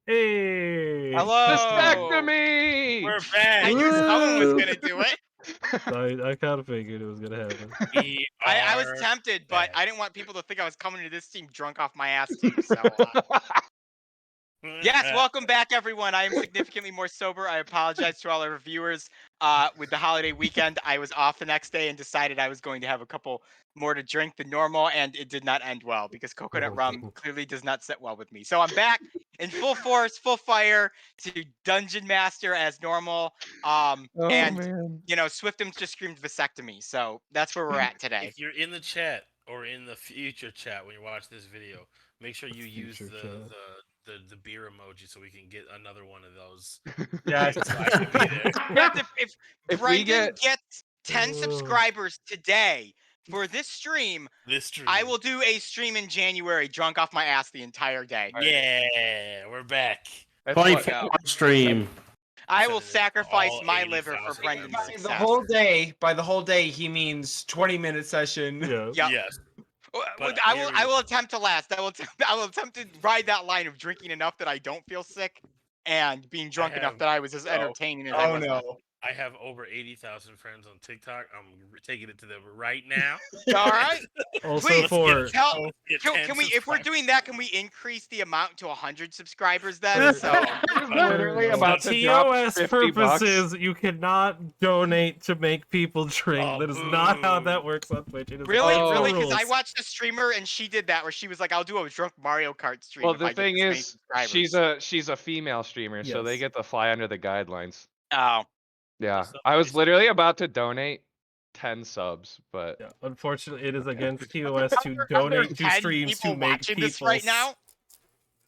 Hey! Hello. We're I back. knew someone was gonna do it. I kind of figured it was gonna happen. We I was are tempted, but back. I didn't want people to think I was coming to this team drunk off my ass too. So yes, welcome back, everyone. I am significantly more sober. I apologize to all our viewers. With the holiday weekend, I was off the next day and decided I was going to have a couple more to drink than normal, and it did not end well because coconut rum clearly does not sit well with me. So I'm back in full force, full fire to Dungeon Master as normal. And man. you know, Swiftums just screamed vasectomy, so that's where we're at today. If you're in the chat or in the future chat when you watch this video, make sure you use Future chat. the beer emoji so we can get another one of those. Yes. So I can be there. Yes, if If we Brendan get gets 10 Oh. subscribers today for this stream, This stream. I will do a stream in January drunk off my ass the entire day. Yeah, we're back. that's what- 24-hour stream. I will Sending it to sacrifice all my liver for 80,000 Brendan's members. success. The whole day. By the whole day, he means 20-minute session. Yeah. Yep. Yes. But I will attempt to last. I will attempt to ride that line of drinking enough that I don't feel sick and being drunk enough have- that I was as entertaining as I Oh was. last. no. I have over 80,000 friends on TikTok. I'm taking it to them right now. All right. Also Please for tell. Get Can 10 we, if we're subscribers. doing that, can we increase the amount to 100 subscribers then? So literally For about to drop TOS 50 bucks. purposes, you cannot donate to make people drink. Oh, that is not how boo. that works on Twitch. It is really, Oh. really, because I rules. watched a streamer and she did that where she was like, "I'll do a drunk Mario Kart stream." Well, if the I get thing this many is, subscribers." she's a female streamer, so they Yes. get to fly under the guidelines. Oh, Yeah, What's up, I was Mason? literally about to donate 10 subs, but Yeah, unfortunately, it is against TOS to Are there donate to 10 streams people to make watching people. this right now?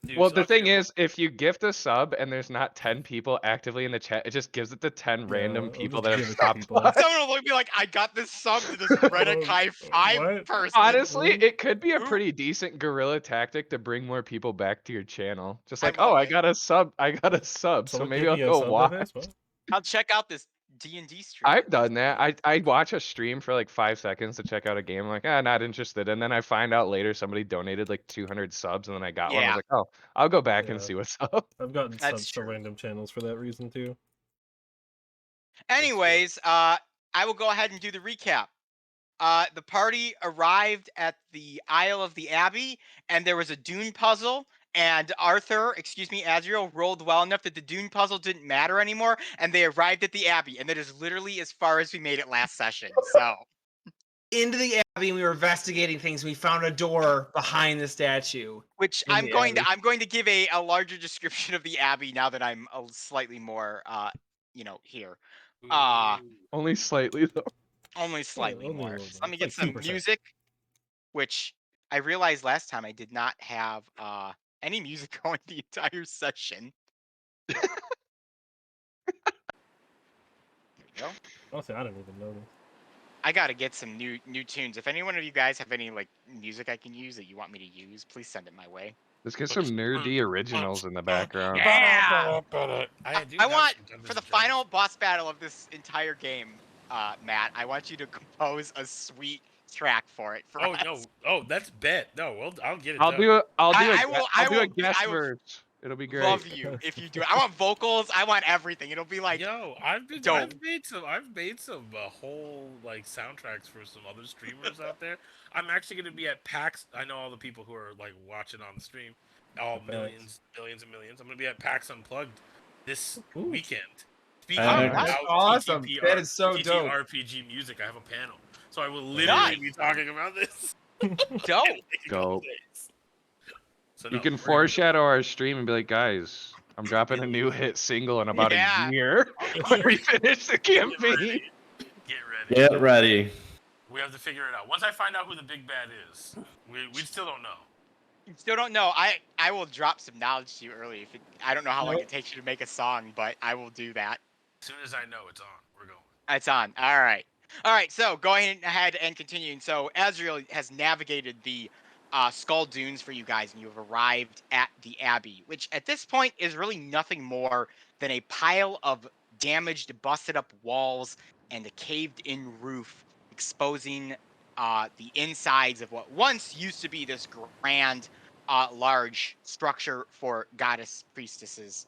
Dude, well, so the okay, thing well, is, if you gift a sub and there's not 10 people actively in the chat, it just gives it to 10 random I'll people just that give have it to stopped people. by. Someone will be like, "I got this sub to this Redakai 5 What? person." Honestly, it could be a Who- pretty decent guerrilla tactic to bring more people back to your channel. Just I like, oh, love I it. got a sub, so Someone maybe give I'll me a go sub to watch. this? What? I'll check out this D&D stream. I've done that. I watch a stream for like 5 seconds to check out a game. I'm like, not interested. And then I find out later somebody donated like 200 subs, and then I got one. I Yeah. was like, oh, I'll go back and Yeah. see what's up. I've gotten That's subs to true. random channels for that reason too. Anyways, I will go ahead and do the recap. The party arrived at the Isle of the Abbey, and there was a Dune puzzle. And Azriel rolled well enough that the Dune puzzle didn't matter anymore, and they arrived at the Abbey, and that is literally as far as we made it last session. So Into the Abbey, and we were investigating things. We found a door behind the statue. which In I'm the going to Abbey. I'm going to give a larger description of the Abbey now that I'm a slightly more here. ooh, Only slightly though. Only slightly only a more. little So bit. let me It's get like some 2%. music, which I realized last time I did not have any music going the entire session. There we go. Honestly, I don't even know this. I gotta get some new tunes. If any one of you guys have any like music I can use that you want me to use, please send it my way. Let's get some nerdy originals in the background. Yeah! I want for the final boss battle of this entire game, Matt. I want you to compose a sweet track for it. For Oh us. no! Oh, that's bet. No, well, I'll get it. I'll done. do a I I'll do a will- guest I will verse. It'll be great. Love you if you do it. I want vocals. I want everything. It'll be like Yo, I've dope. made some whole like soundtracks for some other streamers out there. I'm actually gonna be at PAX. I know all the people who are like watching on the stream, all millions, billions, and millions. I'm gonna be at PAX Unplugged this Ooh. weekend. Speaking That's about awesome. TTR That is so dope. RPG music, I have a panel, so I will literally be talking about this. Dope. in a couple Dope. days. So You no, can we're- foreshadow our stream and be like, guys, I'm dropping a new hit single in about Yeah. a year when we finish the Get campaign. ready. Get ready. Get ready. We have to figure it out. Once I find out who the big bad is, we still don't know. Still don't know. I will drop some knowledge to you early. I don't know how long Nope. it takes you to make a song, but I will do that. As soon as I know it's on, we're going. It's on. All right. All right. So going ahead and continuing. So Azriel has navigated the Skull Dunes for you guys, and you have arrived at the Abbey, which at this point is really nothing more than a pile of damaged, busted up walls and a caved-in roof, exposing the insides of what once used to be this grand large structure for goddess priestesses,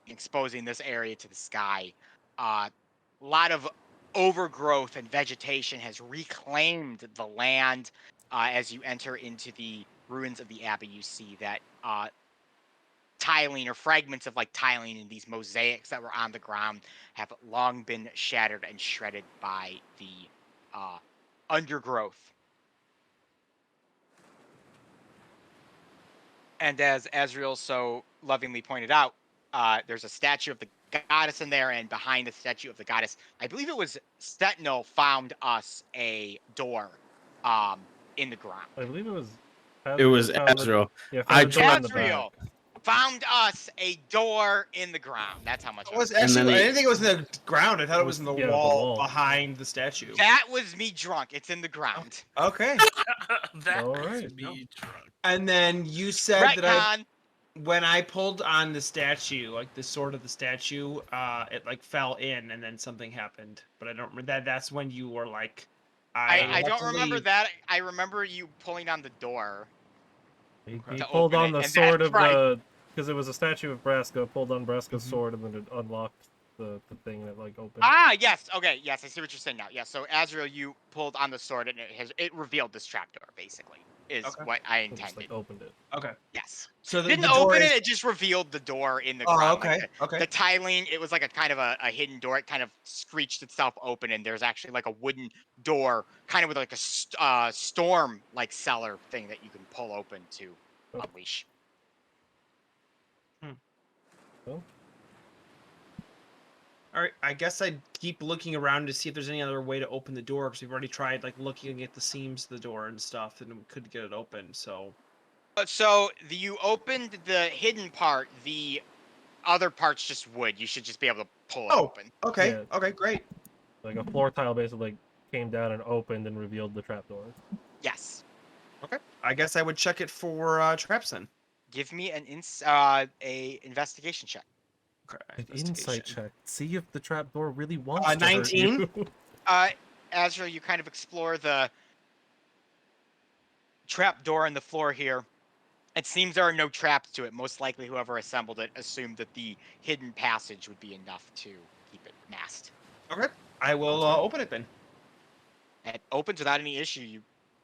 exposing this area to the sky. A lot of overgrowth and vegetation has reclaimed the land. As you enter into the ruins of the abbey, you see that tiling or fragments of like tiling in these mosaics that were on the ground have long been shattered and shredded by the undergrowth. And as Azrael so lovingly pointed out, there's a statue of the goddess in there, and behind the statue of the goddess, I believe it was Sentinel found us a door in the ground. I believe it was. It was found the- Azrael. Yeah, I found the door in the Azrael back. found us a door in the ground. That's how much It I was know. And then actually. I he- didn't think it was in the ground. I thought it was in the Yeah, the wall wall. behind the statue. That was me drunk. It's in the ground. Okay. That All was right. me drunk. And then you said that Retcon. when I pulled on the statue, like the sword of the statue, it like fell in, and then something happened. But I don't remember that. That's when you were like, I have don't to remember leave. that. I remember you pulling on the door. He To pulled open on it, the and sword that's of right. the, because it was a statue of Brasco. Pulled on Brasco's Mhm. sword, and then it unlocked the thing that like opened. Ah, yes. Okay, yes, I see what you're saying now. Yeah, so Azrael, you pulled on the sword, and it revealed this trapdoor. Basically, is Okay. what I It just intended. like opened it. Okay. Yes. So Didn't the door open is. it. It just revealed the door in the Oh, ground. okay. Like Okay. the tiling, it was like a kind of a hidden door. It kind of screeched itself open, and there's actually like a wooden door, kind of with like a storm like cellar thing that you can pull open to Okay. unleash. Well, All right. I guess I'd keep looking around to see if there's any other way to open the door, because we've already tried like looking at the seams of the door and stuff, and we couldn't get it open. So. So you opened the hidden part. The other part's just wood. You should just be able to pull it Oh. open. Okay. Yeah. Okay. Great. like a floor tile basically like came down and opened and revealed the trapdoor. Yes. Okay. I guess I would check it for traps then. Give me an a investigation check. Okay. An insight investigation. check. See if the trapdoor really wants to hurt 19. you. Azrael, you kind of explore the trap door in the floor here. It seems there are no traps to it. Most likely, whoever assembled it assumed that the hidden passage would be enough to keep it masked. Okay. I will open it then. It opens without any issue. You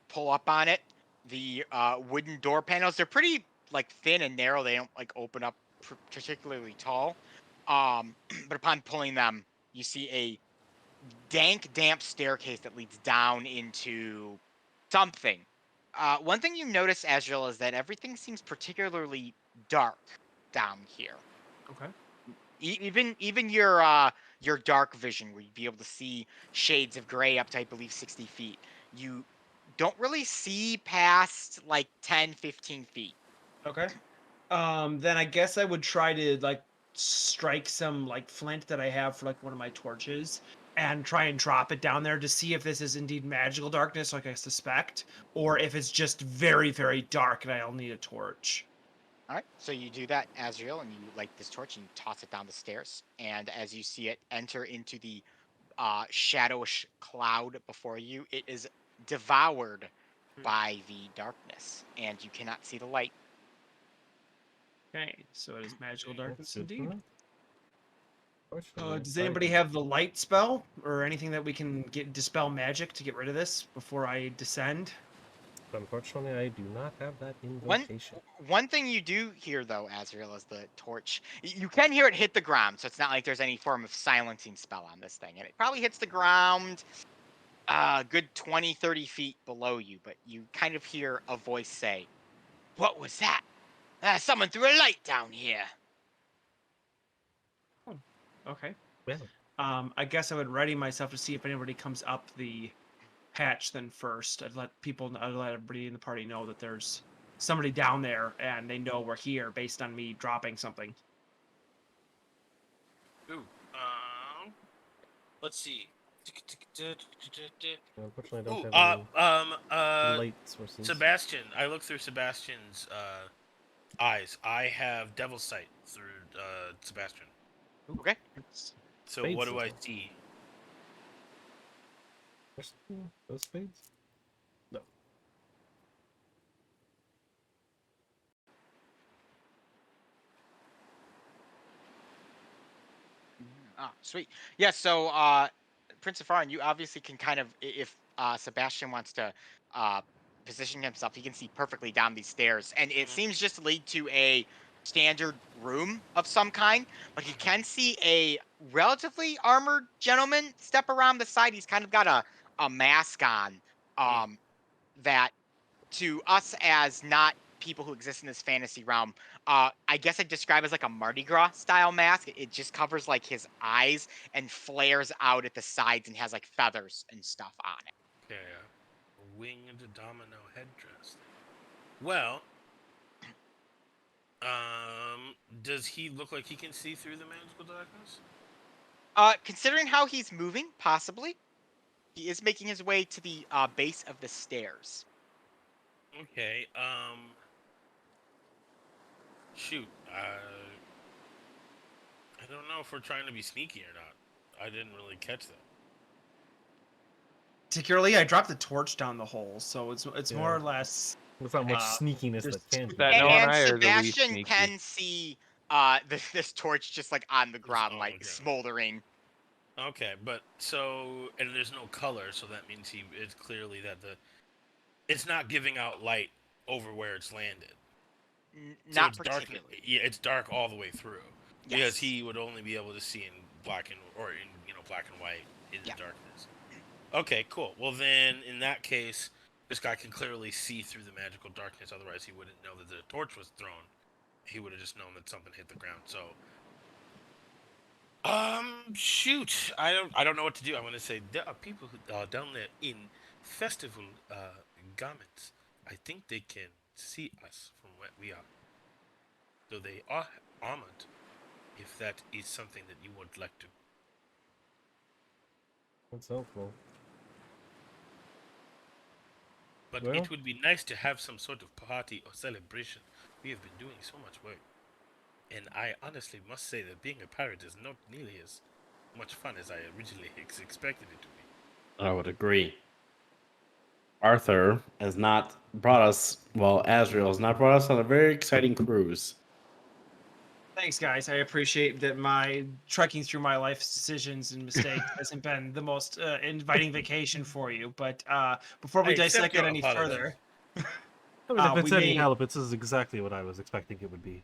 pull up on it. The wooden door panels, they're pretty like thin and narrow. They don't like open up particularly tall. But upon pulling them, you see a dank, damp staircase that leads down into something. One thing you notice, Azrael, is that everything seems particularly dark down here. Okay. Even your dark vision, where you'd be able to see shades of gray up to, I believe, 60 feet, you don't really see past like 10, 15 feet. Okay. Then I guess I would try to like strike some like flint that I have for like one of my torches and try and drop it down there to see if this is indeed magical darkness, like I suspect, or if it's just very, very dark and I'll need a torch. All right, so you do that, Azrael, and you light this torch and you toss it down the stairs. And as you see it enter into the shadowish cloud before you, it is devoured by the darkness, and you cannot see the light. Okay, so it is magical Okay, darkness Good to indeed. know. Unfortunately, Does I anybody do. have the light spell or anything that we can dispel magic to get rid of this before I descend? Unfortunately, I do not have that One invocation. one thing you do hear though, Azrael, is the torch. You can hear it hit the ground, so it's not like there's any form of silencing spell on this thing. And it probably hits the ground a good 20, 30 feet below you, but you kind of hear a voice say, "What was that? Someone threw a light down here." Okay. Well, I guess I would ready myself to see if anybody comes up the hatch then first. I'd let everybody in the party know that there's somebody down there and they know we're here based on me dropping something. Ooh. Let's see. unfortunately, Ooh. I don't have any light sources. Sebastian. I look through Sebastian's eyes. I have Devil's Sight through Sebastian. Okay. So Spades what do I system. see? Those spades? No. Oh, sweet. Yeah, so Prince of Faran, you obviously can kind of, if Sebastian wants to uh, position himself, he can see perfectly down these stairs. And it seems just to lead to a standard room of some kind, but he can see a relatively armored gentleman step around the side. He's kind of got a mask on that to us as not people who exist in this fantasy realm, I guess I'd describe as like a Mardi Gras style mask. It just covers like his eyes and flares out at the sides and has like feathers and stuff on it. Okay, a winged domino headdress. Well, does he look like he can see through the magical darkness? Considering how he's moving, possibly. He is making his way to the base of the stairs. Okay, shoot, I don't know if we're trying to be sneaky or not. I didn't really catch that. Particularly, I dropped the torch down the hole, so it's Yeah. more or less. There's not much Uh, sneakiness there's that can be. that no one And I are the least Sebastian sneaky. can see this torch just like on the ground, on the like ground. smoldering. Okay, but so and there's no color, so that means it's clearly that it's not giving out light over where it's landed. So Not it's dark. particularly. Yeah, it's dark all the way through because Yes. he would only be able to see in black and black and white in the Yeah. darkness. Okay, cool. Well then, in that case, this guy can clearly see through the magical darkness. Otherwise, he wouldn't know that the torch was thrown. He would have just known that something hit the ground. So, shoot, I don't know what to do. I'm gonna say there are people who are down there in festival garments. I think they can see us from where we are. So they are armored. If that is something that you would like to. That's helpful. But Well- it would be nice to have some sort of party or celebration. We have been doing so much work. And I honestly must say that being a pirate is not nearly as much fun as I originally expected it to be. I would agree. Arthur has not brought us, well, Asriel has not brought us on a very exciting cruise. Thanks, guys. I appreciate that my trekking through my life's decisions and mistakes hasn't been the most inviting vacation for you. But before we I accept dissect it your any apologies. further, I mean, if it's we any may- help, this is exactly what I was expecting it would be.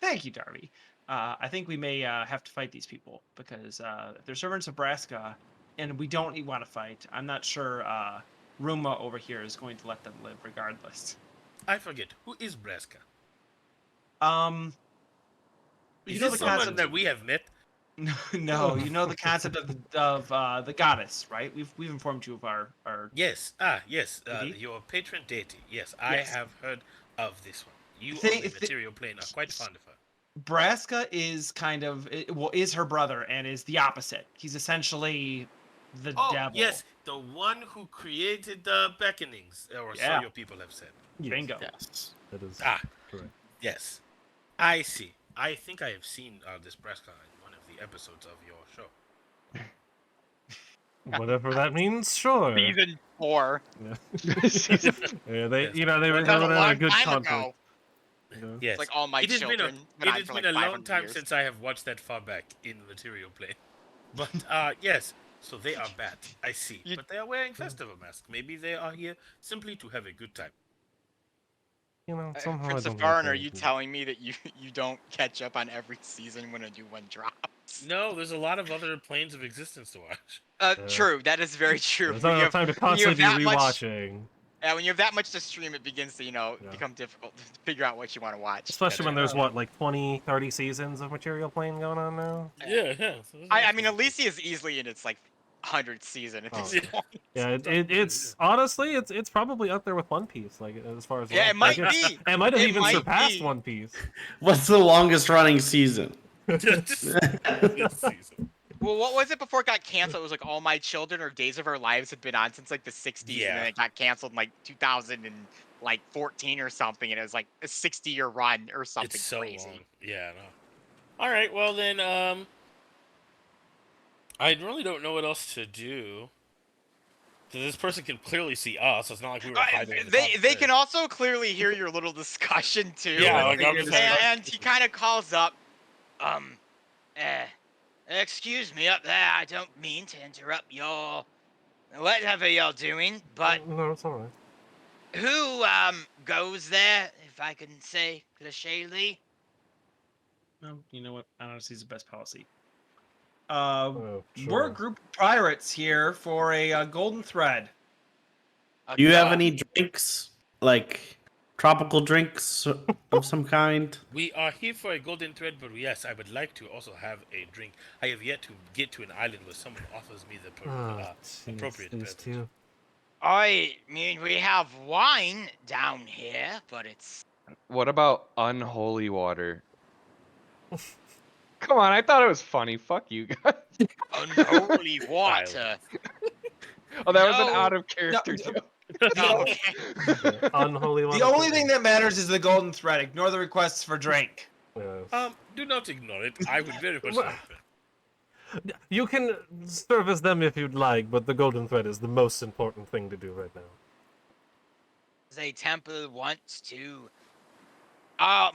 thank you, Darby. I think we may have to fight these people because if they're servants of Braska and we don't want to fight, I'm not sure Ruma over here is going to let them live regardless. I forget. Who is Braska? You Is know this the someone concept that we have met? No, you know the concept of the goddess, right? We've informed you of our Yes. Yes. Indeed. Your patron deity. Yes, I Yes. have heard of this one. You Thi- on the thi- material plane are quite fond of her. Braska is kind of is her brother and is the opposite. He's essentially the Oh, devil. yes, the one who created the beckonings, or so Yeah. your people have said. Yes, Bingo. Yes. that is Ah, correct. yes. I see. I think I have seen this Braska in one of the episodes of your show. Whatever that means, sure. Season 4. Yeah, Yes. they, you know, they were That was a having a long good time conflict. ago. You know? Yes. It's like all my it has been children. a, it has been a long time years. since I have watched that far back in the material plane. But yes, so they are bad. I see. You- But they are wearing festival masks. Maybe they are here simply to have a good time. You know, somehow Prince I of don't like Faran, are that. you telling me that you don't catch up on every season when a new one drops? No, there's a lot of other planes of existence to watch. True. That is very true. There's When not you enough have- time to when you have constantly be that much- rewatching. Yeah, when you have that much to stream, it begins to, Yeah. become difficult to figure out what you want to watch. Especially when That's there's, what, like 20, 30 seasons of material plane going on now? Yeah. So I mean, Elyssia is easily in its, 100th season at this Oh, point. Yeah, it's honestly, it's probably up there with One Piece, like, as far as... Yeah, length. it might Like, be. It might have It even might surpassed be. One Piece. What's the longest running season? This season. Well, what was it before it got canceled? It was like All My Children or Days of Our Lives had been on since like the 60s, and Yeah. then it got canceled in like 2014 or something, and it was like a 60-year run or something It's so crazy. long. Yeah, no. All right, well then, I really don't know what else to do. So this person can clearly see us. So it's not like we were hiding. in the top They of can the also clearly hear your little discussion too. Yeah, like I'm and, just- and he kind of calls up, Excuse me up there. I don't mean to interrupt your whatever you're doing, but No, it's alright. who goes there, if I can say clichely? Well, you know what? Honesty is the best policy. Oh, We're a sure. group of pirates here for a golden thread. Do you have any drinks, like tropical drinks of some kind? We are here for a golden thread, but yes, I would like to also have a drink. I have yet to get to an island where someone offers me the appropriate These beverage. two. I mean, we have wine down here, but it's What about unholy water? Come on, I thought it was funny. Fuck you guys. unholy water. Oh, that was an No. out of character joke. No, Okay. Unholy one. The only thing that matters is the golden thread. Ignore the requests for drink. Yes. Do not ignore it. I would very much Well- like that. You can service them if you'd like, but the golden thread is the most important thing to do right now. a temple wants to.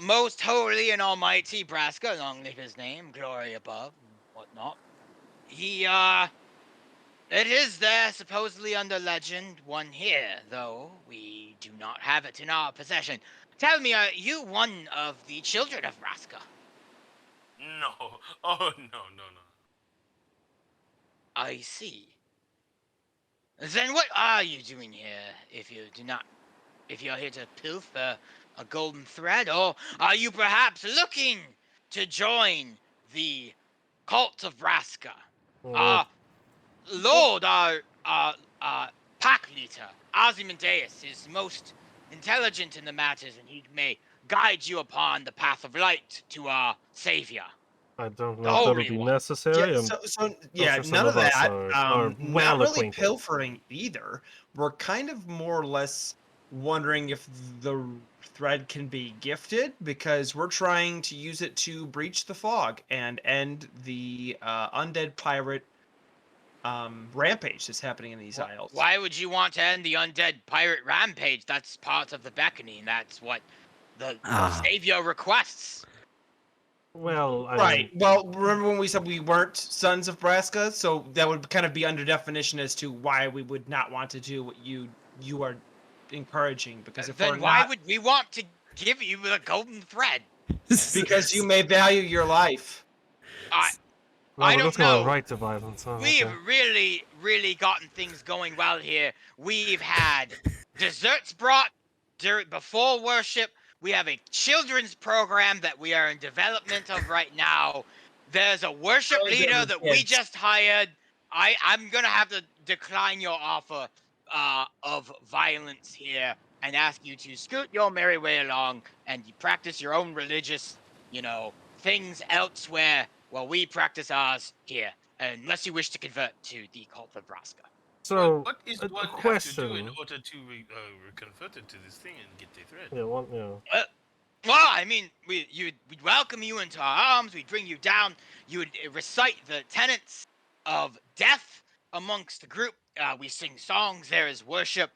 Most holy and almighty Braska, long live his name, glory above, and whatnot. He, it is there, supposedly under legend, one here, though we do not have it in our possession. Tell me, are you one of the children of Braska? No. Oh, no. I see. Then what are you doing here, if you are here to pilfer a golden thread, or are you perhaps looking to join the cult of Braska? Lord, our pack leader, Ozymandias, is most intelligent in the matters, and he may guide you upon the path of light to our savior. I don't The know if that'll Holy be One. necessary. Yeah, I'm so sure yeah, some none of us that. are Not well really acquainted. pilfering either. We're kind of more or less wondering if the thread can be gifted because we're trying to use it to breach the fog and end the undead pirate rampage that's happening in these isles. Why would you want to end the undead pirate rampage? That's part of the beckoning. That's what the savior requests. Well, I Right. mean, Well, remember when we said we weren't sons of Braska? So that would kind of be under definition as to why we would not want to do what you are encouraging. Because if we're Then why not, would we want to give you the golden thread? because you may value your life. I no, but don't let's go know. right to violence. Oh, We've okay. really gotten things going well here. We've had desserts brought before worship. We have a children's program that we are in development of right now. There's a worship Really good leader with that we kids. just hired. I'm gonna have to decline your offer of violence here and ask you to scoot your merry way along and you practice your own religious, things elsewhere while we practice ours here, unless you wish to convert to the cult of Braska. So, what is a one have to question. do in order to convert it to this thing and get the thread? Yeah, one, yeah. Well, I mean, we'd welcome you into our arms. We'd bring you down. You would recite the tenets of death amongst the group. We sing songs. There is worship.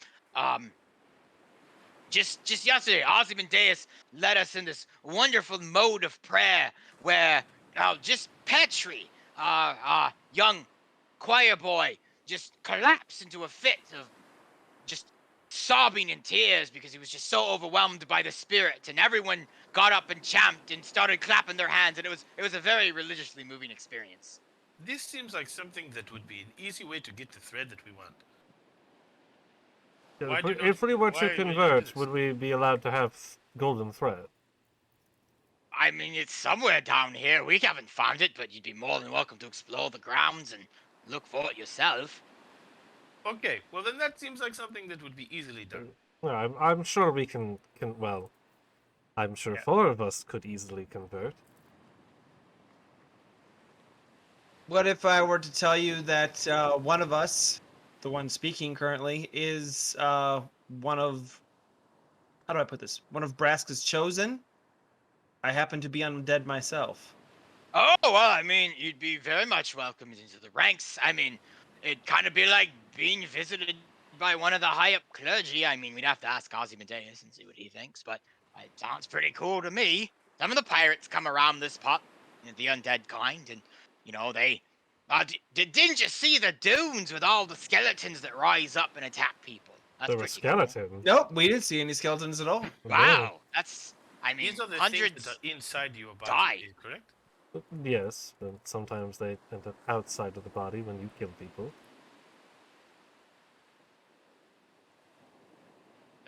Just yesterday, Ozymandias led us in this wonderful mode of prayer where just Petri, our young choir boy, just collapsed into a fit of just sobbing in tears because he was just so overwhelmed by the spirit, and everyone got up and chanted and started clapping their hands, and it was a very religiously moving experience. This seems like something that would be an easy way to get the thread that we want. Yeah, Why if we were why to would you do convert, this? would we be allowed to have golden thread? I mean, it's somewhere down here. We haven't found it, but you'd be more than welcome to explore the grounds and look for it yourself. Okay, well then that seems like something that would be easily done. No, I'm sure we can. Well, I'm sure Yeah. 4 of us could easily convert. What if I were to tell you that one of us, the one speaking currently, is one of, how do I put this? One of Braska's chosen? I happen to be undead myself. Oh, well, I mean, you'd be very much welcomed into the ranks. I mean, it'd kind of be like being visited by one of the high-up clergy. I mean, we'd have to ask Ozymandias and see what he thinks, but it sounds pretty cool to me. Some of the pirates come around this pot, the undead kind, and, You know, they. Didn't you see the dunes with all the skeletons that rise up and attack people? That's There were pretty cool. skeletons. Nope, we didn't see any skeletons at all. Wow, that's. I mean, These are the things hundreds that are inside your body, died. correct? Yes, but sometimes they end up outside of the body when you kill people.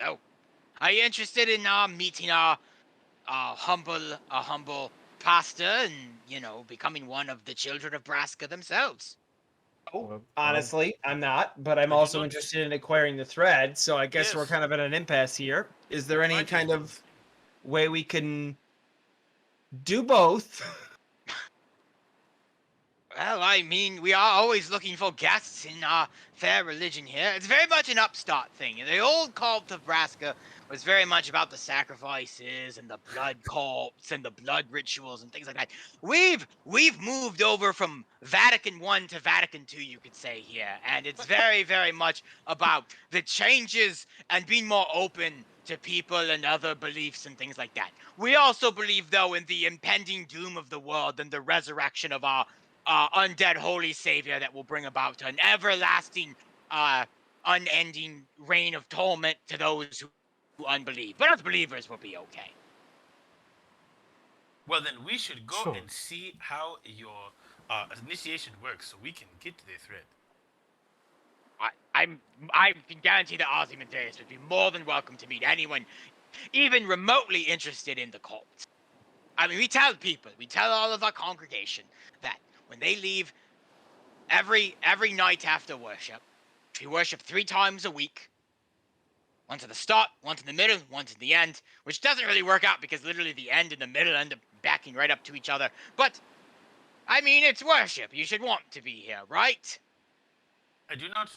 Oh, are you interested in meeting a humble pastor and becoming one of the children of Braska themselves? Well, Honestly, I'm not, but I'm But you also don't- interested in acquiring the thread, so I guess we're Yes. kind of at an impasse here. Is there any Mind kind you, of way we can do both? Well, I mean, we are always looking for guests in our fair religion here. It's very much an upstart thing. The old cult of Braska was very much about the sacrifices and the blood cults and the blood rituals and things like that. We've moved over from Vatican I to Vatican II, you could say here, and it's very, very much about the changes and being more open to people and other beliefs and things like that. We also believe, though, in the impending doom of the world and the resurrection of our undead holy savior that will bring about an everlasting, unending reign of torment to those who unbelieve. But us believers will be okay. Well, then we should go Sure. and see how your initiation works, so we can get to the thread. I can guarantee that Ozymandias would be more than welcome to meet anyone, even remotely interested in the cult. I mean, we tell all of our congregation that when they leave every night after worship, we worship 3 times a week. Once at the start, once in the middle, once at the end, which doesn't really work out because literally the end and the middle end up backing right up to each other. But, I mean, it's worship. You should want to be here, right? I do not.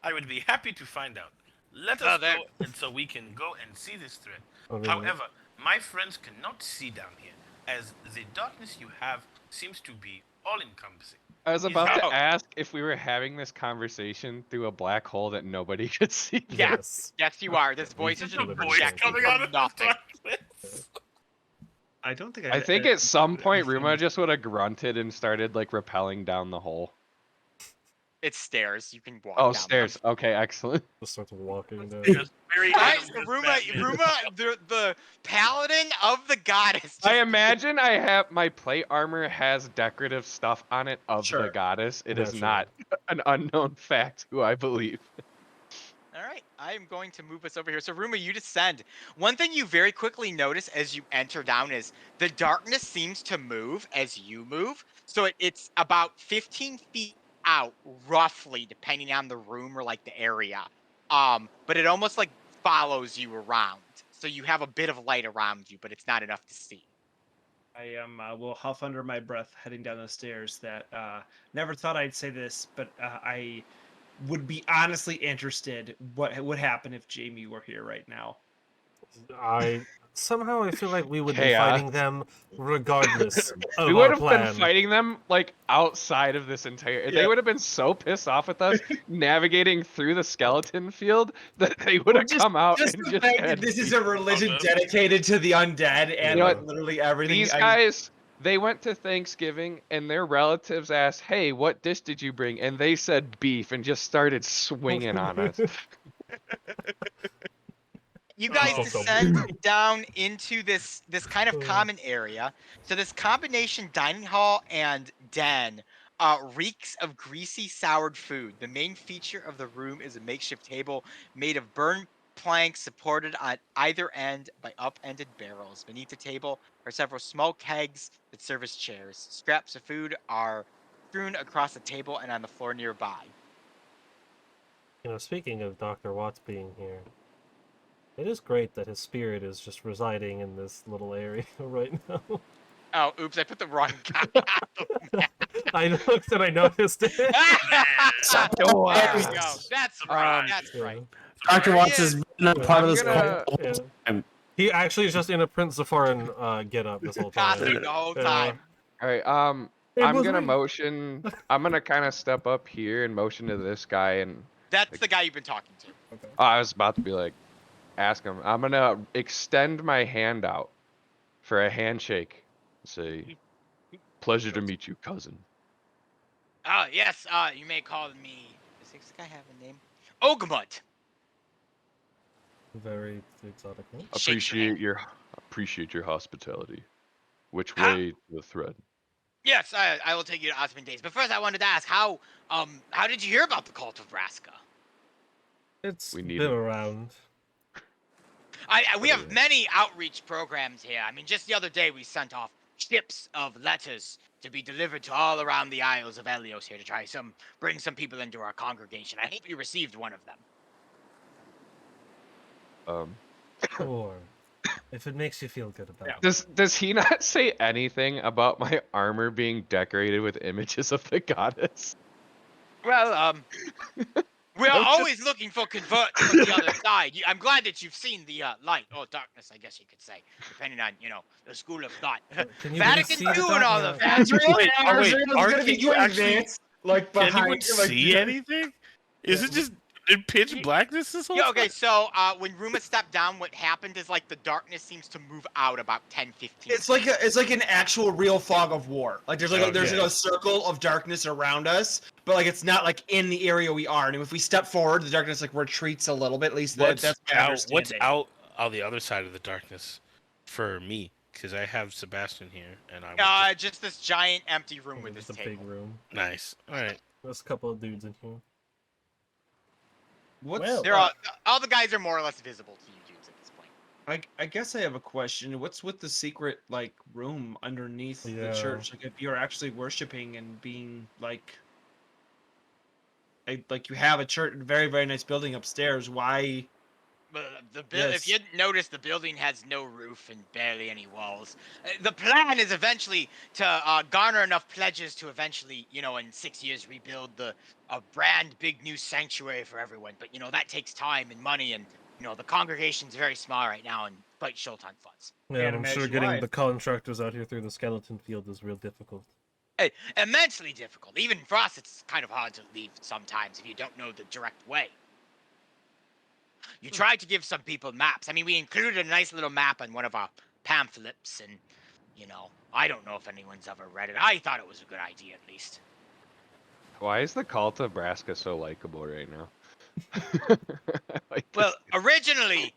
I would be happy to find out. Let Well, us then. go, and so we can go and see this thread. I mean, However, my friends cannot see down here, as the darkness you have seems to be all-encompassing. I was about to Oh. ask if we were having this conversation through a black hole that nobody could see. Yeah. yes. Yes, you are. This voice There's is a just voice projecting coming out from of nothing. this darkness. I don't think I think at some point Ruma just would have grunted and started like rappelling down the hole. It's stairs. You can walk Oh, down stairs. Okay, excellent. Just starts walking down. Just very Guys, animalist Batman. Ruma, the paladin of the goddess. I just- imagine my plate armor has decorative stuff on it of the Sure. goddess. It is Naturally. not an unknown fact who I believe. All right, I am going to move us over here. So, Ruma, you descend. One thing you very quickly notice as you enter down is the darkness seems to move as you move. So it's about 15 feet out, roughly, depending on the room or like the area. But it almost like follows you around. So you have a bit of light around you, but it's not enough to see. I will huff under my breath heading down the stairs. That never thought I'd say this, but I would be honestly interested what would happen if Jamie were here right now. Somehow I feel like we would be Chaos. fighting them regardless of We would our have plan. been fighting them like outside of this entire. They Yeah. would have been so pissed off with us navigating through the skeleton field that they would have come out Just and the just fact that had this is beef. a religion Undead. dedicated to the undead and You know like what? literally everything. These guys, they went to Thanksgiving and their relatives asked, "Hey, what dish did you bring?" And they said beef and just started swinging on us. You guys Oh. descend down into this kind of common area. So this combination dining hall and den reeks of greasy, soured food. The main feature of the room is a makeshift table made of burned planks supported on either end by upended barrels. Beneath the table are several small kegs that serve as chairs. Scraps of food are strewn across the table and on the floor nearby. Speaking of Dr. Watts being here, it is great that his spirit is just residing in this little area right now. Oh, oops, I put the wrong guy on the map. I looked and I noticed it. There you go. That's right. That's Yeah. right. Dr. There Watts he has is. been a part of this gonna- whole Yeah. time. He actually is just in a Prince Zephyrin get up this whole time. Costume the whole Yeah. time. All right, It I'm was gonna me. motion. I'm gonna kind of step up here and motion to this guy, and That's the guy you've been talking to. I was about to be like, ask him. I'm gonna extend my hand out for a handshake. See, Pleasure to meet you, cousin. Oh, yes, you may call me... Does this guy have a name? Ogamut. Very exotic name. Shakes your hand. Appreciate your hospitality. Which Huh? way to the thread? Yes, I will take you to Osmond Days. But first, I wanted to ask how did you hear about the cult of Vraska? It's We been need it. around. We have many outreach programs here. I mean, just the other day we sent off ships of letters to be delivered to all around the Isles of Helios here to try bring some people into our congregation. I hope you received one of them. Sure. If it makes you feel good about Yeah. it. Does he not say anything about my armor being decorated with images of the goddess? Well, we are I'm just- always looking for converts from the other side. I'm glad that you've seen the light or darkness, I guess you could say, depending on the school of thought. Can you Vatican see the II and all of that. Azrael, Wait, Azrael's Art, gonna be can you doing actually- this, like Can behind, anyone like, see anything? Is it just in pitch blackness this whole Yeah, time? okay, so when Ruma stepped down, what happened is like the darkness seems to move out about 10-15. It's like an actual real fog of war. Like there's like there's Okay. like a circle of darkness around us, but like it's not like in the area we are. And if we step forward, the darkness like retreats a little bit. At least that's my understanding. What's out on the other side of the darkness for me? Because I have Sebastian here, and I would Just this giant empty room with It's this a big table. room. nice. All right. There's a couple of dudes in here. What's Well- They're all the guys are more or less visible to you dudes at this point. I guess I have a question. What's with the secret like room underneath Yeah. the church? Like if you're actually worshiping and being like you have a church, very very nice building upstairs. Why? But Yes. if you notice, the building has no roof and barely any walls. The plan is eventually to garner enough pledges to eventually, in 6 years, rebuild a brand big new sanctuary for everyone. But that takes time and money, and the congregation's very small right now and quite short on funds. Yeah, Can't I'm sure imagine getting why. the contractors out here through the skeleton field is real difficult. Immensely difficult. Even for us, it's kind of hard to leave sometimes if you don't know the direct way. You tried to give some people maps. I mean, we included a nice little map on one of our pamphlets, and, I don't know if anyone's ever read it. I thought it was a good idea, at least. Why is the cult of Braska so likable right now? Like Well, this- originally,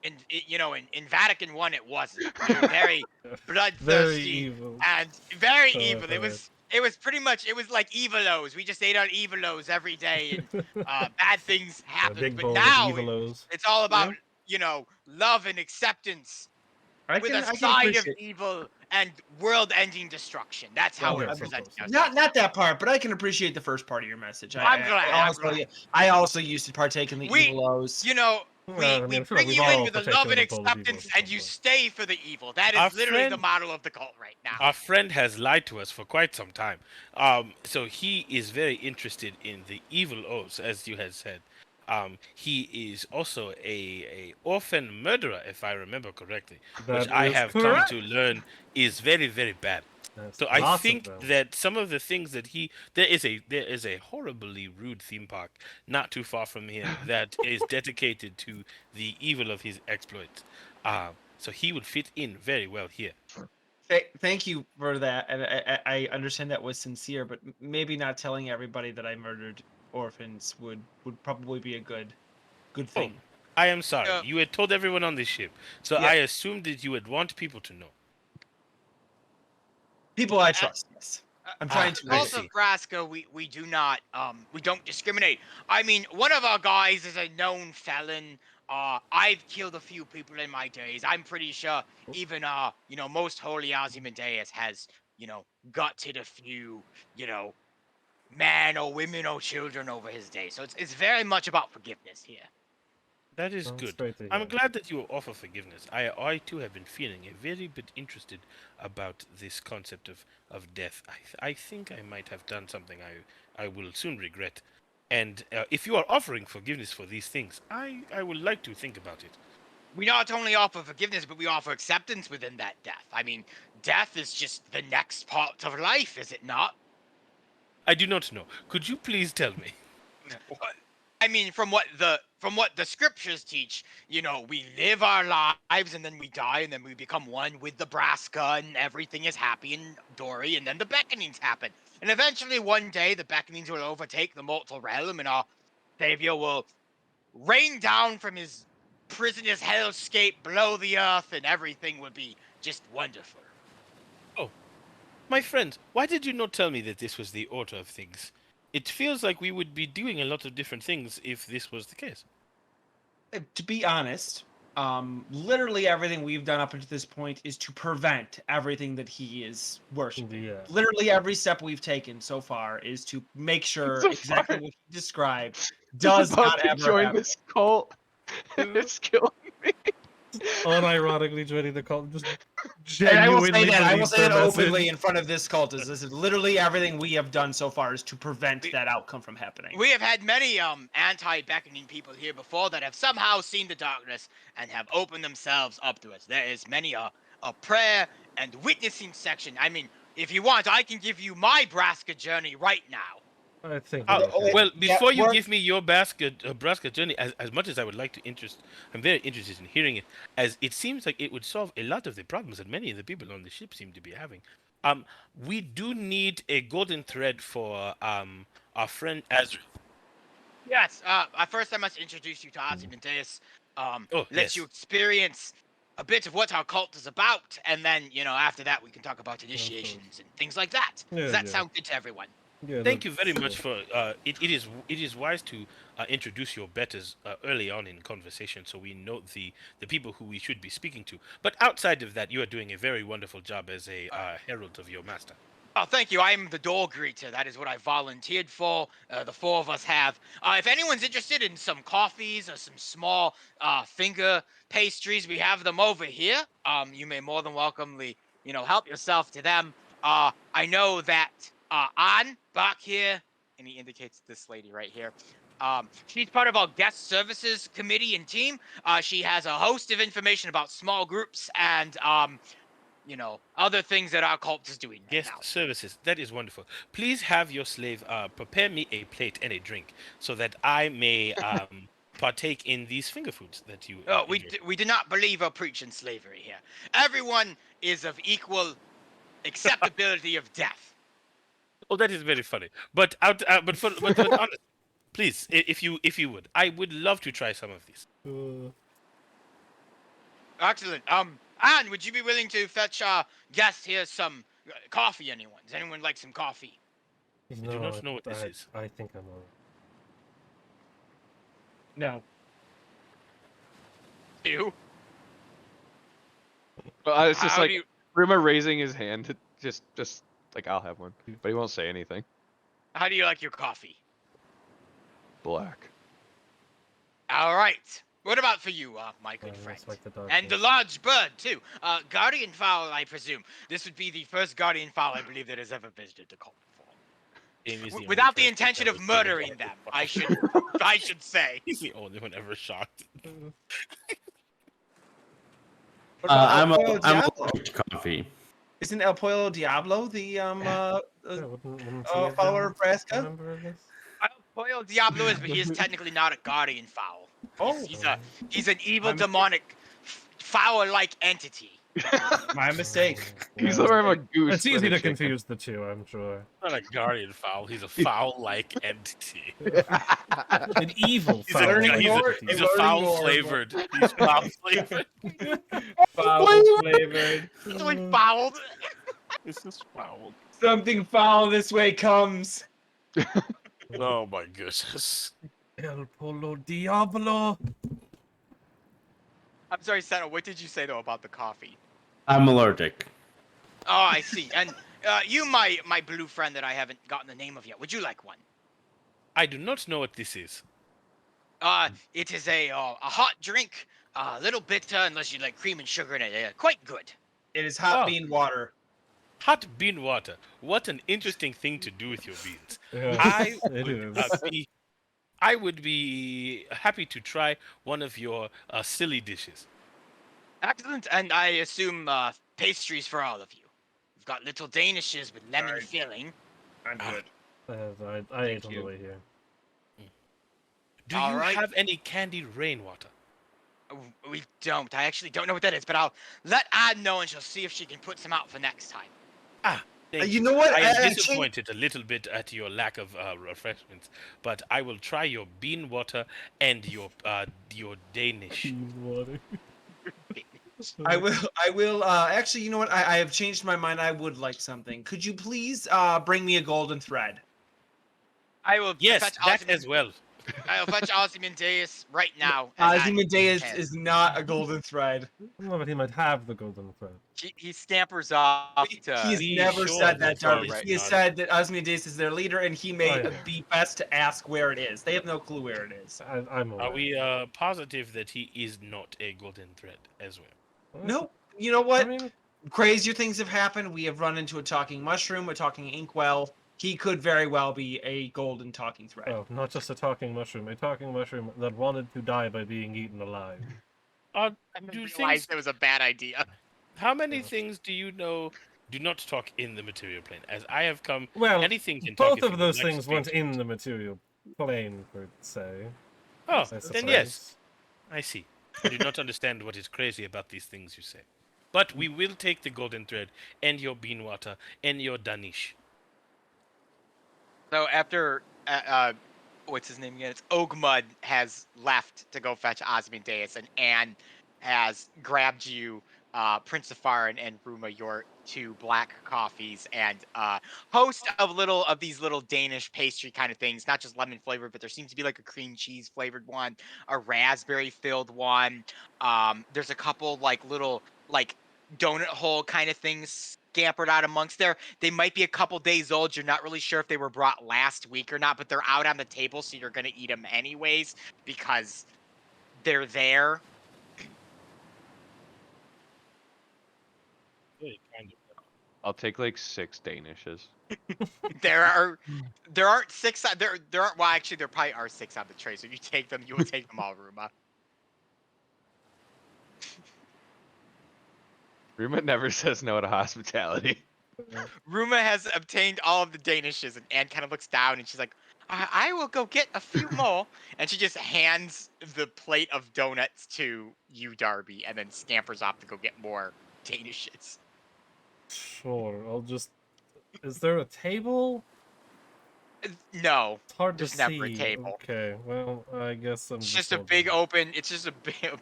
in Vatican I, it wasn't. They were very Very bloodthirsty evil. and very So I've evil. heard. It was pretty much, it was like evilos. We just ate on evilos every day, and bad things A happened. big But bowl now of evilos. it's all about, love and acceptance. With a side of appreciate- evil and world-ending destruction. That's how Oh, we're yes, of presenting course. ourselves. Not that part, but I can appreciate the first part of your message. I'm glad. I also used to partake in the We- evilos. We I mean, I feel like bring we've you in all with a partaken love in and a bowl of evils acceptance, at and some you point. stay for the evil. That is Our literally the friend- model of the cult right now. Our friend has lied to us for quite some time. So he is very interested in the evil oaths, as you had said. He is also a orphan murderer, if I remember correctly, which That I is have correct. come to learn is very, very bad. Yes, So I lots of think them. that some of the things that there is a horribly rude theme park not too far from here that is dedicated to the evil of his exploits. So he would fit in very well here. Thank you for that, and I understand that was sincere, but maybe not telling everybody that I murdered orphans would probably be a good thing. I am sorry. Yeah. You had told everyone on this ship, so Yeah. I assumed that you would want people to know. People I trust. Yes, I'm trying to. I Cult see. of Nebraska, we do not we don't discriminate. I mean, one of our guys is a known felon. I've killed a few people in my days. I'm pretty sure even most holy Ozymandias has gutted a few man or women or children over his days. So it's very much about forgiveness here. That is Well, it's good. great to I'm hear. glad that you offer forgiveness. I too have been feeling a very bit interested about this concept of death. I think I might have done something I will soon regret. And if you are offering forgiveness for these things, I would like to think about it. We not only offer forgiveness, but we offer acceptance within that death. I mean, death is just the next part of life, is it not? I do not know. Could you please tell me? I mean, from what the scriptures teach, we live our lives and then we die and then we become one with Nebraska and everything is happy and dory and then the beckonings happen. And eventually one day the beckonings will overtake the mortal realm and our savior will rain down from his prisoners' hellscape below the earth and everything will be just wonderful. My friend, why did you not tell me that this was the order of things? It feels like we would be doing a lot of different things if this was the case. To be honest, literally everything we've done up until this point is to prevent everything that he is worshiping. Yeah. Literally every step we've taken so far is to make sure So exactly far- what he described He's does about not to ever join happen. this cult. It's killing me. Unironically joining the cult, just And I will say genuinely that. I will believes say their that openly message. in front of this cultist. This is literally everything we have done so far is to prevent that outcome from happening. We have had many anti-beckoning people here before that have somehow seen the darkness and have opened themselves up to us. There is many a prayer and witnessing section. I mean, if you want, I can give you my Braska journey right now. I think Uh, we're okay. well, Yeah, before you we're- give me your Nebraska journey, as much as I would like to I'm very interested in hearing it, as it seems like it would solve a lot of the problems that many of the people on the ship seem to be having. We do need a golden thread for our friend Azrael. Yes. First I must introduce you to Ozymandias. Oh, Let you yes. experience a bit of what our cult is about, and then after that we can talk about course. initiations and things like that. Yeah, Does that yeah. sound good to everyone? Yeah, Thank you that's very much cool. for it is wise to introduce your betters early on in conversation so we know the people who we should be speaking to. But outside of that, you are doing a very wonderful job as a herald of your master. Oh, thank you. I'm the door greeter. That is what I volunteered for. The four of us have. If anyone's interested in some coffees or some small finger pastries, we have them over here. You may more than welcomely, help yourself to them. I know that Anne back here, and he indicates this lady right here. She's part of our guest services committee and team. She has a host of information about small groups and other things that our cult is doing right Guest now. services, that is wonderful. Please have your slave prepare me a plate and a drink so that I may partake in these finger foods that you. Oh, enjoy. we do not believe or preach in slavery here. Everyone is of equal acceptability of death. Oh, that is very funny. But honest, please, if you would, I would love to try some of these. Excellent. Anne, would you be willing to fetch our guest here some coffee? Anyone? Does anyone like some coffee? I do not know what this is. I think I'm alright. No. You? Well, it's just How like do you? Rima raising his hand, just like I'll have one, but he won't say anything. How do you like your coffee? Black. All right. What about for you, my good friend? It's like the And the darkness. large bird too. Guardian fowl, I presume. This would be the first guardian fowl I believe that has ever visited the cult before. Jamie is the only Without the person intention that of was given murdering coffee. them, I should say. He's the only one ever shocked. What about I'm El Pollo I'm Diablo? allergic to coffee. Isn't El Pollo Diablo the Yeah, wouldn't he have follower been of a Braska? member of this? Pollo Diablo is, but he is technically not a guardian fowl. Oh, He's an evil I'm- demonic fowl-like entity. my mistake. He's Yeah. more of a goose. It's than easy a to chicken. confuse the two, I'm sure. Not a guardian fowl. He's a fowl-like entity. An evil He's a, fowl. Learning he's more, a, he's a learning foul more. flavored. He's foul flavored. Foul flavored. It's like fouled. This is foul. Something foul this way comes. Oh my goodness. El Polo Diablo. I'm sorry, Senna. What did you say though about the coffee? I'm allergic. Oh, I see. And you, my blue friend that I haven't gotten the name of yet. Would you like one? I do not know what this is. It is a hot drink, a little bitter unless you like cream and sugar in it. Quite good. It is hot Oh. bean water. Hot bean water. What an interesting thing to do with your beans. Yes, it is. I would be happy to try one of your silly dishes. Excellent. And I assume pastries for all of you. We've got little danishes with lemon Alright. filling. I'm good. I ate on the you. way here. Do All you right. have any candied rainwater? We don't. I actually don't know what that is, but I'll let Odd know, and she'll see if she can put some out for next time. Ah, thank You know what? I am I changed- disappointed a little bit at your lack of refreshments, but I will try your bean water and your Danish. Water. I will. I will. Actually, you know what? I have changed my mind. I would like something. Could you please bring me a golden thread? I will Yes, fetch that as well. I'll fetch Ozymandias right now. as I Ozymandias can. is not a golden thread. I don't know if he might have the golden thread. He scampers off to. He's Be never sure said that that, Darby. he is He has not- said that Ozymandias is their leader, and he may Oh, yeah. be best to ask where it is. They have no clue where it is. I'm aware. Are we positive that he is not a golden thread as well? No, you know what? I mean, Crazier things have happened. We have run into a talking mushroom, a talking inkwell. He could very well be a golden talking thread. oh, not just a talking mushroom that wanted to die by being eaten alive. I Do realized things, it was a bad idea. how many Yeah. things do you know do not talk in the material plane? As I have come, Well, anything can talk both if of you those would like to things speak weren't to in it. the material plane, per se. Oh, I then yes, suppose. I see. I do not understand what is crazy about these things you say. But we will take the golden thread and your bean water and your Danish. So after what's his name again? It's Ogmud has left to go fetch Ozymandias, and Anne has grabbed you, Prince of Farin and Ruma, your two black coffees, and host of these little Danish pastry kind of things, not just lemon flavored, but there seems to be like a cream cheese flavored one, a raspberry filled one. There's a couple like little like donut hole kind of things scampered out amongst there. They might be a couple days old. You're not really sure if they were brought last week or not, but they're out on the table, so you're going to eat them anyways because they're there. Really kind of. I'll take like 6 Danishes. There aren't six there aren't well actually there probably are 6 on the tray, so if you take them, you will take them all, Ruma. Ruma never says no to hospitality. Ruma has obtained all of the Danishes, and Anne kind of looks down and she's like, I will go get a few more. And she just hands the plate of donuts to you, Darby, and then scampers off to go get more Danishes. Sure, I'll just. Is there a table? No, It's hard there's to never a see. table. Okay, well, I guess I'm It's just. just a big open. It's just a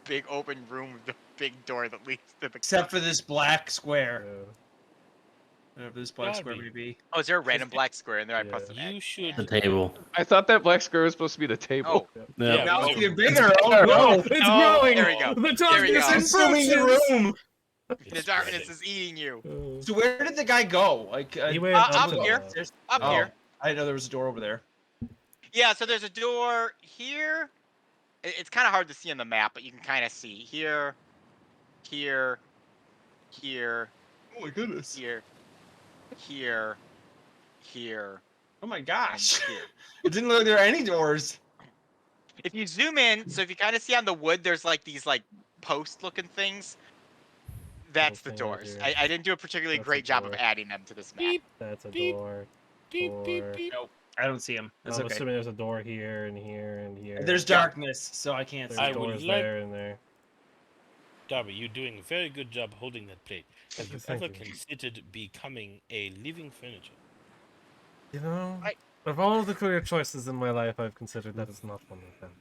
big open room with a big door that leads to the. Except for this black square. Yeah. Whatever this black square Darby. may be. Oh, is there a random black square in there? I Yeah. pressed an X. You should. The table. I thought that black square was supposed to be the table. Oh, Yeah. Now it's no. getting bigger. Oh No, no! it's Oh, growing. there we go. The There we darkness go. It's consuming the encroaches. room. the It's darkness spreading. is eating you. So where did the guy go? Like He went up onto the here. map. Up Oh, here. I didn't know there was a door over there. Yeah, so there's a door here. It's kind of hard to see on the map, but you can kind of see here, here, here, Oh my goodness! here, here, here, Oh my and gosh! here. It didn't look like there were any doors. If you zoom in, so if you kind of see on the wood, there's like these like post-looking things. That's the Little thing right doors. here. I didn't do a particularly That's a great job of door. adding them to this map. Beep, That's a Beep. door. beep, beep, Door. beep. Nope, I don't see him. That's I'm okay. assuming there's a door here and here and here. There's darkness, so I can't There's see. I would doors like- there and there. Darby, you're doing a very good job holding that plate. Have you Thank ever you. considered becoming a living furniture? You know, I- of all the career choices in my life, I've considered that is not one of them.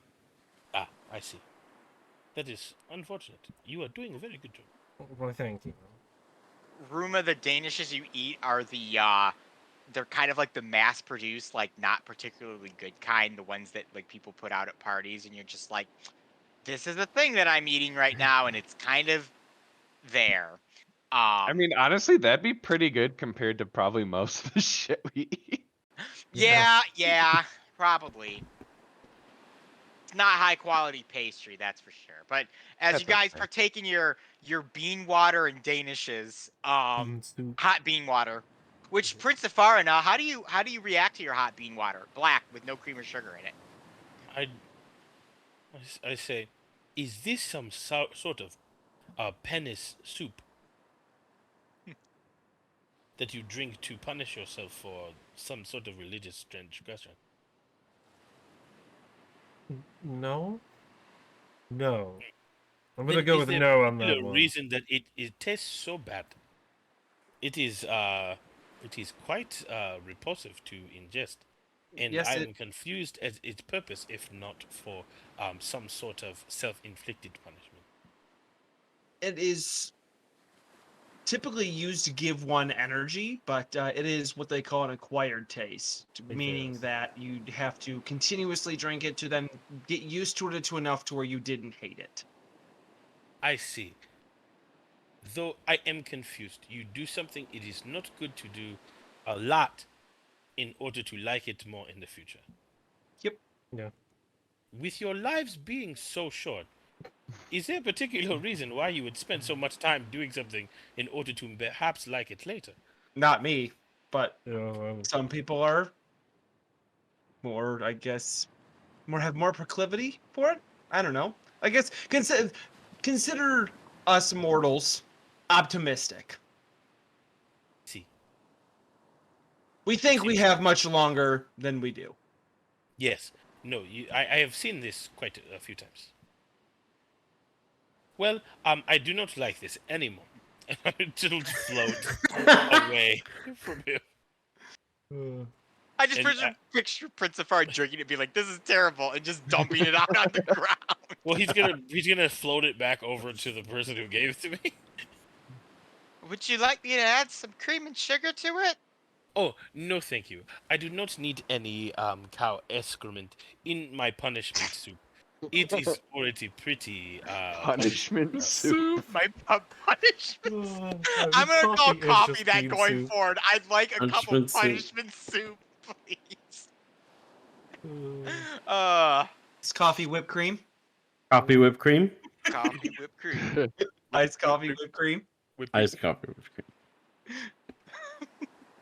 Ah, I see. That is unfortunate. You are doing a very good job. Well, thank you. Ruma, the Danishes you eat are they're kind of like the mass-produced, like not particularly good kind, the ones that like people put out at parties, and you're just like, this is the thing that I'm eating right now, and it's kind of there. I mean, honestly, that'd be pretty good compared to probably most of the shit we eat. yeah, probably. It's not high quality pastry, that's for sure. But as That's you guys okay. partake in your bean water and Danishes, Bean soup. hot bean water, which Prince of Farah now, how do you react to your hot bean water? Black with no cream or sugar in it. I say, is this some sort of penis soup that you drink to punish yourself for some sort of religious transgression? No? No. I'm gonna Then go is with there no a on that particular one. reason that it tastes so bad? It is quite repulsive to ingest, and Yes, I it am confused as its purpose, if not for some sort of self-inflicted punishment. it is typically used to give one energy, but it is what they call an acquired taste, meaning Yes. that you'd have to continuously drink it to then get used to it to enough to where you didn't hate it. I see. Though I am confused. You do something it is not good to do a lot in order to like it more in the future. Yep. Yeah. With your lives being so short, is there a particular reason why you would spend so much time doing something in order to perhaps like it later? Not me, but Yeah, some people are more, I guess, have more proclivity for it. I don't know. I guess consider us mortals optimistic. See, We it think we seems have much longer than we do. yes. No, I have seen this quite a few times. Well, I do not like this anymore. It'll float away from him. I just And picture Prince of Far drinking it, be like, "This is terrible," and just dumping it out on the ground. well, he's gonna float it back over to the person who gave it to me. Would you like me to add some cream and sugar to it? Oh no, thank you. I do not need any cow excrement in my punishment soup. It is already pretty Punishment soup. My punishment. I I'm mean, gonna call coffee is coffee just that bean going soup. forward. I'd like a cup of Punishment soup. punishment soup, please. It's coffee whipped cream. Coffee whipped cream. Coffee whipped cream. Iced coffee whipped cream. Iced coffee whipped cream.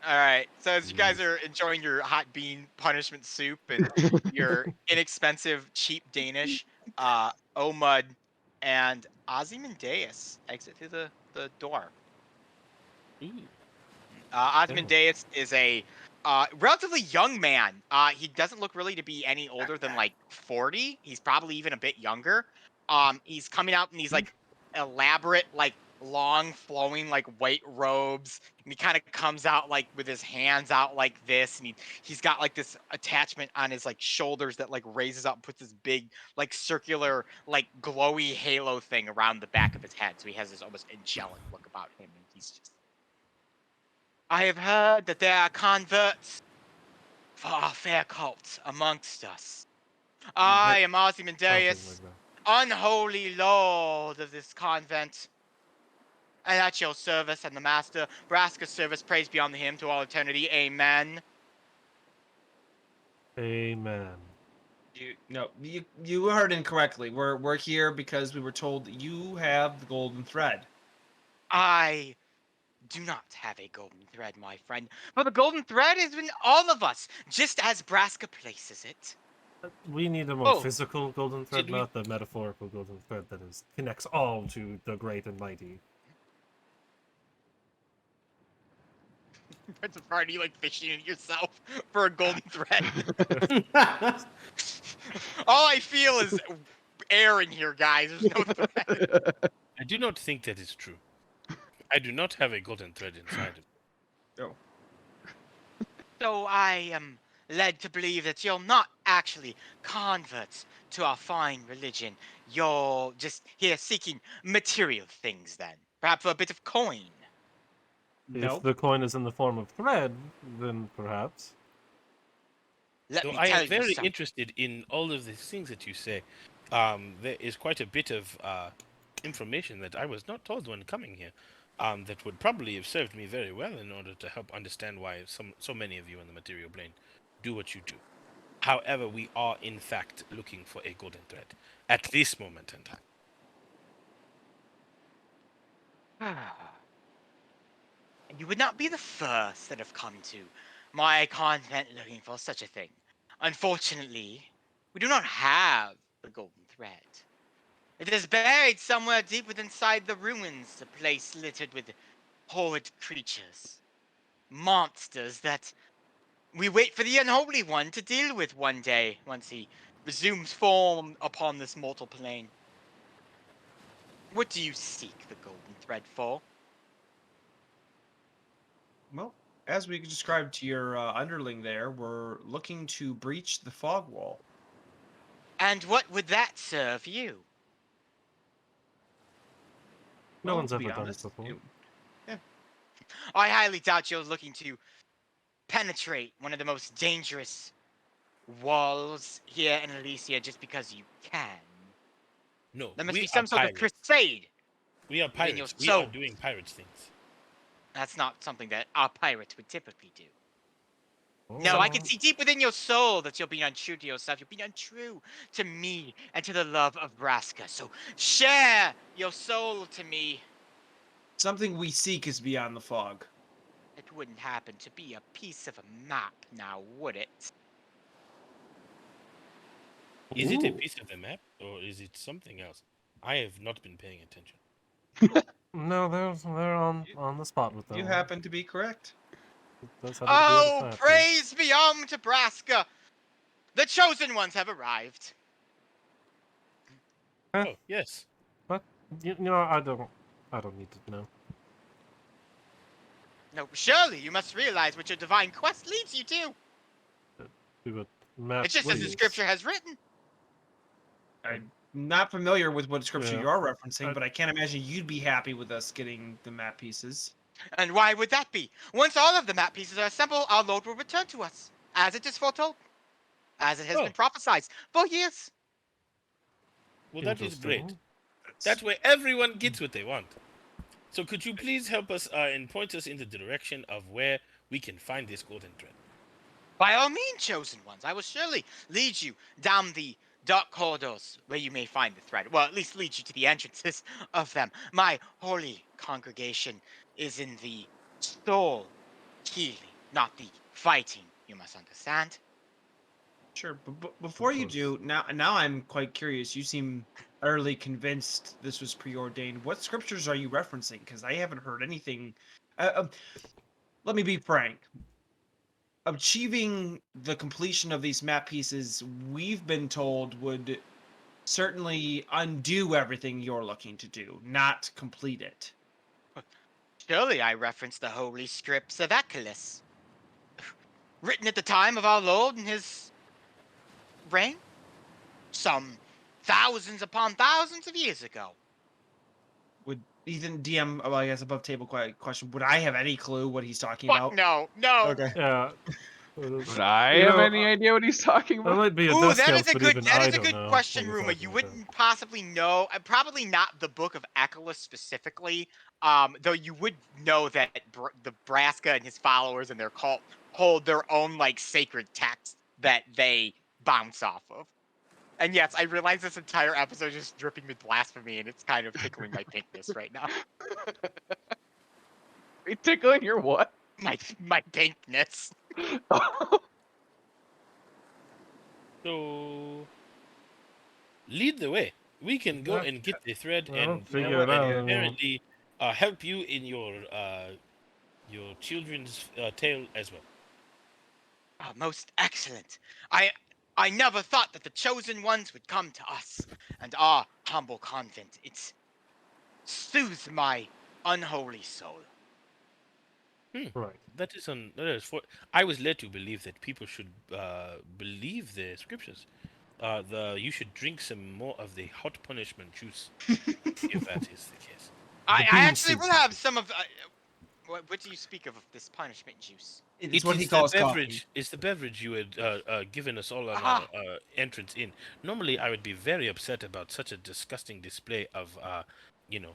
All right. So as you guys are enjoying your hot bean punishment soup and your inexpensive, cheap Danish, Omud and Ozymandias exit through the door. Ozymandias is a relatively young man. He doesn't look really to be any older than like 40. He's probably even a bit younger. He's coming out in these like elaborate, like long flowing like white robes, and he kind of comes out like with his hands out like this, and he's got like this attachment on his like shoulders that like raises up and puts this big like circular like glowy halo thing around the back of his head. So he has this almost angelic look about him, and he's just I have heard that there are converts for our fair cult amongst us. I am Something Ozymandias, like that. unholy lord of this convent. And at your service and the master, Braska's service, praise be on him to all eternity. Amen. Amen. You heard incorrectly. We're here because we were told that you have the golden thread. I do not have a golden thread, my friend. But the golden thread is in all of us, just as Braska places it. We need a more Oh, physical golden thread, did we- not the metaphorical golden thread that connects all to the great and mighty. Prince of Party, like fishing in yourself for a golden thread. All I feel is air in here, guys. There's no thread. I do not think that is true. I do not have a golden thread inside of me. So I am led to believe that you're not actually converts to our fine religion. You're just here seeking material things then. Perhaps for a bit of coin. If Nope. the coin is in the form of thread, then perhaps. Let So me I tell am you very something. interested in all of these things that you say. There is quite a bit of information that I was not told when coming here. That would probably have served me very well in order to help understand why so many of you in the material plane do what you do. However, we are in fact looking for a golden thread at this moment in time. And you would not be the first that have come to my convent looking for such a thing. Unfortunately, we do not have the golden thread. It is buried somewhere deep within inside the ruins, a place littered with horrid creatures. Monsters that we wait for the unholy one to deal with one day, once he resumes form upon this mortal plane. What do you seek the golden thread for? Well, as we described to your underling there, we're looking to breach the fog wall. And what would that serve you? No Well, one's to be ever done it honest, before. I highly doubt you're looking to penetrate one of the most dangerous walls here in Elyssia just because you can. No, There must we be are some sort of pirates. crusade. We are within your pirates. We are soul. doing pirates things. That's not something that our pirates would typically do. Oh, No, I can see deep within your soul that you're being untrue to yourself. You're being untrue to me and to the love of Braska. So share your soul to me. Something we seek is beyond the fog. It wouldn't happen to be a piece of a map now, would it? Is it a Ooh. piece of the map or is it something else? I have not been paying attention. No, they're on the spot with them. You happen to be correct. It does have to do with Oh, the map, praise be to Braska! The chosen ones have arrived. Oh, yes. But you know, I don't need to know. No, surely you must realize what your divine quest leads you to. Do it. Map, It's just as the please. scripture has written. I'm not familiar with what scripture Yeah. you're referencing, I- but I can't imagine you'd be happy with us getting the map pieces. And why would that be? Once all of the map pieces are assembled, our Lord will return to us, as it is foretold, as it has Oh. been prophesied for years. Well, that is great. Interesting. That's where everyone gets what they want. So could you please help us and point us in the direction of where we can find this golden thread? By all means, chosen ones, I will surely lead you down the dark corridors where you may find the thread. Well, at least lead you to the entrances of them. My holy congregation is in the soul healing, not the fighting, you must understand. Sure, but before you course. do, now I'm quite curious. You seem utterly convinced this was preordained. What scriptures are you referencing? Because I haven't heard anything. Let me be frank. Achieving the completion of these map pieces, we've been told, would certainly undo everything you're looking to do, not complete it. Surely I reference the holy scripts of Achilles, written at the time of our Lord and his reign, some thousands upon thousands of years ago. Would Ethan DM? Oh, I guess above table question. Would I have any clue what he's talking Fuck about? no, no. Okay. Yeah. Would I You have know, any idea what he's talking That about? might be a Ooh, that discount, is a but good. even That I is a don't good know question, what Ruma. you're You talking wouldn't possibly know. Probably not the Book of Achilles specifically. Though you would know that the Braska and his followers and their cult hold their own like sacred text that they bounce off of. And yes, I realize this entire episode is just dripping with blasphemy, and it's kind of tickling my pinkness right now. Are you tickling your what? My pinkness. So lead the way. We can go Yeah. and get the thread Well, and figure it out, and apparently help you in your children's tale as well. Oh, most excellent. I never thought that the chosen ones would come to us and our humble convent. It soothes my unholy soul. Right. That is for. I was led to believe that people should believe the scriptures. You should drink some more of the hot punishment juice if that is the case. I bean actually soup. will have some of. What do you speak of this punishment juice? It's what he calls the coffee. beverage. It's the beverage you had given us all on Ah. our entrance in. Normally, I would be very upset about such a disgusting display of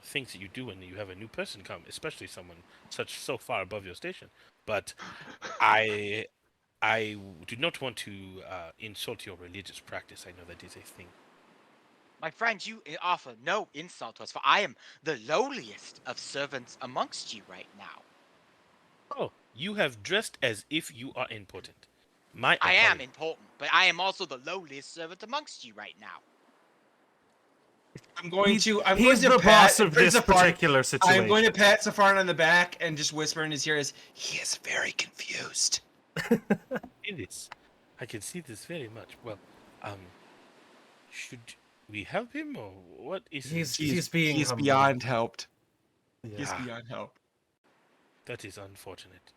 things that you do when you have a new person come, especially someone so far above your station. But I do not want to insult your religious practice. I know that is a thing. My friend, you offer no insult to us, for I am the lowliest of servants amongst you right now. Oh, you have dressed as if you are important. My I am apologies. important, but I am also the lowliest servant amongst you right now. I'm going He's to the pat boss of Prince this Safarn. particular situation. I'm going to pat Safarn on the back and just whisper in his ear, he is very confused. It is. I can see this very much. Well, Should we help him, or what is He's being He's humble. beyond helped. Yeah. He's beyond help. That is unfortunate.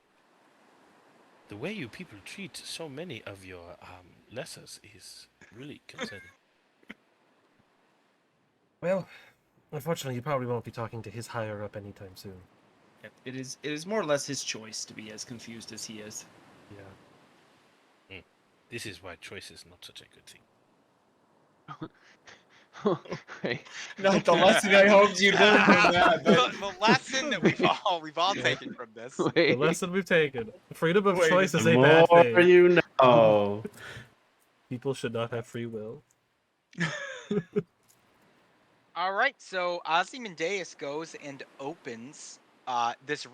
The way you people treat so many of your lessers is really concerning. Well, unfortunately, you probably won't be talking to his higher up anytime soon. Yep, it is more or less his choice to be as confused as he is. Yeah. This is why choice is not such a good thing. Hey, Not the lesson I hoped you'd learn from that. But The lesson that we've all taken from this. The wait. lesson we've taken. Freedom of Wait, choice The is a bad more thing. you know. People should not have free will. All right, so Ozymandias goes and opens this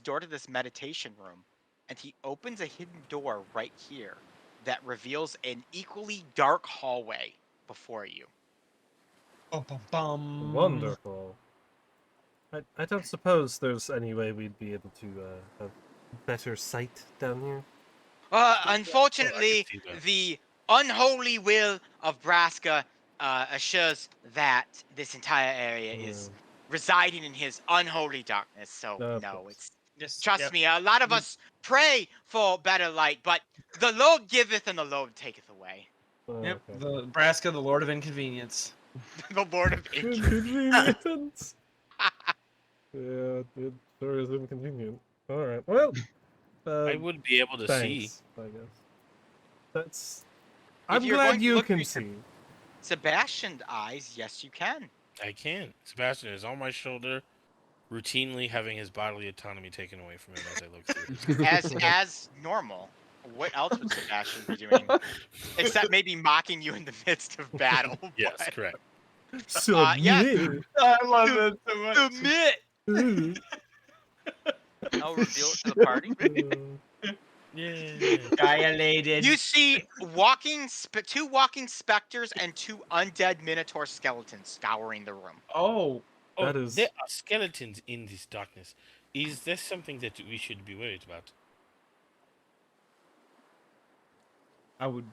door to this meditation room, and he opens a hidden door right here that reveals an equally dark hallway before you. bum, bum, bum. Wonderful. I don't suppose there's any way we'd be able to have better sight down here. Unfortunately, see that. the unholy will of Braska assures that this entire area is residing in his unholy darkness. So Of no, course. it's Yes, trust yep. me. A lot of us pray for better light, but the Lord giveth and the Lord taketh away. Yep. Okay. The Braska, the Lord of Inconvenience. The Lord of Inconvenience. Inconvenience. Yeah, it sure is inconvenient. All right. Well, I would be able to see. thanks. I guess that's. If I'm you're glad going to you look can through see. Sebastian's eyes, yes, you can. I can. Sebastian is on my shoulder, routinely having his bodily autonomy taken away from him as I look through. As normal. What else would Sebastian be doing? Except maybe mocking you in the midst of battle. Yes, but- correct. yeah. Submit. I love it so much. Submit! I'll reveal it to the party. Yeah. Dilated. You see two walking specters and two undead minotaur skeletons scouring the room. Oh, Oh, That is- there are skeletons in this darkness. Is there something that we should be worried about? I would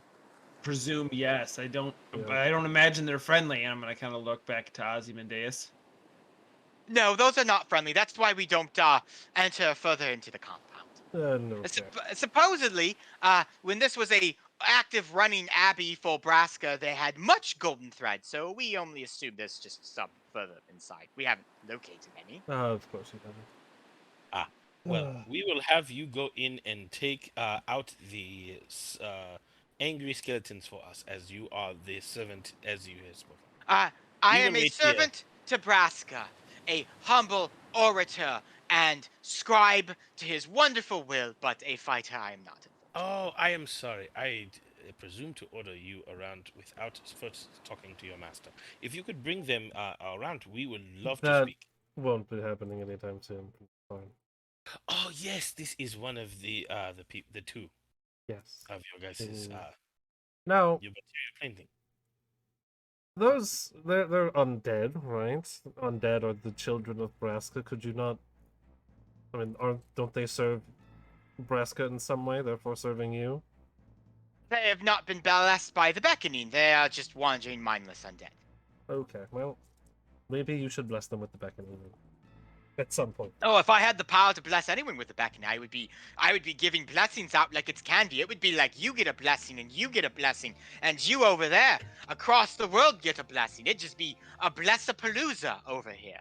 presume yes. I don't. Yeah. I don't imagine they're friendly. And I'm gonna kind of look back to Ozymandias. No, those are not friendly. That's why we don't enter further into the compound. No. Supposedly, when this was a active running abbey for Braska, they had much golden thread, so we only assume there's just some further inside. We haven't located any. Of course you haven't. Well, we will have you go in and take out the angry skeletons for us, as you are the servant, as you have spoken. I We am will a wait here. servant to Braska, a humble orator and scribe to his wonderful will, but a fighter I am not. Oh, I am sorry. I presume to order you around without first talking to your master. If you could bring them around, we would love to That- speak. Won't be happening anytime soon. Fine. Oh yes, this is one of the two Yes. of your guys' Now, your material painting. those they're undead, right? Undead are the children of Braska. Could you not? I mean, don't they serve Braska in some way? Therefore, serving you. They have not been blessed by the beckoning. They are just wandering mindless undead. Okay. Well, maybe you should bless them with the beckoning at some point. Oh, if I had the power to bless anyone with the beckoning, I would be giving blessings out like it's candy. It would be like you get a blessing and you get a blessing and you over there across the world get a blessing. It'd just be a blessapalooza over here.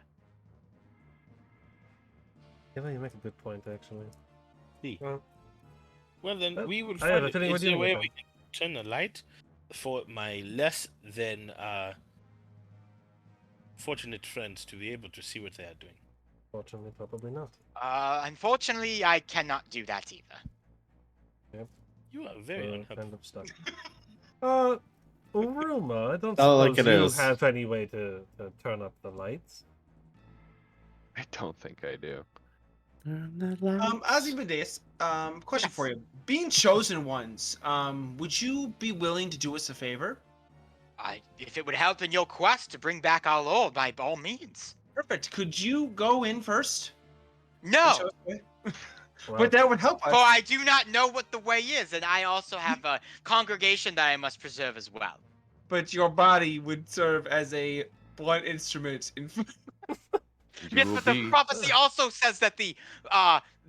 Yeah, you make a good point, actually. See. Well, Well then, Well, we will I have find a it. feeling we're Is there a dealing way with we can turn the light for my less than fortunate friends to be able to see what they are doing? fortunately, probably not. Unfortunately, I cannot do that either. You are very So, unhelpful. kind of stuck. Uruma, I don't Oh, suppose like it you is. have any way to turn up the lights. I don't think I do. Ozymandias, question for you. Being chosen ones, would you be willing to do us a favor? If it would help in your quest to bring back our Lord, by all means. Perfect. Could you go in first? No, Show us the way? Well, But that would help us. for I do not know what the way is, and I also have a congregation that I must preserve as well. but your body would serve as a blunt instrument. Yes, but the prophecy also says that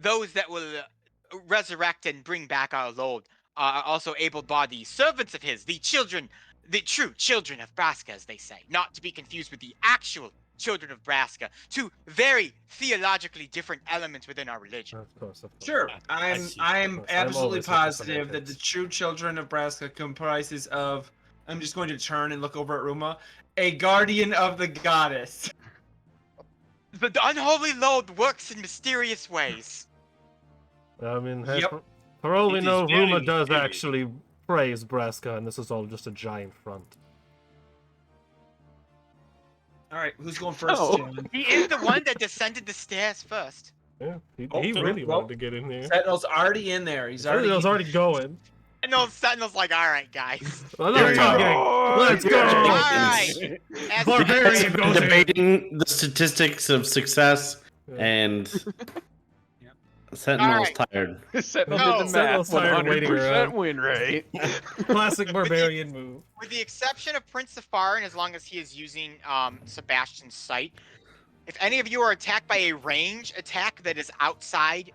those that will resurrect and bring back our Lord are also able-bodied servants of his, the true children of Braska, as they say, not to be confused with the actual children of Braska, two very theologically different elements within our religion. Of course. Sure, I see. I'm I'm absolutely always here for positive that the semantics. true children of Braska comprises of. I'm just going to turn and look over at Ruma, a guardian of the goddess. The unholy Lord works in mysterious ways. I mean, hey, Yep. for all we It is know, very Ruma does mysterious. actually praise Braska, and this is all just a giant front. All right, who's going first, Oh. Jalen? He is the one that descended the stairs first. Yeah, he Oh, really well, wanted to get in here. Sentinel's already in there. He's Sentinel's already going. And those Sentinel's like, all right, guys. Well, Here no we talking. go. Let's go. All right. As Barbarian the- goes in. Debating the statistics of success, and Sentinel's Alright. tired. Sentinel No. did the math. Sentinel's tired waiting 100% around. win rate. Classic barbarian move. With the exception of Prince Safar, and as long as he is using Sebastian's sight, if any of you are attacked by a range attack that is outside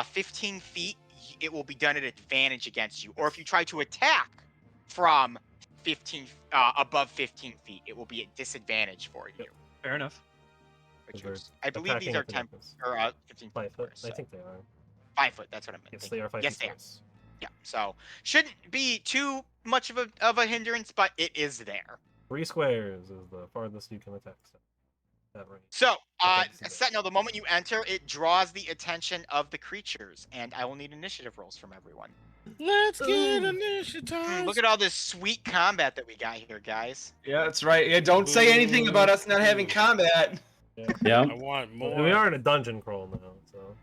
15 feet, it will be done at advantage against you. Or if you try to attack from 15 above 15 feet, it will be at disadvantage for you. Fair enough. Which They're is, I believe these attacking are at the 10 difference. or 15 5 foot. so I think they are. 5 foot. That's what I meant. Yes, Thank they you. are 5 Yes, feet they are. twice. Yeah. So shouldn't be too much of a hindrance, but it is there. 3 squares is the farthest you can attack. That range. So, Okay, see that. Sentinel, the moment you enter, it draws the attention of the creatures, and I will need initiative rolls from everyone. Let's get initiative. Look at all this sweet combat that we got here, guys. Yeah, that's right. Yeah, don't say anything about us not having combat. Yeah. I want more. Well, we are in a dungeon crawl now, so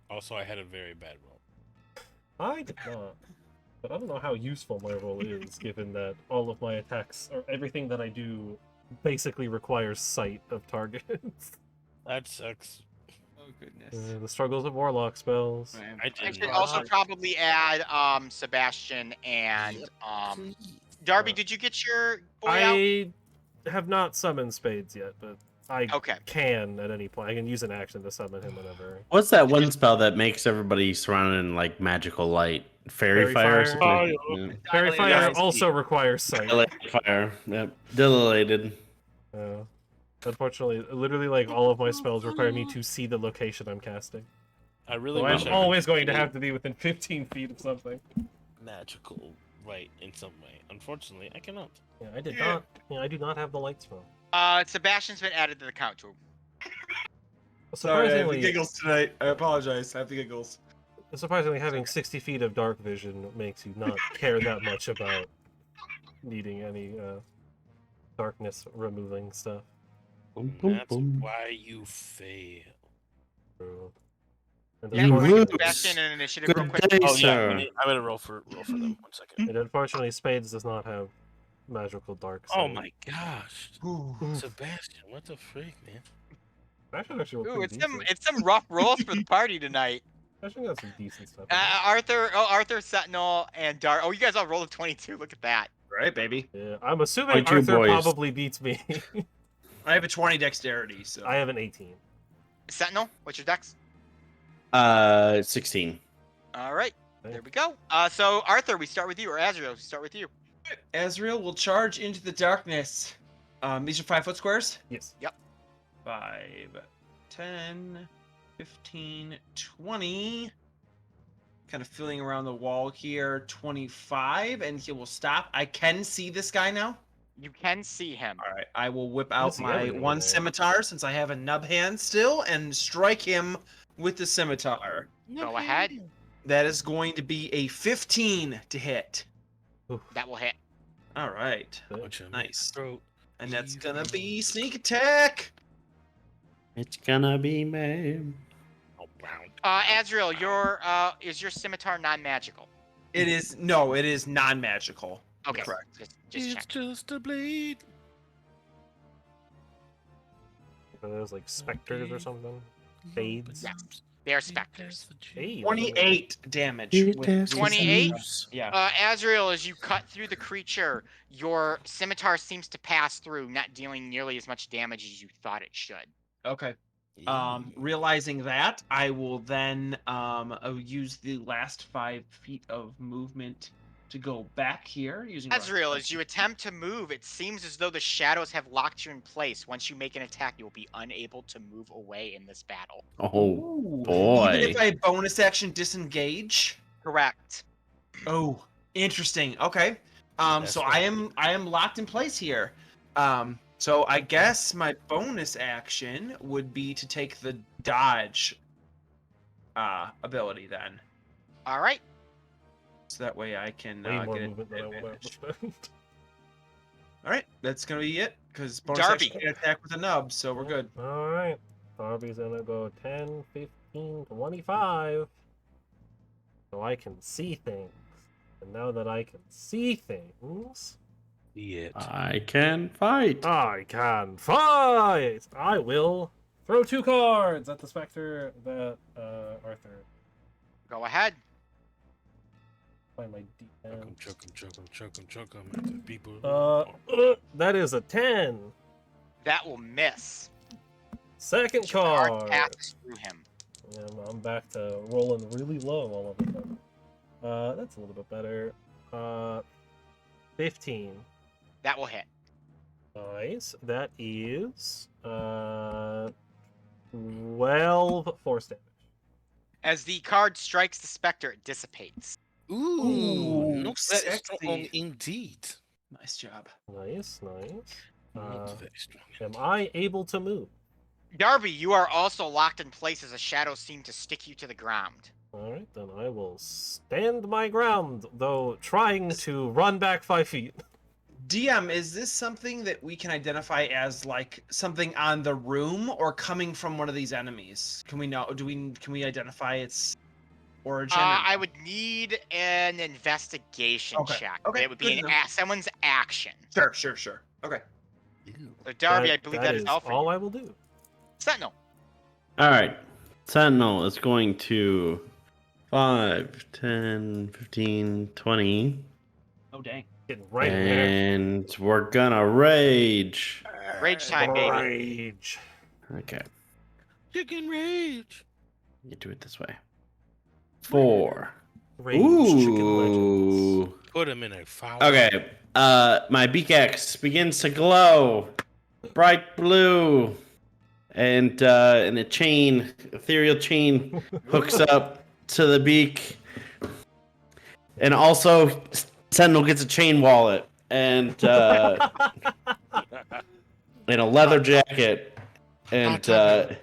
Also, I had a very bad roll. I did not. But I don't know how useful my roll is, given that all of my attacks or everything that I do basically requires sight of targets. That sucks. Oh goodness. The struggles of warlock spells. I I did should not. also probably add Sebastian and Darby. Did you get your boy out? I have not summoned spades yet, but I Okay. can at any point. I can use an action to summon him whenever. What's that one spell that makes everybody surrounded in like magical light? Fairy Fairy fire or fire? something? Oh, Yeah. Fairy Dilated fire eyes. also requires sight. Dilated fire. Yep. Dilated. Unfortunately, literally, like all of my spells require me to see the location I'm casting. I really So wish I'm I always could going to be have to be within 15 feet of something. magical right in some way. Unfortunately, I cannot. Yeah, I did not. Yeah, I do not have the light spell. Sebastian's been added to the count too. Sorry, I have the Surprisingly, giggles tonight. I apologize. I have the giggles. surprisingly, having 60 feet of dark vision makes you not care that much about needing any darkness removing stuff. Boom, And boom, that's boom. why you fail. So- and Yeah, You go ahead and lose. give Sebastian an initiative real Good quick. day, Oh yeah, sir. I'm gonna roll for them. 1 second. And unfortunately, Spades does not have magical dark sight. Oh my gosh, Ooh. Sebastian, what the freak, man? Actually, Ooh, it's some rough rolls for the party tonight. Actually, got some decent stuff. Arthur, Sentinel, and Dar. Oh, you guys all rolled a 22. Look at that. Right, baby. Yeah, I'm assuming 22 Arthur boys. probably beats me. I have a 20 dexterity, so. I have an 18. Sentinel, what's your dex? 16. All right, Okay. there we go. So Arthur, we start with you, or Azrael, we start with you. Azrael will charge into the darkness. These are 5-foot squares. Yes. 5, 10, 15, 20. Kind of feeling around the wall here. 25, and he will stop. I can see this guy now. You can see him. All right, I will whip Let's out see my everything one there. scimitar since I have a nub hand still and strike him with the scimitar. Go ahead. That is going to be a 15 to hit. That will hit. All right, Punch him in Nice. the throat. and that's gonna be sneak attack. It's gonna be me. Oh, wow. Azrael, is your scimitar non-magical? It is non-magical. Okay. Correct. Just It's check. just a blade. Are those like specters or something? Fades? Yeah. They are specters. Hey, 28 damage. It with has 28? use. Yeah. Azrael, as you cut through the creature, your scimitar seems to pass through, not dealing nearly as much damage as you thought it should. Okay. Realizing that, I will then use the last 5 feet of movement to go back here using. Azrael, as you attempt to move, it seems as though the shadows have locked you in place. Once you make an attack, you will be unable to move away in this battle. Oh Ooh. boy. Even if I bonus action disengage. Correct. Oh, interesting. Okay. That's So right. I am locked in place here. So I guess my bonus action would be to take the dodge ability then. All right. So that way I can way more get an movement than I want to advantage. spend. All right, that's gonna be it. Because bonus Darby. action can't attack with a nub, so we're good. All right. Darby's gonna go 10, 15, 25. So I can see things. And now that I can see things, I can fight. I can fight! I will throw 2 cards at the Spectre that Arthur. Go ahead. Find my Chuck 'em at the people. that is a 10. That will miss. Second Card card. passes through him. And I'm back to rolling really low all of a sudden. That's a little bit better. 15. That will hit. Nice. That is 12 force damage. As the card strikes the specter, it dissipates. Ooh, not very sexy. strong indeed. Nice job. Nice, nice. Not very strong. Am I able to move? Darby, you are also locked in place as a shadow seemed to stick you to the ground. Alright, then I will stand my ground, though trying to run back 5 feet. DM, is this something that we can identify as like something on the room or coming from one of these enemies? Can we know? Can we identify its origin? I would need an investigation Okay, check. okay, It would good be to an know. someone's action. Sure. Okay. So Darby, I believe that is all for you. I will do. Sentinel. All right. Sentinel is going to 5, 10, 15, 20. Oh dang. Getting right in there. And we're gonna rage. Rage time, baby. Rage. Okay. Chicken rage. You do it this way. 4. Rage Chicken Legends. Ooh. Put him in a foul. Okay. My beak axe begins to glow, bright blue, and a chain, ethereal chain, hooks up to the beak, and also Sentinel gets a chain wallet and and a leather jacket, and Power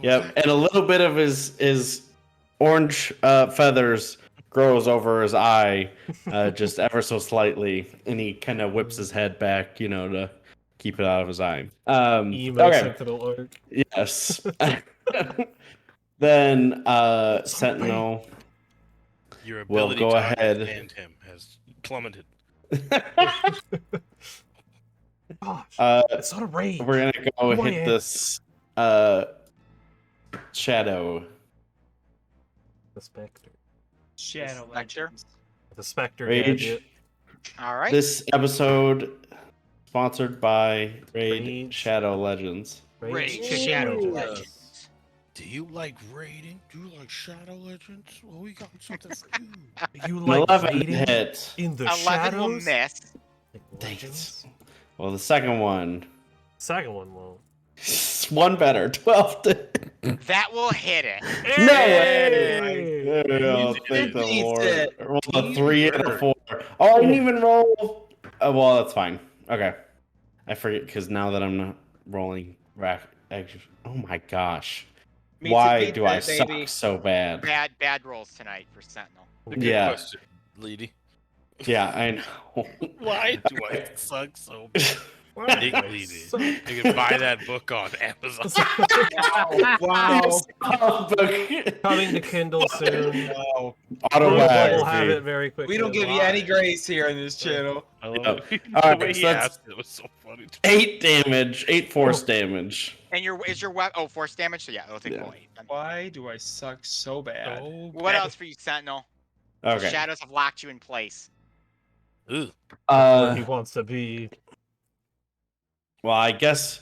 yep, attack. and a little bit of his orange feathers grows over his eye, just ever so slightly, and he kind of whips his head back, to keep it out of his eye. Emo Okay. Sentinel arc. Yes. Then Sentinel Your We'll ability go to ahead. understand him has plummeted. Gosh, uh, it's not a rage. we're gonna go Come on, hit Ian. this shadow. The Spectre. Shadow Spectre? Legends. The Spectre Rage. gadget. All right. This episode sponsored by Raid Rage. Shadow Legends. Rage Chicken Shadow Legends. Legends. Do you like raiding? Do you like Shadow Legends? Well, we got something for you. You An like 11 raiding hit. in the 11 will shadows? miss. Like Dang legends? Well, the second one, Second one will. one better, 12 to... That will hit it. No way! Hey! Oh, Easy thank the beats Lord. it. Roll a Easy 3 and a bird. 4. Oh, I didn't even roll. Well, that's fine. Okay. I forget because now that I'm not rolling rack. Oh my gosh. Meets Why it, do I beats it, baby. suck so bad? Bad rolls tonight for Sentinel. Good Yeah. question, lady. Yeah, I know. Why do I suck so bad? Wow. Big lady. You can buy that book on Amazon. Wow. Coming to Kindle soon. Wow. We'll have it Autobiography. very quickly. We don't give you any grace here on this channel. I love Yep. it. All The right, way so he that's asked it was so funny. 8 damage, 8 force damage. And is your weapon? Oh, force damage. So yeah, it'll take Yeah. full 8. Then. Why do I suck so bad? Oh, What else for you, Sentinel? The Okay. shadows have locked you in place. Ugh. Where he wants to be. Well, I guess.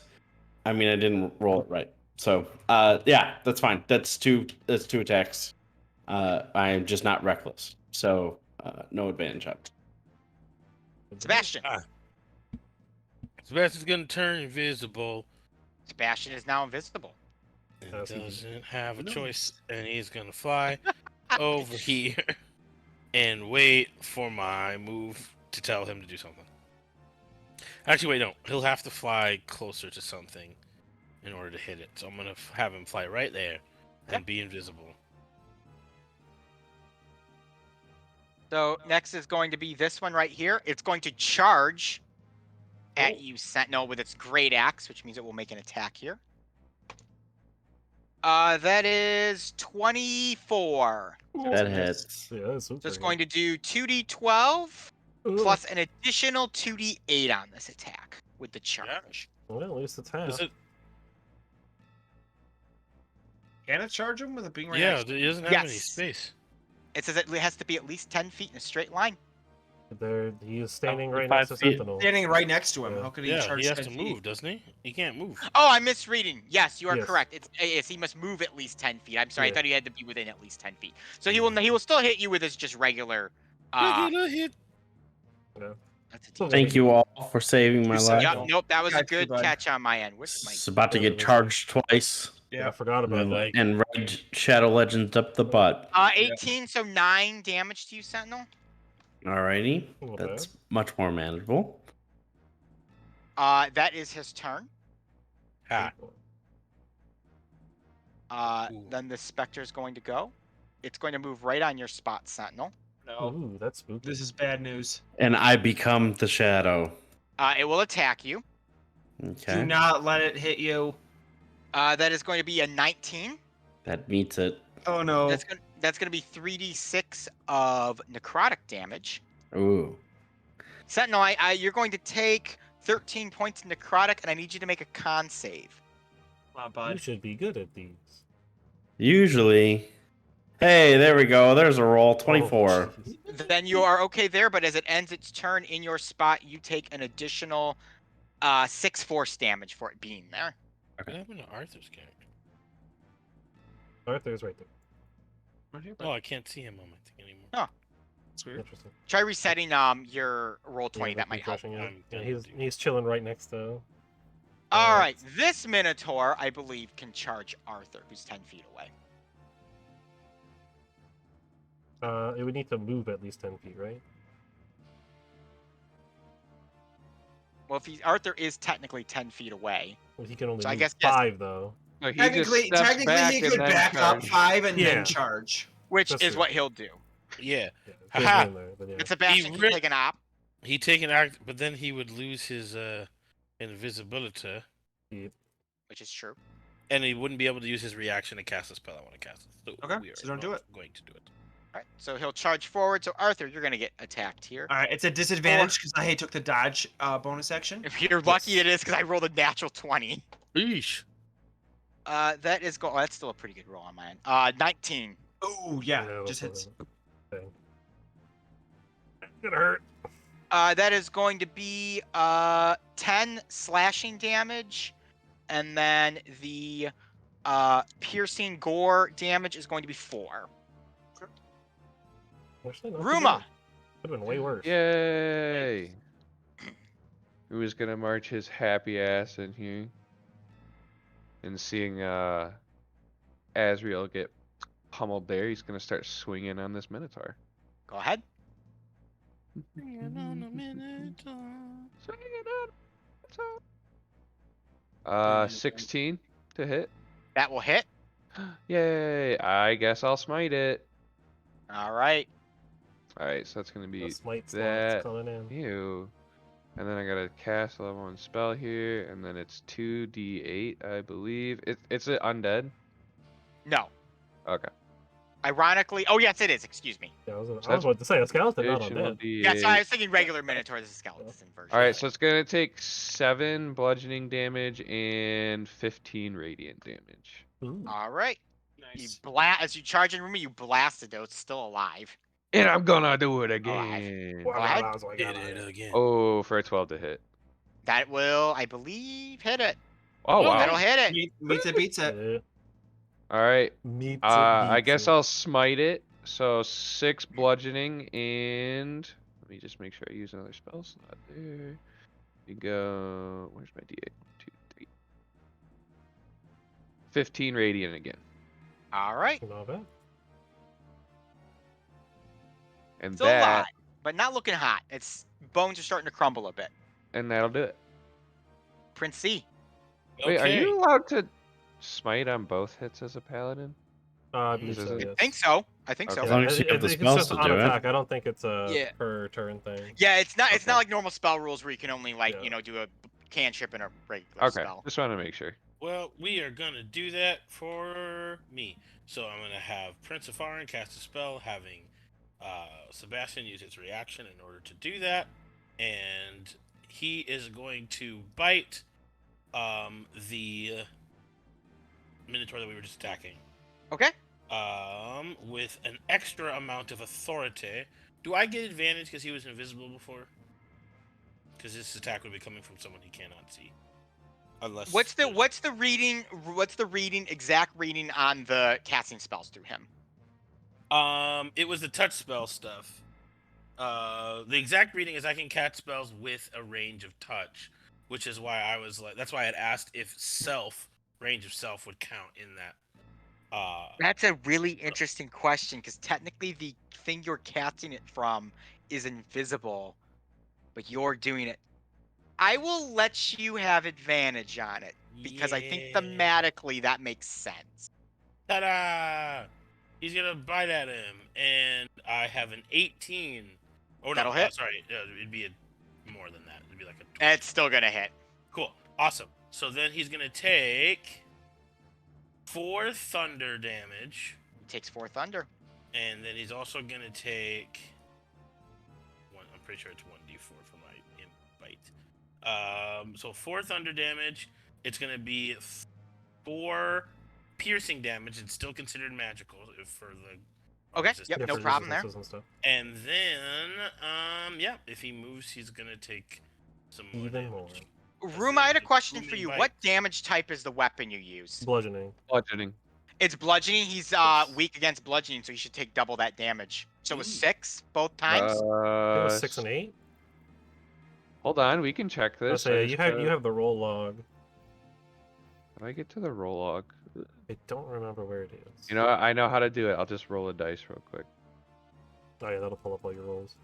I mean, I didn't roll it right. So, yeah, that's fine. That's two attacks. I am just not reckless. So, no advantage on it. Sebastian. Sebastian's gonna turn invisible Sebastian is now invisible. and Yes, he doesn't have a Nice. choice, and he's gonna fly over here and wait for my move to tell him to do something. Actually, wait, no. He'll have to fly closer to something in order to hit it. So I'm gonna have him fly right there and be invisible. So next is going to be this one right here. It's going to charge at you, Sentinel, with its great axe, which means it will make an attack here. That is 24. That hits. Yeah, that's So it's going to do 2d12 plus an additional 2d8 on this attack with the charge. Well, at least it's half. Does it? Can it charge him with a being Yeah, reaction? he doesn't have any Yes. space. It says it has to be at least 10 feet in a straight line. He is standing right 5 next to feet. Sentinel. Standing right next to him. Yeah. How could he Yeah, charge he has 10 to feet? move, doesn't he? He can't move. Oh, I'm misreading. Yes, you are Yes. correct. Yes, he must move at least 10 feet. I'm sorry, Yeah. I thought he had to be within at least 10 feet. So he will still hit you with his just regular. Regular hit. That's a Thank you all for saving my You life. said- Yep, nope, that was a Got you, good bud. catch on my end. Where's It's my? about to get charged twice. Yeah, I forgot about that. Like, And red Shadow Legends up the butt. 18, so 9 damage to you, Sentinel. Alrighty. Not That's bad. much more manageable. That is his turn. ha. Ooh. Then the specter is going to go. It's going to move right on your spot, Sentinel. No. Ooh, that's spooky. This is bad news. And I become the Shadow. It will attack you. Okay. Do not let it hit you. That is going to be a 19. That meets it. Oh no. That's going to be 3d6 of necrotic damage. Ooh. Sentinel, you're going to take 13 points of necrotic, and I need you to make a con save. Come on, You bud. should be good at these. Usually. Hey, there we go. There's a roll. Oh, 24. jeez. Then you are okay there, but as it ends its turn in your spot, you take an additional 6 force damage for it being there. What happened to Arthur's character? Arthur's right there. Oh, I can't see him on my thing anymore. Oh. That's weird. Interesting. Try resetting your roll 20. Yeah, That might help. refreshing it. I'm Yeah, done. he's chilling right next to. All right, this Minotaur, I believe, can charge Arthur, who's 10 feet away. It would need to move at least 10 feet, right? Well, Arthur is technically 10 feet away. Well, he can only So I move guess, yes. 5 though. No, he Technically, just steps back he and could then back up charge. 5 and Yeah. then charge. Which That's is it. what he'll do. Yeah, Yeah, it goes Haha. in there, but yeah. But Sebastian He can take an op. he take an act, but then he would lose his invisibility, Which is true. and he wouldn't be able to use his reaction to cast a spell I want to cast. So Okay, we are so don't do not it. Going to do it. All right, so he'll charge forward. So Arthur, you're gonna get attacked here. All right, it's a disadvantage because I took the dodge bonus action. If you're lucky, Yes. it is because I rolled a natural 20. Eesh. That is oh, that's still a pretty good roll on mine. 19. Oh yeah, No, just that's hits. not a thing. It's gonna hurt. That is going to be 10 slashing damage, and then the piercing gore damage is going to be 4. Actually, not too Ruma, bad. Could've been way worse. Yay! Who is gonna march his happy ass in here? And seeing Azrael get pummeled there, he's gonna start swinging on this Minotaur. go ahead. Swinging on a Minotaur. Swinging on a Minotaur. 16 to hit. That will hit. Yay! I guess I'll smite it. All right. Alright, so that's gonna be The smite slots that. coming in. Ew. And then I gotta cast a level 1 spell here, and then it's 2d8, I believe. It's it undead? No. Okay. Ironically, oh yes, it is. Excuse me. Yeah, I was that's about to say a skeleton, not Additional undead. Yeah, sorry, I D8. was thinking regular Minotaur. This is skeleton version. All right, so it's gonna take 7 bludgeoning damage and 15 radiant damage. Ooh. All right. You Nice. as you charge in Ruma, you blasted though. It's still alive. And I'm gonna do it Alive. again. Go ahead. Did it again. Oh, for a 12 to hit. That will, I believe, hit it. Oh Okay. wow. That'll hit it. Meets it, beats it. Yeah. All right. Meets it, I beats guess it. I'll smite it. So 6 bludgeoning and let me just make sure I use another spell slot there. We go. Where's my D8? 1, 2, 3. 15 radiant again. All right. Not bad. And Still alive, that but not looking hot. Its bones are starting to crumble a bit. and that'll do it. Prince C. Wait, are you allowed to smite on both hits as a paladin? I believe This so, is- yes. I think so. I think Okay. so. As long as you have the It's spells just to on do it. attack. I don't think it's a Yeah. per turn thing. Yeah, it's not. It's Okay. not like normal spell rules where you can only like Yeah. do a cantrip and a regular Okay, spell. just want to make sure. Well, we are gonna do that for me. So I'm gonna have Prince of Farin cast a spell, having Sebastian use its reaction in order to do that, and he is going to bite the Minotaur that we were just attacking. Okay. With an extra amount of authority. Do I get advantage because he was invisible before? Because this attack would be coming from someone he cannot see. Unless What's the there's- reading? What's the exact reading on the casting spells through him? It was the touch spell stuff. The exact reading is I can cast spells with a range of touch, which is why I was like, that's why I had asked if range of self would count in that. That's a really interesting question because technically the thing you're casting it from is invisible, but you're doing it. I will let you have advantage on it because I think Yeah. thematically that makes sense. Ta-da! He's gonna bite at him, and I have an 18. Oh no, That'll hit. sorry, it'd be more than that. It'd be like a 20. And it's still gonna hit. Cool, awesome. So then he's gonna take 4 thunder damage, He takes 4 thunder. and then he's also gonna take one. I'm pretty sure it's 1d4 for my imp bite. So 4 thunder damage. It's gonna be 4 piercing damage. It's still considered magical for the. Okay, resistance. yep, Yeah, no for problem there. resistances and stuff. And then, yeah, if he moves, he's gonna take some more Even more. damage. Ruma, I had a question for Booming you. bite. What damage type is the weapon you use? Bludgeoning. Bludgeoning. It's bludgeoning. He's Yes. weak against bludgeoning, so he should take double that damage. So it was Ooh. 6 both times. It was 6 and 8. Hold on, we can check I this. say I you just have gotta- the roll log. How do I get to the roll log? I don't remember where it is. You know, I know how to do it. I'll just roll a dice real quick. Oh yeah, that'll pull up all your rolls.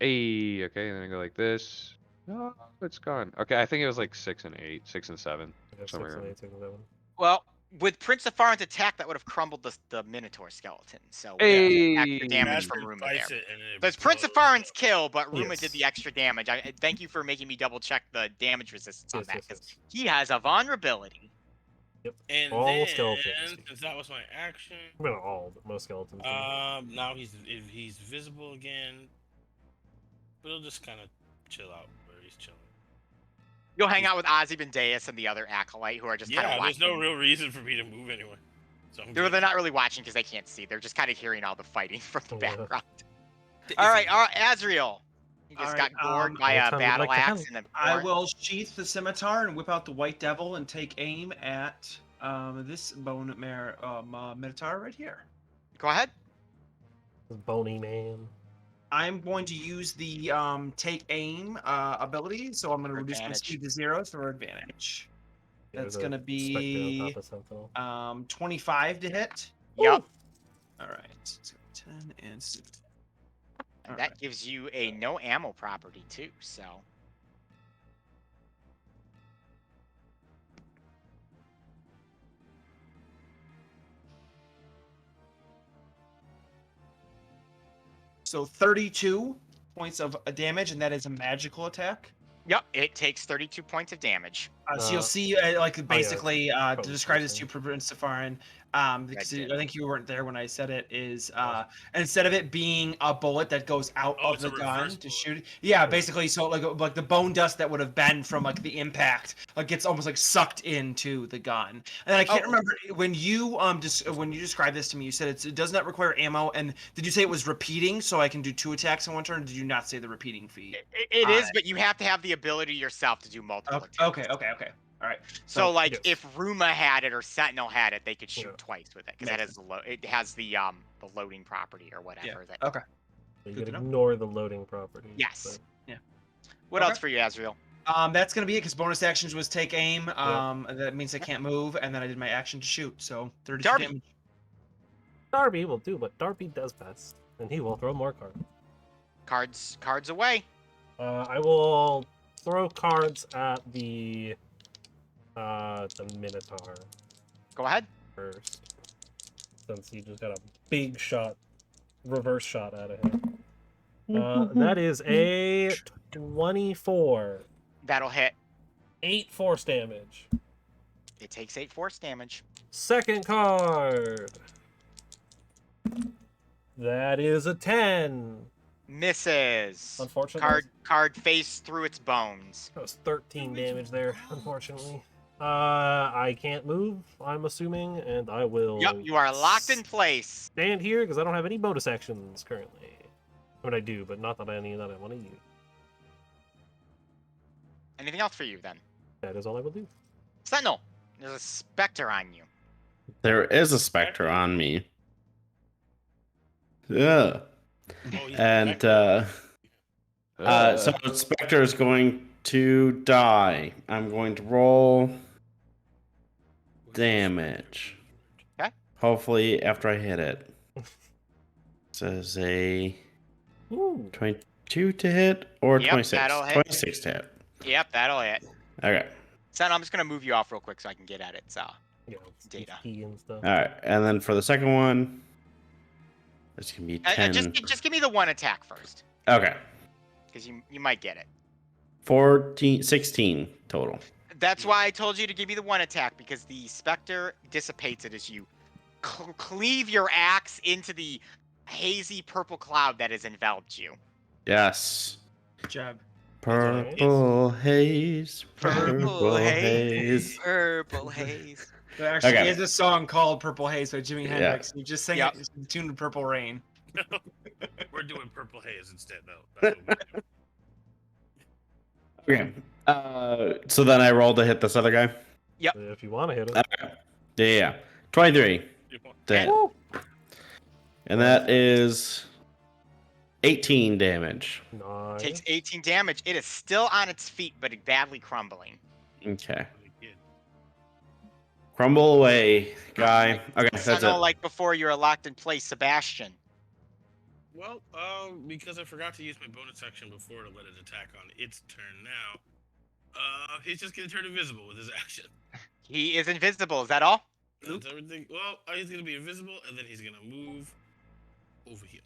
Hey, okay, and then I go like this. No, it's gone. Okay, I think it was like 6 and 8, 6 and 7. I have Somewhere 6 and around 8, 6 and 7. Well, with Prince of Farin's attack, that would have crumbled the Minotaur skeleton. So Hey. extra damage from Bastard Ruma bites there. it and it So it's Prince of blows Farin's up. kill, but Ruma Yes. did the extra damage. I thank you for making me double check the damage resistance on Yes, that yes, because yes. he has a vulnerability. And All then, skeletons. since that was my action, Well, not all, but most skeletons. do. now he's visible again, but he'll just kind of chill out where he's chilling. You'll hang out with Ozzy Bendeus and the other acolyte who are just kind Yeah, of there's watching. no real reason for me to move anyway. So I'm They're good. not really watching because they can't see. They're just kind of hearing all the fighting from the Yeah. background. Is All it- right, Azriel. He just Alright, got gored by what a time would you battle like to axe have? and then I born. will sheath the scimitar and whip out the white devil and take aim at this bone minotaur right here. Go ahead. This bony man. I'm going to use the take aim ability, so I'm going to For reduce my advantage. speed to 0 for advantage. Yeah, That's there's a gonna be, spectre on top of Sentinel. 25 to hit. Yep. All right, so 10 and 6. And that gives you a no ammo property too. So So 32 points of damage, and that is a magical attack. yep, it takes 32 points of damage. So you'll see, like, basically, to Probably describe this to you, interesting. Prince Safarin, because did. I think you weren't there when I said it, is instead of it being a bullet that goes out Oh, of it's the a gun reverse to bullet. shoot it. Yeah, basically, so like the bone dust that would have been from like the impact, like gets almost like sucked into the gun. And I can't Oh. remember when you when you described this to me, you said it does not require ammo. And did you say it was repeating, so I can do 2 attacks in one turn? Or did you not say the repeating feat? It is, but you have to have the ability yourself to do multiple attacks. Okay. All right. So like yes. if Ruma had it or Sentinel had it, they could shoot Yeah. twice with it because that has it has the loading property or whatever. That Okay. You Good could to know. ignore the loading property. Yes. Yeah. What Okay. else for you, Azrael? That's gonna be it because bonus actions was take aim. That means I can't move, and then I did my action to shoot. So 32 Darby. damage. Darby will do what Darby does best, and he will throw more cards. Cards away. I will throw cards at the Minotaur Go ahead. first, since he just got a big shot, reverse shot out of him. That is a 24. That'll hit. 8 force damage. It takes 8 force damage. Second card. That is a 10. Misses. Unfortunately. Card face through its bones. That was 13 damage there, unfortunately. I can't move, I'm assuming, and I will... Yep, you are locked in place. Stand here, because I don't have any bonus actions currently. I mean, I do, but not that any that I want to use. Anything else for you then? That is all I will do. Sentinel, there's a specter on you. There is a specter on me. Yeah. Oh, he's And back. so Spectre is going to die. I'm going to roll damage. Okay. Hopefully after I hit it. Says a Ooh. 22 to hit or Yep, 26? that'll hit. 26 to hit. Yep, that'll hit. Okay. Sentinel, I'm just gonna move you off real quick so I can get at it. So Yeah, Data. key and stuff. All right. And then for the second one, it's going to be 10. just give me the one attack first, Okay. because you might get it. 16 total. That's why I told you to give me the one attack, because the specter dissipates it as you cleave your axe into the hazy purple cloud that has enveloped you. Yes. Good job. Purple haze. Purple haze. Purple haze. There actually Okay. is a song called "Purple Haze" by Jimi Yeah. Hendrix. You just sang Yep. it to the tune of "Purple Rain." We're doing Purple Haze instead, though. That's what we're doing. Okay. So then I roll to hit this other guy. If you want to hit it. Okay. Yeah. 23 to hit. Woo! And that is 18 damage. Nice. Takes 18 damage. It is still on its feet, but badly crumbling. Okay. Really good. Crumble away, guy. Okay, that's Sentinel, it. like before, you're locked in place. Sebastian. Well, because I forgot to use my bonus action before to let it attack on its turn now, he's just gonna turn invisible with his action. He is invisible. Is that all? That's everything. Well, he's gonna be invisible, and then he's gonna move over here.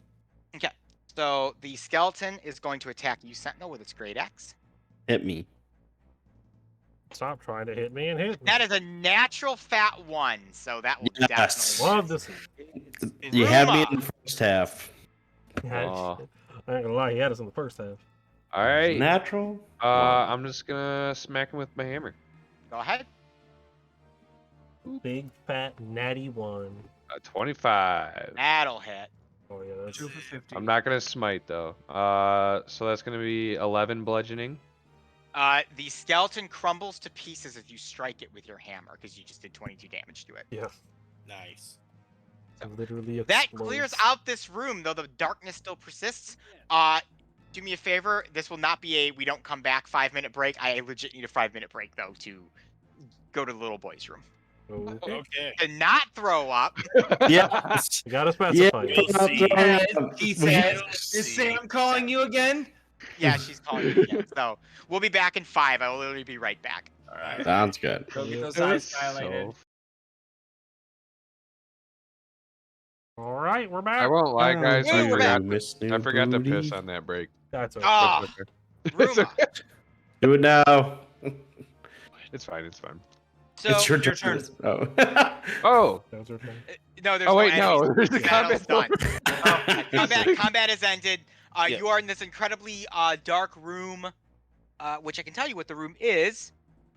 Okay. So the skeleton is going to attack you, Sentinel, with its great axe. Hit me. Stop trying to hit me and hit me. That is a natural fat one, so that will Yes. definitely. Love to see. You had me Ruma. in the first half. Aw. I ain't gonna lie, he had us in the first half. All right. Natural? I'm just gonna smack him with my hammer. Go ahead. Big fat natty one. 25. That'll hit. Oh yeah, that's 2 for 50. I'm not gonna smite though. So that's gonna be 11 bludgeoning. The skeleton crumbles to pieces if you strike it with your hammer, because you just did 22 damage to it. yeah. Nice. Literally That explodes. clears out this room, though the darkness still persists. Do me a favor. This will not be a we don't come back 5-minute break. I legit need a 5-minute break, though, to go to the little boy's room. Okay. Okay. To not throw up. Yes. You gotta Yeah. specify. We'll see. He says, We'll "Is see. Sam calling you again?" Yeah, she's calling me again. So we'll be back in 5. I will literally be right back. All right. Sounds good. Go get those Yeah. eyes dilated. All right, we're back. I won't lie, guys. Hey, I we're back. forgot to piss on that break. That's all Ah, It's Ruma. Do it now. It's fine. It's fine. So it's your your turn. turn. Oh. Oh. That was your turn. no, there's Oh no wait, enemies. no. There's the Battle's combat. done. Combat has ended. Yeah. You are in this incredibly dark room, which I can tell you what the room is,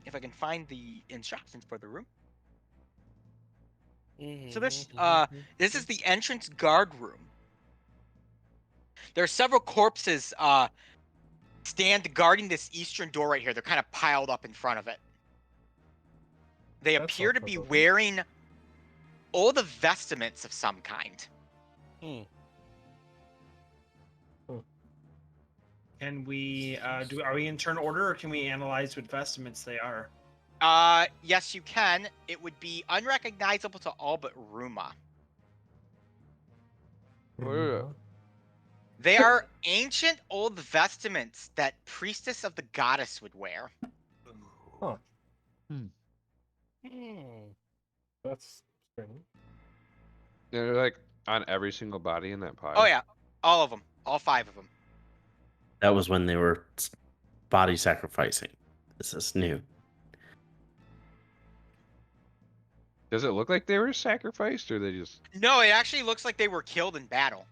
if I can find the instructions for the room. So this is the entrance guard room. There are several corpses stand guarding this eastern door right here. They're kind of piled up in front of it. They That's appear to not be foreboding. wearing all the vestments of some kind. Can we are we in turn order, or can we analyze what vestments they are? Yes, you can. It would be unrecognizable to all but Ruma. Yeah. They are ancient old vestments that priestess of the goddess would wear. Huh. That's strange. They're like on every single body in that pile. Oh yeah, all of them, all 5 of them. That was when they were body sacrificing. This is new. Does it look like they were sacrificed, or they just? No, it actually looks like they were killed in battle.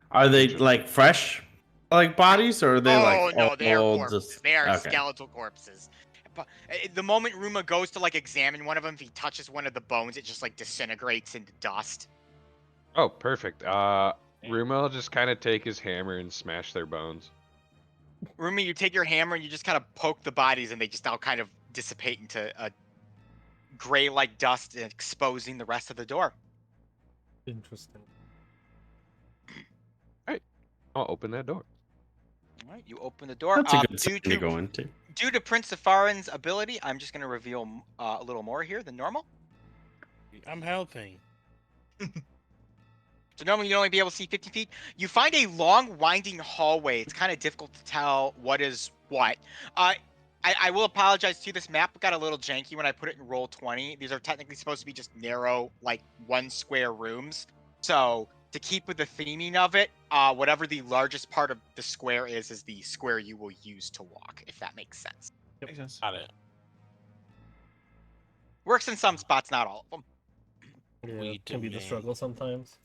Are they like fresh, like bodies, or are they Oh like no, they are old? corpses. They are okay. skeletal corpses. But the moment Ruma goes to like examine one of them, if he touches one of the bones, it just like disintegrates into dust. Oh, perfect. Ruma will just kind of take his hammer and smash their bones. Ruma, you take your hammer and you just kind of poke the bodies, and they just all kind of dissipate into a gray-like dust, exposing the rest of the door. Interesting. I'll open that door. All right, you open the door. That's a good due thing to to go into. due to Prince Safarin's ability, I'm just going to reveal a little more here than normal. I'm helping. So normally you'd only be able to see 50 feet. You find a long, winding hallway. It's kind of difficult to tell what is what. I will apologize to this map got a little janky when I put it in roll 20. These are technically supposed to be just narrow, like 1 square rooms. So to keep with the theming of it, whatever the largest part of the square is the square you will use to walk, if that makes sense. Makes sense. Got it. Works in some spots, not all of them. Yeah, We it can be the demand. struggle sometimes.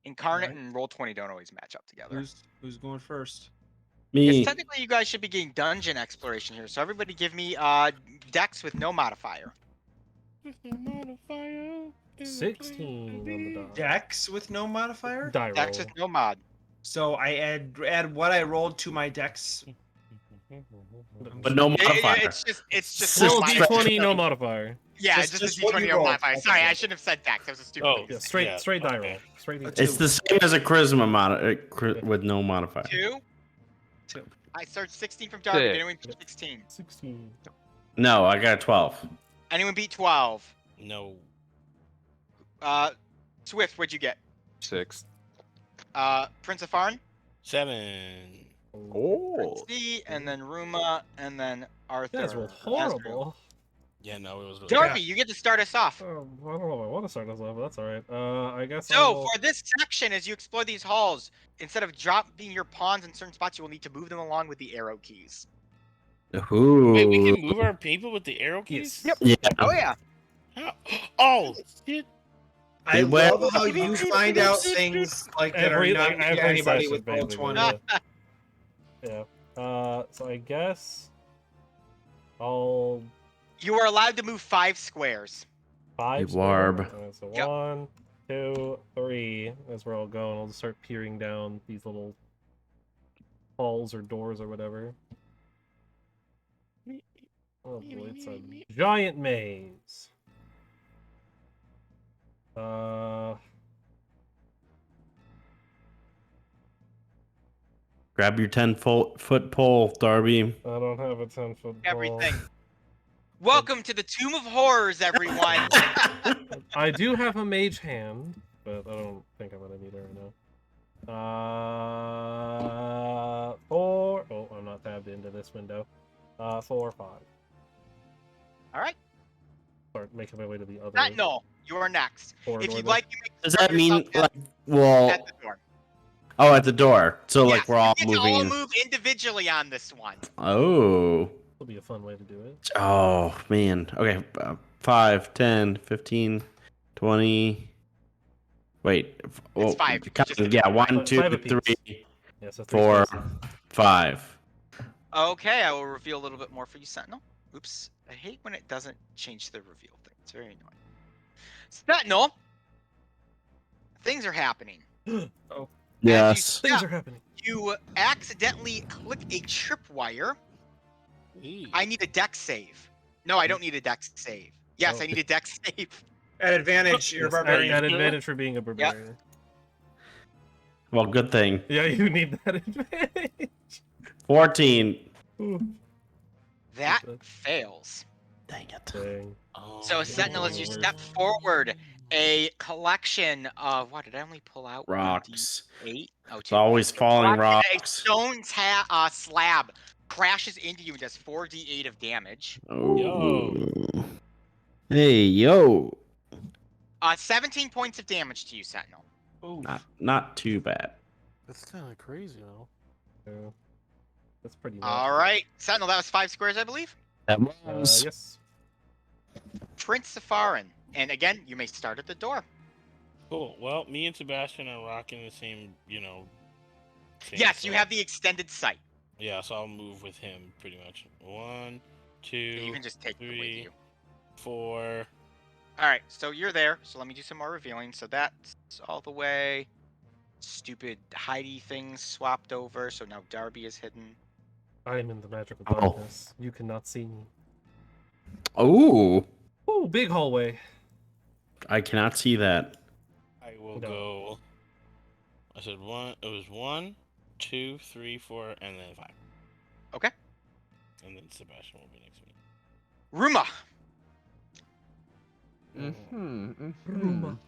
Incarnate Alright. and roll 20 don't always match up together. Who's going first? Me. Yes, technically you guys should be getting dungeon exploration here. So everybody give me dex with no modifier. 16 on the dot. Dex with no modifier. Die Dex roll. with no mod. So I add what I rolled to my dex. But no modifier. It's just Still no Roll modifier. d20, no modifier. Yeah, Just- just just a what d20 you no rolled. modifier. Okay. Sorry, I shouldn't have said dex. That was a stupid Oh, thing. Yeah, to say. straight die okay. roll. Straight A d20. It's the same as a charisma with no modifier. 2. Two. I searched 16 from Darby. Did Six. anyone beat 16? 16. No, I got a 12. Anyone beat 12? No. Swift, what'd you get? 6. Prince of Farn? 7. Oh. C, and then Ruma, and then Arthur. You guys rolled Azrael. horrible. Yeah, no, it was really Darby, you get to start us off. I don't know if I want to start us off, but that's alright. I guess So, I'll... for this section, as you explore these halls, instead of dropping your pawns in certain spots, you will need to move them along with the arrow keys. Ooh. Wait, we can move our people with the arrow keys? Yes. Yeah. Oh, yeah. How? Oh, shit. I Well- love how you find out things like that are not every to anybody session, with roll basically, 20. Yeah. So I guess I'll You are allowed to move 5 squares. 5 You square. warb. Alright, so Yep. 1, 2, 3 is where I'll go, and I'll just start peering down these little halls or doors or whatever. Oh boy, it's a giant maze. Grab your 10-foot pole, Darby. I don't have a 10-foot pole. Everything. Welcome to the Tomb of Horrors, everyone. I do have a mage hand, but I don't think I'm gonna need it right now. 4. Oh, I'm not tabbed into this window. 4 or 5. All right. Start making my way to the other. No, you are next. corridor If you'd then. like, you may Does start that mean yourself like well? at the door. Oh, at the door. So like Yes, we're all you get to moving. all move individually on this one. Oh. Will be a fun way to do it. Oh man. Okay. 5, 10, 15, 20. Wait. It's 5. You just did Yeah. it. 1, 2, Five apiece. 3, Yeah, so 3 4, spaces. 5. Okay, I will reveal a little bit more for you, Sentinel. Oops. I hate when it doesn't change the reveal thing. It's very annoying. Sentinel! Things are happening. Yes. Things are happening. You accidentally click a tripwire. I need a dex save. No, I don't need a dex save. Yes, Oh. I need a dex save. At advantage, you're a Yes, barbarian. at advantage for being a barbarian. Well, good thing. Yeah, you need that advantage. 14. Ooh, That Good. fails. Dang it. dang. Oh, So, Sentinel, as you step forward, a collection of what did I only pull out? Rocks. 8. Oh, It's 2. always falling A rocks. stone slab crashes into you and does 4d8 of damage. Oh. Hey, yo. 17 points of damage to you, Sentinel. Oof. Not too bad. That's kind of crazy, though. Yeah. That's pretty much. All right, Sentinel, that was 5 squares, I believe. That was. Yes. Prince Safarin. And again, you may start at the door. Cool. Well, me and Sebastian are rocking the same, same Yes, you side. have the extended sight. Yeah, so I'll move with him pretty much. 1, 2, You can just take it with 3, you. 4. All right, so you're there. So let me do some more revealing. So that's all the way. Stupid Heidi things swapped over. So now Darby is hidden. I am in the magical Oh. darkness. You cannot see me. Oh. Oh, big hallway. I cannot see that. I will No. go. I said 1. It was 1, 2, 3, 4, and then 5. Okay. And then Sebastian will be next to me. Ruma. Roomba.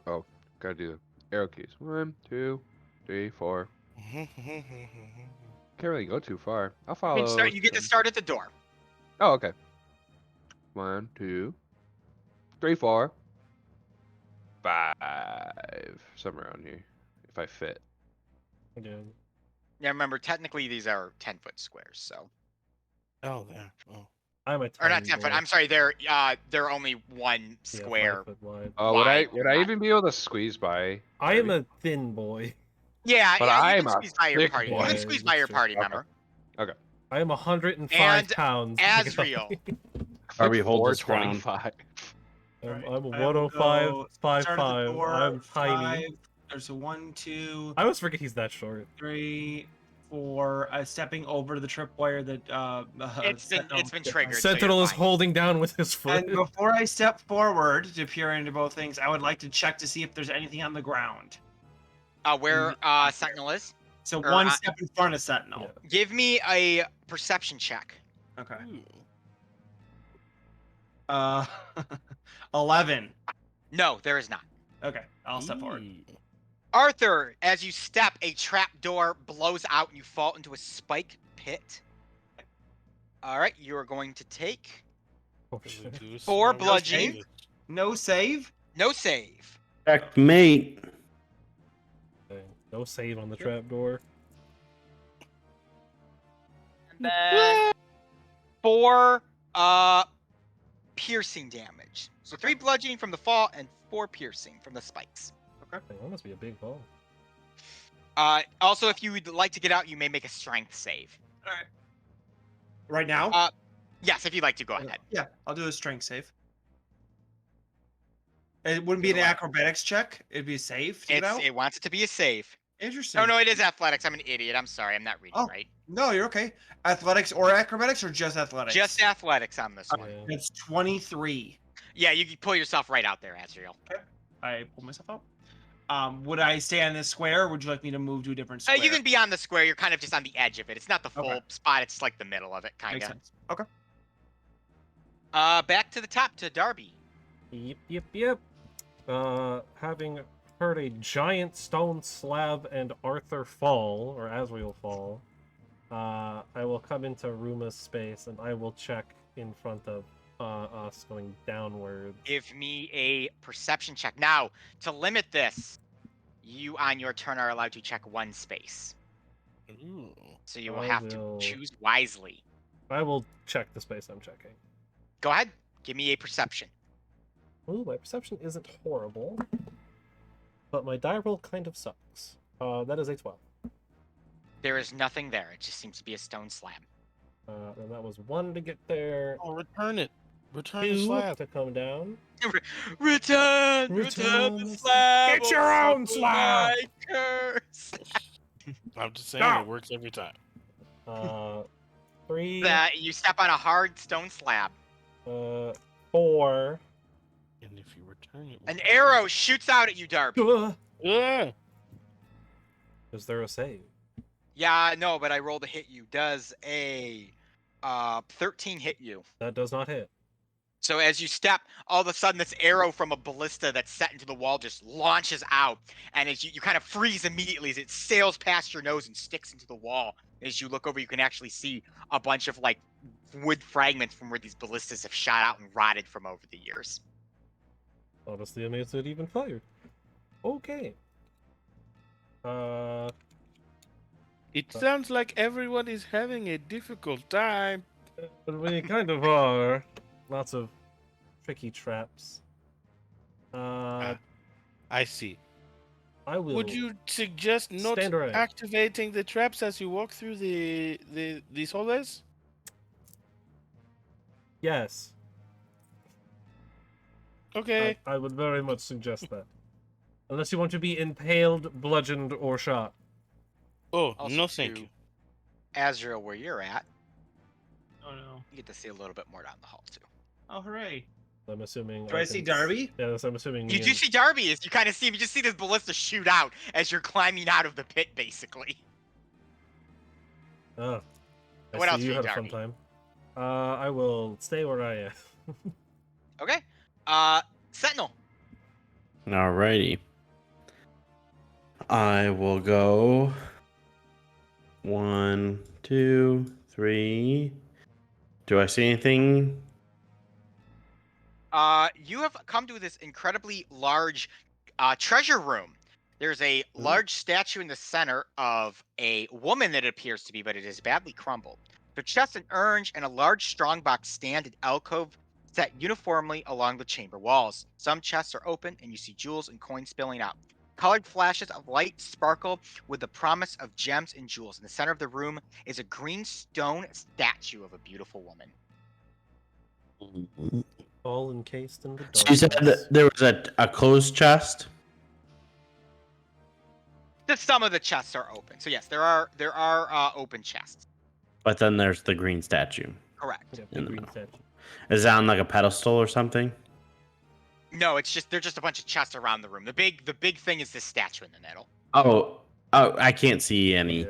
Oh, gotta do the arrow keys. 1, 2, 3, 4. Can't really go too far. I'll follow. You get to start at the door. Oh, okay. 1, 2, 3, 4, 5. Somewhere around here, if I fit. Again. Yeah, remember, technically these are 10-foot squares. So, Oh, there. Oh. I'm a or tiny not 10 foot. boy. I'm sorry. They're only 1 Yeah, square. 5 foot wide. Oh, would I Wide. even be able to squeeze by? I am Darby? a thin boy. Yeah, But yeah. You I'm can a squeeze by your thick party. You boy. can squeeze by your That's true. party Okay. member. I am 105 And pounds. Azriel. Darby holds his ground. 425. I'm Alright, a I will 105, go 5'5". start at the door, I'm tiny. 5. There's a 1, 2, I always forget he's that short. 3, 4. Stepping over the tripwire that It's been triggered. so Sentinel you're is fine. holding down with his foot. And before I step forward to peer into both things, I would like to check to see if there's anything on the ground. Where Sentinel is. So Or, one step in front of Sentinel. Yeah. Give me a perception check. Okay. Ooh. 11. No, there is not. Okay, I'll step forward. Ooh. Arthur, as you step, a trap door blows out and you fall into a spike pit. All right, you are going to take Oh, Can shit. we do 4 some bludgeoning. damage? No save? No save. Checkmate. Dang. No save on the trapdoor. And then 4 piercing damage. So 3 bludgeoning from the fall and 4 piercing from the spikes. Dang, that must be a big ball. Also, if you would like to get out, you may make a strength save. All right. Right now? Yes, if you'd like to, go ahead. Yeah, I'll do a strength save. It wouldn't be an Good luck. acrobatics check. It'd be a save to get out. It wants it to be a save. Interesting. Oh no, it is athletics. I'm an idiot. I'm sorry. I'm not reading Oh. right. No, you're okay. Athletics or acrobatics or just athletics? Just athletics on this one. Yeah. It's 23. Yeah, you can pull yourself right out there, Azriel. I pull myself out. Would I stay on this square, or would you like me to move to a different square? You can be on the square. You're kind of just on the edge of it. It's not the full Okay. spot. It's like the middle of it, kind Makes of. sense. Okay. Back to the top to Darby. Yep. Having heard a giant stone slab and Arthur fall, or Azriel fall, I will come into Ruma's space and I will check in front of us going downward. Give me a perception check. Now, to limit this, you on your turn are allowed to check one space. Ooh. So you will I have will- to choose wisely. I will check the space I'm checking. Go ahead. Give me a perception. Ooh, my perception isn't horrible, but my die roll kind of sucks. That is a 12. There is nothing there. It just seems to be a stone slab. And that was 1 to get there, Oh, return it. Return the 2 slab. to come down. Return Return the the slab. Get your or own suffer slab! my curse. I'm just saying No. it works every time. 3, That you step on a hard stone slab. 4. And if you return it, An arrow shoots out at you, Darby. Yeah. Is there a save? Yeah, no, but I rolled to hit you. Does a 13 hit you? That does not hit. So as you step, all of a sudden this arrow from a ballista that's set into the wall just launches out. And as you kind of freeze immediately as it sails past your nose and sticks into the wall. As you look over, you can actually see a bunch of like wood fragments from where these ballistas have shot out and rotted from over the years. Honestly amazed it even fired. Okay. It sounds like everyone is having a difficult time. We kind of are. Lots of tricky traps. I see. I will. Would you suggest not stand right. activating the traps as you walk through these hallways? Yes. Okay. I would very much suggest that. Unless you want to be impaled, bludgeoned, or shot. Oh, Also no thank you. Azrael, where you're at, Oh no. you get to see a little bit more down the hall too. Oh hooray! I'm assuming. Do I see Darby? Yes, I'm assuming. You me do and- see Darby as you kind of see him. You just see this ballista shoot out as you're climbing out of the pit, basically. Ah. I What see else you for had you, a fun Darby? time. I will stay where I am. Okay. Sentinel. Alrighty. I will go 1, 2, 3. Do I see anything? You have come to this incredibly large treasure room. There's a large statue in the center of a woman that it appears to be, but it is badly crumbled. The chest and urge and a large strongbox stand in alcove set uniformly along the chamber walls. Some chests are open, and you see jewels and coins spilling out. Colored flashes of light sparkle with the promise of gems and jewels. In the center of the room is a green stone statue of a beautiful woman. All encased in the So you said darkness. that there was a closed chest? Some of the chests are open. So yes, there are open chests. But then there's the green statue. Correct. Yeah, in the the green middle. statue. Is that on like a pedestal or something? No, they're just a bunch of chests around the room. The big thing is this statue in the middle. Oh, I can't see anything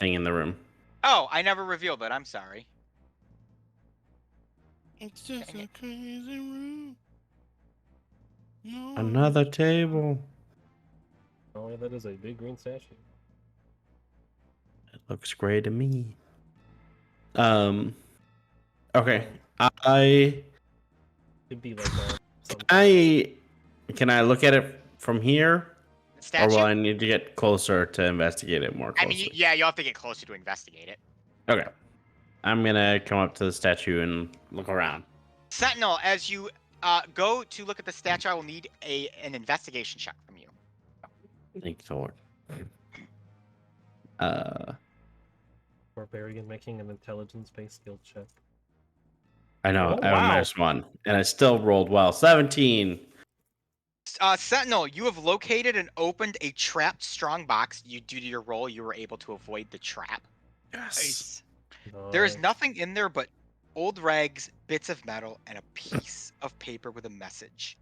Yeah. in the room. Oh, I never revealed it. I'm sorry. It's just a crazy room. No. Another table. Oh, yeah, that is a big green statue. It looks gray to me. Okay. I It'd be like something. can I look at it from here, The or statue. will I need to get closer to investigate it more I closely? mean, yeah, you'll have to get closer to investigate it. Okay. I'm gonna come up to the statue and look around. Sentinel, as you go to look at the statue, I will need an investigation check from you. Thank you, Lord. Barbarian making an intelligence-based skill check. I know. Oh, I wow. missed one, and I still rolled well. 17. Sentinel, you have located and opened a trapped strongbox. Due to your roll, you were able to avoid the trap. Yes. There is Nice. nothing in there but old rags, bits of metal, and a piece of paper with a message.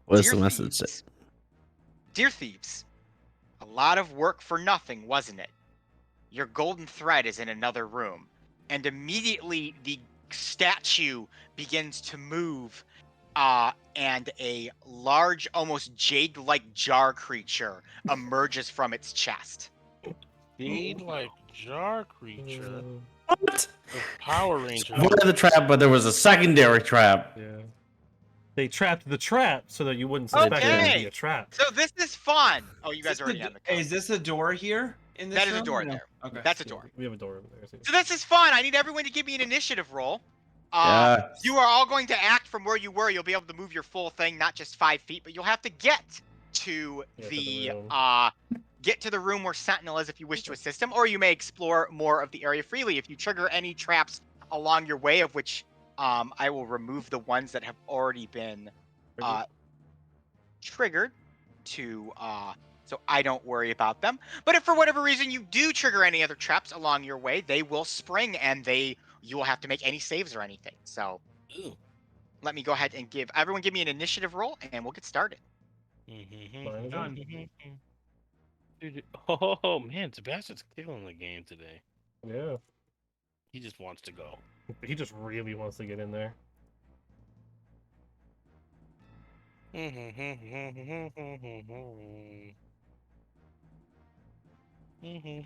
What's Dear the message say? thieves, Dear thieves, a lot of work for nothing, wasn't it? Your golden thread is in another room. And immediately the statue begins to move, and a large, almost jade-like jar creature emerges from its chest. Jade like jar creature. What? Power Ranger. Avoided the trap, but there was a secondary trap. Yeah. They trapped the trap so that you wouldn't suspect it to Okay. be a trap. So this is fun. Oh, you guys Is are this already a- on the code. Is this a door here in this That is a room, door or no? there. Okay. That's a door. We have a door over there. Too. So this is fun. I need everyone to give me an initiative roll. Yeah. You are all going to act from where you were. You'll be able to move your full thing, not just 5 feet, but you'll have to get to the the room where Sentinel is if you wish to assist him, or you may explore more of the area freely. If you trigger any traps along your way, of which I will remove the ones that have already been triggered to so I don't worry about them. But if for whatever reason you do trigger any other traps along your way, they will spring and you will have to make any saves or anything. So Ooh. let me go ahead and give me an initiative roll and we'll get started. Dude, oh man, Sebastian's killing the game today. Yeah. He just wants to go. He just really wants to get in there.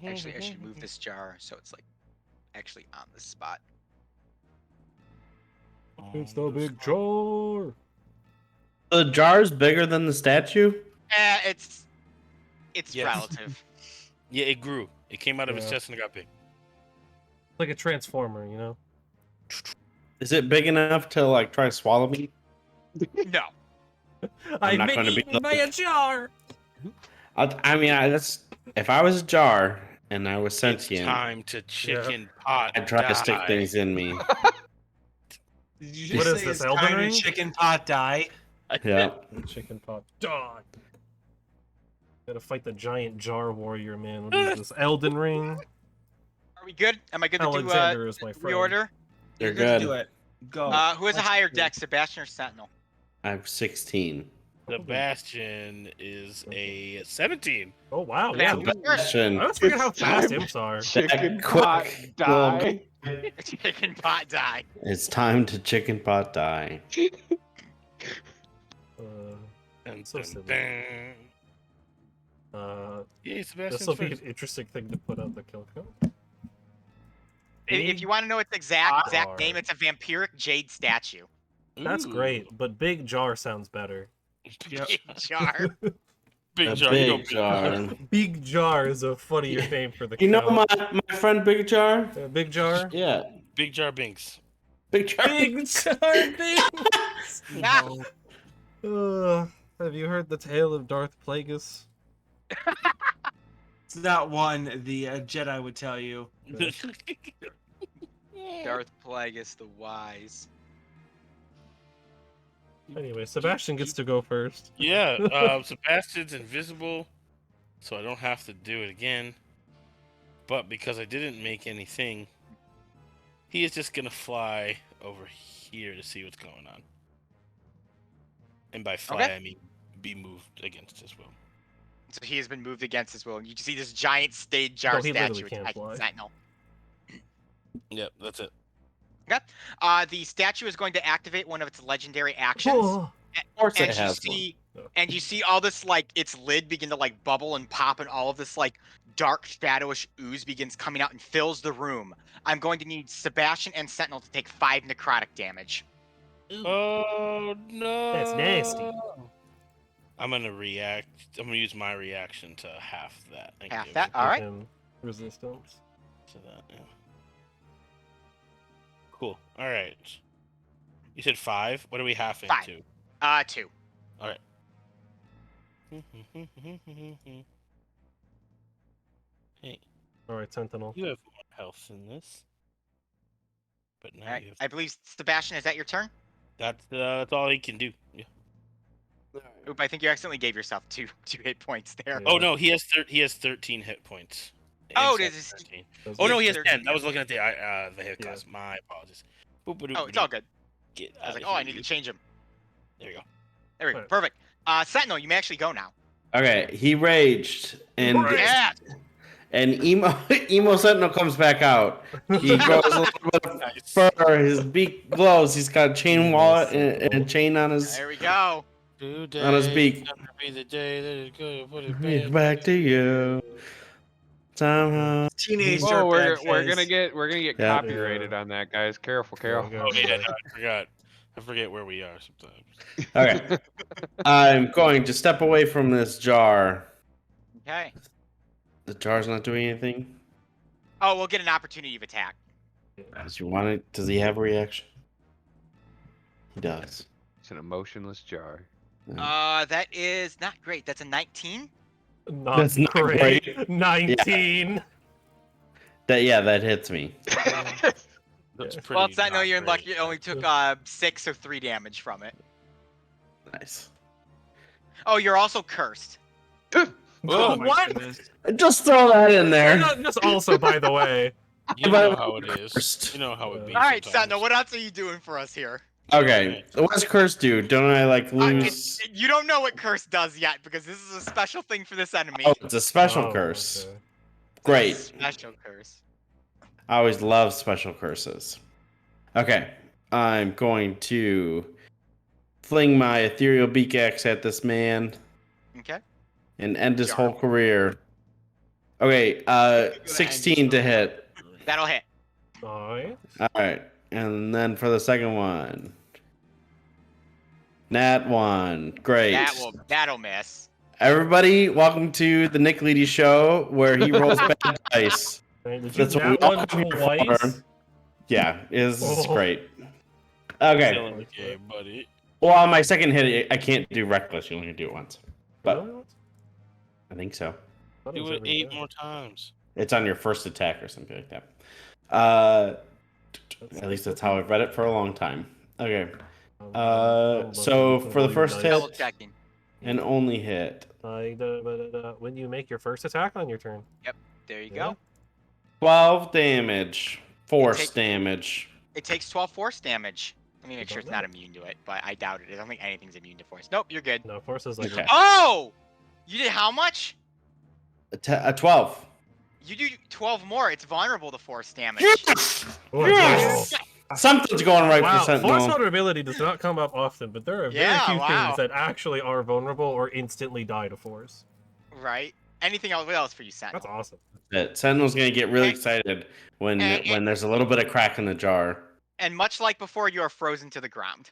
Actually, I should move this jar so it's like actually on the spot. It's the big jar. The jar's bigger than the statue? It's Yes. relative. Yeah, it grew. It came out of his Yeah. chest and it got big. Like a transformer, you know? Is it big enough to like try to swallow me? No. I've not been gonna be eaten by a jar. That's if I was a jar and I was It's sentient, time to chicken pot. I'd try to stick die. things in me. Did you What just is say this, it's Elden time to Ring? chicken pot die? Yeah. Chicken pot. Dog. Gotta fight the giant jar warrior, man. What is this? Elden Ring? Are we good? Am I good to Alexander is my do friend. reorder? You're Good to do good. it. Go. Who has a Let's higher do it. deck, Sebastian or Sentinel? I have 16. Sebastian is a 17. Oh, wow. Yeah. Yeah. Sebastian. I always forget how It's fast time. imps are. Chicken That pot quick die. Chicken pot die. It's time to chicken pot die. And So dun, silly. dun. Yeah, This Sebastian's will be an first. interesting thing to put on the kill count. If you want to know its exact Jar. name, it's a vampiric jade statue. That's Ooh. great, but big jar sounds better. Yep. Jar. Big A jar. you go big jar. Big jar is a funnier name for the You know count. my friend Big Jar? Big jar? Yeah. Big jar Binks. Big Jar. Big jar Binks! Have you heard the tale of Darth Plagueis? It's not one the Jedi would tell you. Darth Plagueis the Wise. Anyway, Sebastian gets to go first. Yeah, Sebastian's invisible, so I don't have to do it again. But because I didn't make anything, he is just gonna fly over here to see what's going on. And by fly, Okay. I mean be moved against his will. So he has been moved against his will, and you can see this giant stage jar No, he literally statue can't attacking fly. Sentinel. Yep, that's it. The statue is going to activate one of its legendary actions. Oh, Of course and it has one. you see all this like its lid begin to like bubble and pop, and all of this like dark shadowish ooze begins coming out and fills the room. I'm going to need Sebastian and Sentinel to take 5 necrotic damage. Oh no! That's nasty. I'm gonna react. I'm gonna use my reaction to half that. and Half give that? it All right. give him resistance. to that. Yeah. Cool. All right. You said 5. What are we halving 5. to? 2. All right. Hey, Alright, Sentinel. you have more health in this, but now All right. you have. I believe Sebastian, is that your turn? That's all he can do. Yeah. Oop, I think you accidentally gave yourself two hit points there. Yeah. Oh no, he has 13 hit points. Oh, Inside it is- 13. Does Oh it- no, he has 13, 10. I was looking at the hit Yeah. class. My apologies. Oh, it's all good. Get I was outta like, oh, I here, need to you- change him. There you go. There we go. Alright. Perfect. Sentinel, you may actually go now. Okay, he raged and Yeah. and emo Sentinel comes back out. He grows a little bit of Nice. fur, his beak glows, he's got a chain Emo wallet and Sentinel. a chain on his There we go. on his beak. Gonna be the day that it's gonna put it Back to you. Somehow. Teenage Whoa, dirtbag we're gonna phase. get Yeah. copyrighted on that, guys. Careful, careful. Yeah, Oh yeah, yeah. I forgot. I forget where we are sometimes. Okay. I'm going to step away from this jar. Okay. The jar's not doing anything. Oh, we'll get an opportunity of attack. As you want it. Does he have a reaction? He does. It's an emotionless jar. That is not great. That's a 19. Not That's not great. great. 19. That hits me. That's pretty. Well, it's not. No, not you're great. lucky. You only took 6 or 3 damage from it. Nice. Oh, you're also cursed. Whoa, What? Just throw that in there. Just also, by the way. You know how it is. First. You know how it be. All right, sometimes. Sentinel, what else are you doing for us here? Okay. What's curse do? Don't I lose? You don't know what curse does yet because this is a special thing for this enemy. Oh, it's a special Oh, curse. okay. Great. Special curse. I always love special curses. Okay. I'm going to fling my ethereal beak axe at this man Okay. and end his Jar. whole career. Okay, 16 to hit. That'll hit. Alright. Alright. And then for the second one. Nat 1. Great. That'll miss. Everybody, welcome to the Nick Leedy show where he rolls bad dice. Right, did That's you what we nat all one come here twice? for. Yeah, this is Oh. great. Okay. Killing the game, buddy. Well, on my second hit, I can't do reckless. You only do it once. But Really? I think so. Thought Do was it every 8 day. more times. It's on your first attack or something like that. At least that's how I've read it for a long time. Okay. So for the first hit- Double checking. An only hit. When you make your first attack on your turn. There you Yeah. go. 12 damage. Force take- damage. It takes 12 force damage. Let me make Don't sure it's know. not immune to it, but I doubt it. I don't think anything's immune to force. Nope, you're good. No, force is like Okay. Oh! You did how much? A 12. You do 12 more. It's vulnerable to force damage. Oh, Yes! Something's going right Wow, for force Sentinel. vulnerability does not come up often, but there are very Yeah, few wow. things that actually are vulnerable or instantly die to force. Right? Anything else? What else for you, Sentinel? That's awesome. Sentinel's gonna get really And- excited when and- there's a little bit of crack in the jar. And much like before, you are frozen to the ground.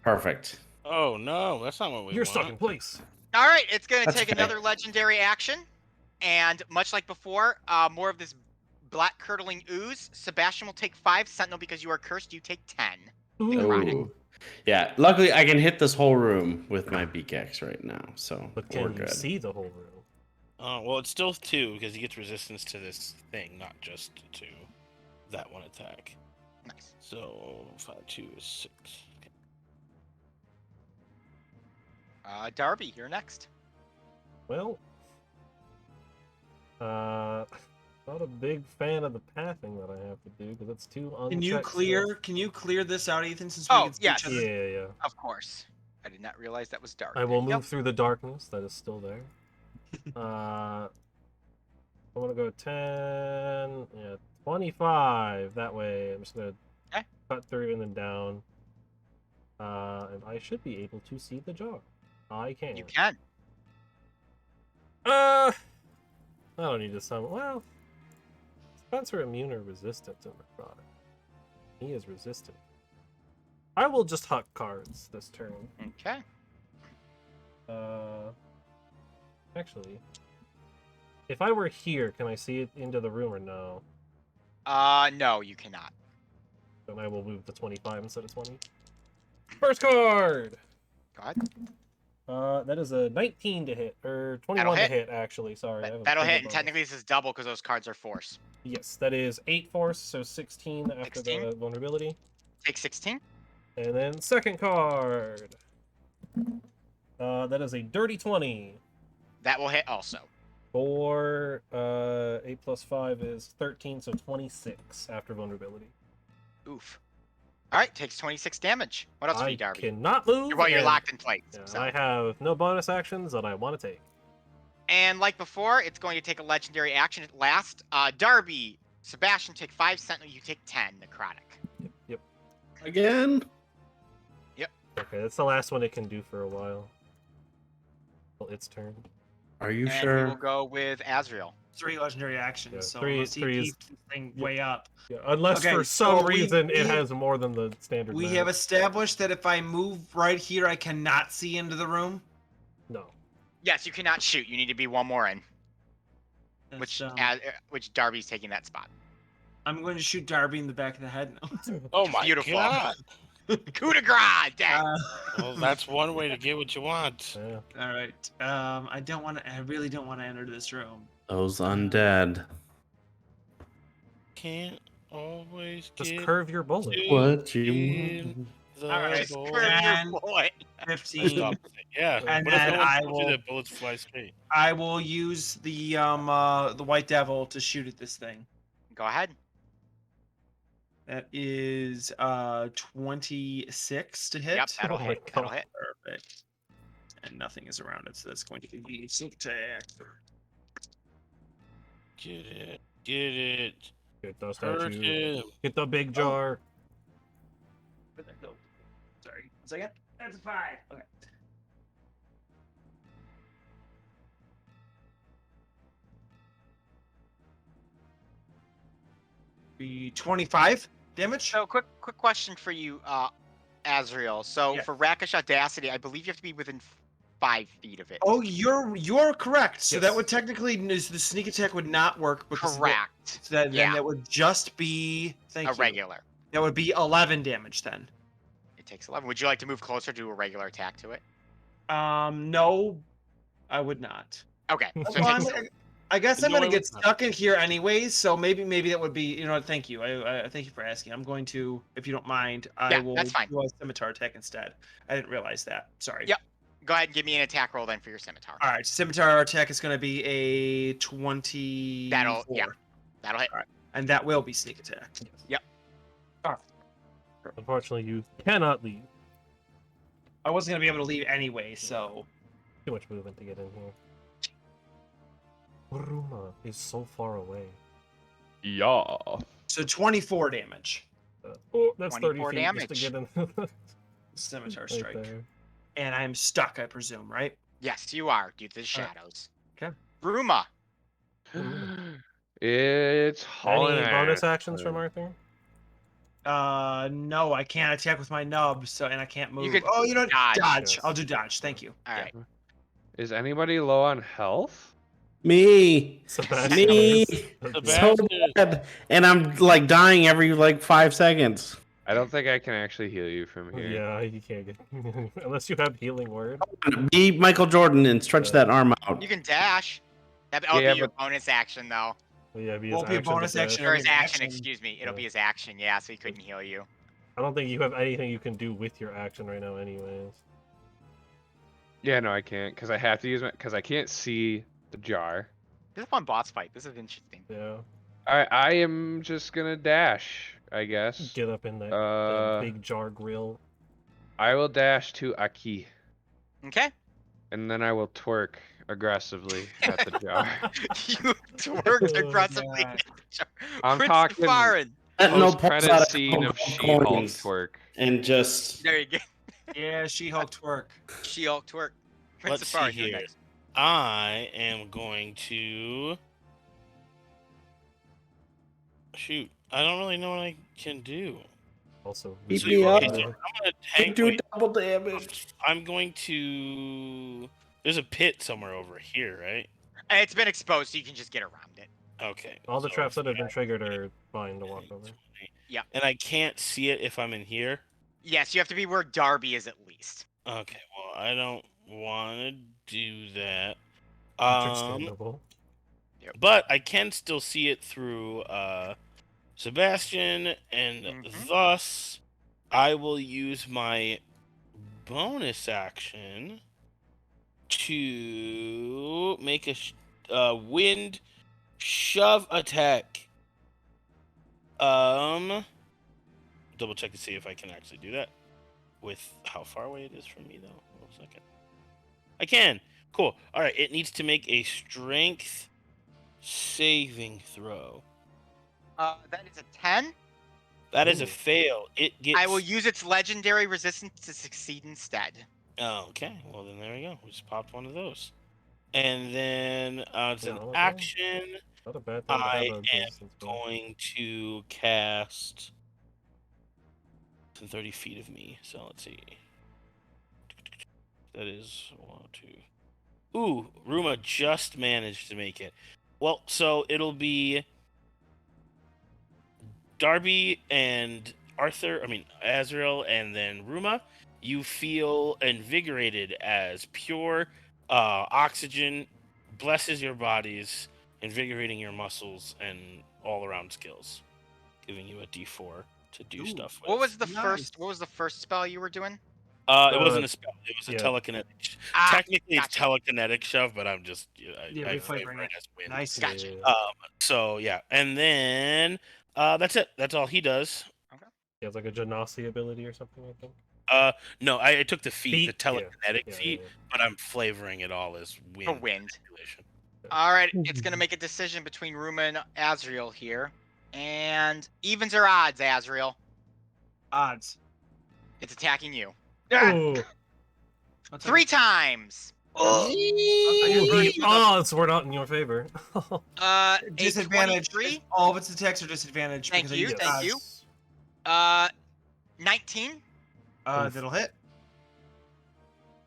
Perfect. Oh no, that's not what we You're want. stuck in place. All right, it's going to That's take fair. another legendary action. And much like before, more of this black curdling ooze. Sebastian will take 5. Sentinel, because you are cursed, you take 10. Necrotic. Ooh. Yeah, luckily I can hit this whole room with my beak axe right now, so But we're can you good. see the whole room? Well, it's still 2 because he gets resistance to this thing, not just to that one attack. Nice. So 5, 2 is 6. Darby, you're next. Well, not a big fan of the pathing that I have to do because it's too unchecked. Can you clear this out, Ethan, since we Oh, can see yes. each other? Yeah. Of course. I did not realize that was dark. I will move Yep. through the darkness that is still there. I want to go 10, 25. That way, I'm just gonna Okay. cut through and then down. And I should be able to see the jar. I can. You can. I don't need to summon. Well, Spencer immune or resistant to necrotic. He is resistant. I will just huck cards this turn. Okay. Actually, if I were here, can I see it into the room or no? No, you cannot. Then I will move the 25 instead of 20. First card! Go ahead. That is a 19 to hit, or 21 to hit. hit, actually. Sorry. I have a That'll single hit, and bonus. technically this is double because those cards are force. Yes, that is 8 force, so 16 after 16? the vulnerability. Take 16. And then second card. That is a dirty 20. That will hit also. For 8 plus 5 is 13, so 26 after vulnerability. Oof. All right, takes 26 damage. What else for I you, Darby? cannot move. Well, you're and- locked in place. yeah, So. I have no bonus actions that I want to take. And like before, it's going to take a legendary action at last. Darby, Sebastian take 5, Sentinel, you take 10, necrotic. Yep. Again? Okay, that's the last one it can do for a while. Well, its turn. Are you And we sure? will go with Azrael. 3 legendary actions, Yeah, so three- unless he three is- keeps this thing yeah. way up. Yeah, unless Okay, for some so reason it we- has more than the standard. We max. have established that if I move right here, I cannot see into the room. No. Yes, you cannot shoot. You need to be one more in, That's, which Darby's taking that spot. I'm going to shoot Darby in the back of the head now. Oh my Beautiful. god! Coup de grace, dead. Well, that's one way to get what you want. Yeah. All right. I don't want to. I really don't want to enter this room. Those undead. Can't always Just get curve your bullet. to What you in want? the All right, Just door. curve and- your bullet. 15. Stop. Yeah, And what if then no one I told you will- that bullets fly straight? I will use the White Devil to shoot at this thing. Go ahead. That is 26 to hit. Yep, that'll Oh my hit. That'll God. hit. Perfect. And nothing is around it, so that's going to be sneak attack. Get it. Get it. Get those Hurt statues. him. Get the big jar. Where'd that go? Sorry. 1 second. That's a 5. Okay. Be 25 damage. So, quick question for you, Azrael. So, Yeah. for Rakish Audacity, I believe you have to be within 5 feet of it. Oh, you're correct. So that Yes. would technically the sneak attack would not work because correct. then Yeah. that would just be A you. regular. That would be 11 damage then. It takes 11. Would you like to move closer, do a regular attack to it? No, I would not. Okay. So Well, it takes, I guess I'm No, gonna I get would not. stuck in here anyways, so maybe that would be, you know. Thank you. I thank you for asking. I'm going to, if you don't mind, I Yeah, will that's fine. do a scimitar attack instead. I didn't realize that. Sorry. Yep. go ahead and give me an attack roll then for your scimitar. All right, scimitar attack is going to be a 20. That'll hit. And that will be sneak attack. Yep. Unfortunately, you cannot leave. I wasn't going to be able to leave anyway, so. Too much movement to get in here. Uruma is so far away. Yeah. So 24 damage. Oh, that's 30 24 feet damage. just to get in. Scimitar Right strike. there. And I'm stuck, I presume, right? Yes, you are, due to the shadows. Okay. Ruma. It's hauling Any bonus ass. actions from Arthur? No, I can't attack with my nub, so and I can't move. could Oh, you know, dodge. dodge. Yes. I'll do dodge. Thank you. All right. Is anybody low on health? Me. Sebastian Me. is- So Sebastian. bad. And I'm like dying every like 5 seconds. I don't think I can actually heal you from here. Yeah, you can't get unless you have healing word. Be Michael Jordan and stretch that arm out. You can dash. That'll Yeah, be your bonus action, though. Well, yeah, Won't be a bonus action. Or It'll his be an action, action. excuse me. It'll Yeah. be his action, yeah, so he couldn't heal you. I don't think you have anything you can do with your action right now, anyways. Yeah, no, I can't because I have to use my because I can't see the jar. This is a fun boss fight. This is interesting. Yeah, I am just gonna dash, I guess. get up in that, Uh, big jar grill. I will dash to Aki, Okay. and then I will twerk aggressively at the jar. You twerked aggressively. God. I'm Prince talking Farin. Let no Post pulse credit out scene of of She-Hulk coins. twerk. And just There you go. Yeah, She-Hulk twerk. She-Hulk twerk. Prince Let's see Farin, you're here. next. I am going to shoot. I don't really know what I can do. Also, Keep So me you- up. okay, so I'm gonna tank. do wait, double damage. I'm going to. There's a pit somewhere over here, right? It's been exposed, so you can just get around it. Okay. all the so traps that have been if triggered are fine to walk over. And I can't see it if I'm in here. Yes, you have to be where Darby is at least. Okay. Well, I don't want to do that. Understandable. But I can still see it through Sebastian, and Mhm. thus I will use my bonus action to make a wind shove attack. Double check to see if I can actually do that with how far away it is from me, though. Hold on a second. I can. Cool. All right. It needs to make a strength saving throw. That is a 10. That is a Ooh. fail. It gets. I will use its legendary resistance to succeed instead. Oh, okay. Well, then there we go. We just popped one of those. And then it's Yeah, an honestly, action. not a bad thing to I have a am resistance for. going to cast within 30 feet of me. So let's see. That is 1, 2. Ooh, Ruma just managed to make it. Well, so it'll be Darby and Azrael, and then Ruma. You feel invigorated as pure oxygen blesses your bodies, invigorating your muscles and all around skills, giving you a D4 to do Ooh, stuff with. What was the Nice. first? What was the first spell you were doing? It wasn't a spell. It was a yeah. telekinetic. Ah, Technically, it's gotcha. telekinetic shove, but I'm just Yeah, I we flavor flavoring it it. as wind. Nice. Gotcha. Yeah. So yeah, and then that's it. That's all he does. He has like a genasi ability or something, I think. No, I took the feat, the Feat? Yeah. telekinetic Yeah, feat, yeah, but I'm flavoring it all as wind. For wind. manipulation. All right, it's gonna make a decision between Ruma and Azrael here, and evens or odds, Azrael. Odds. It's attacking you Ah! Ooh. I'll take 3 it. times. Oh, Ooh, Versus the odds were not in your favor. A disadvantage. 23. All of its attacks are disadvantage Thank because I you, used thank odds. you. 19. Oof. That'll hit.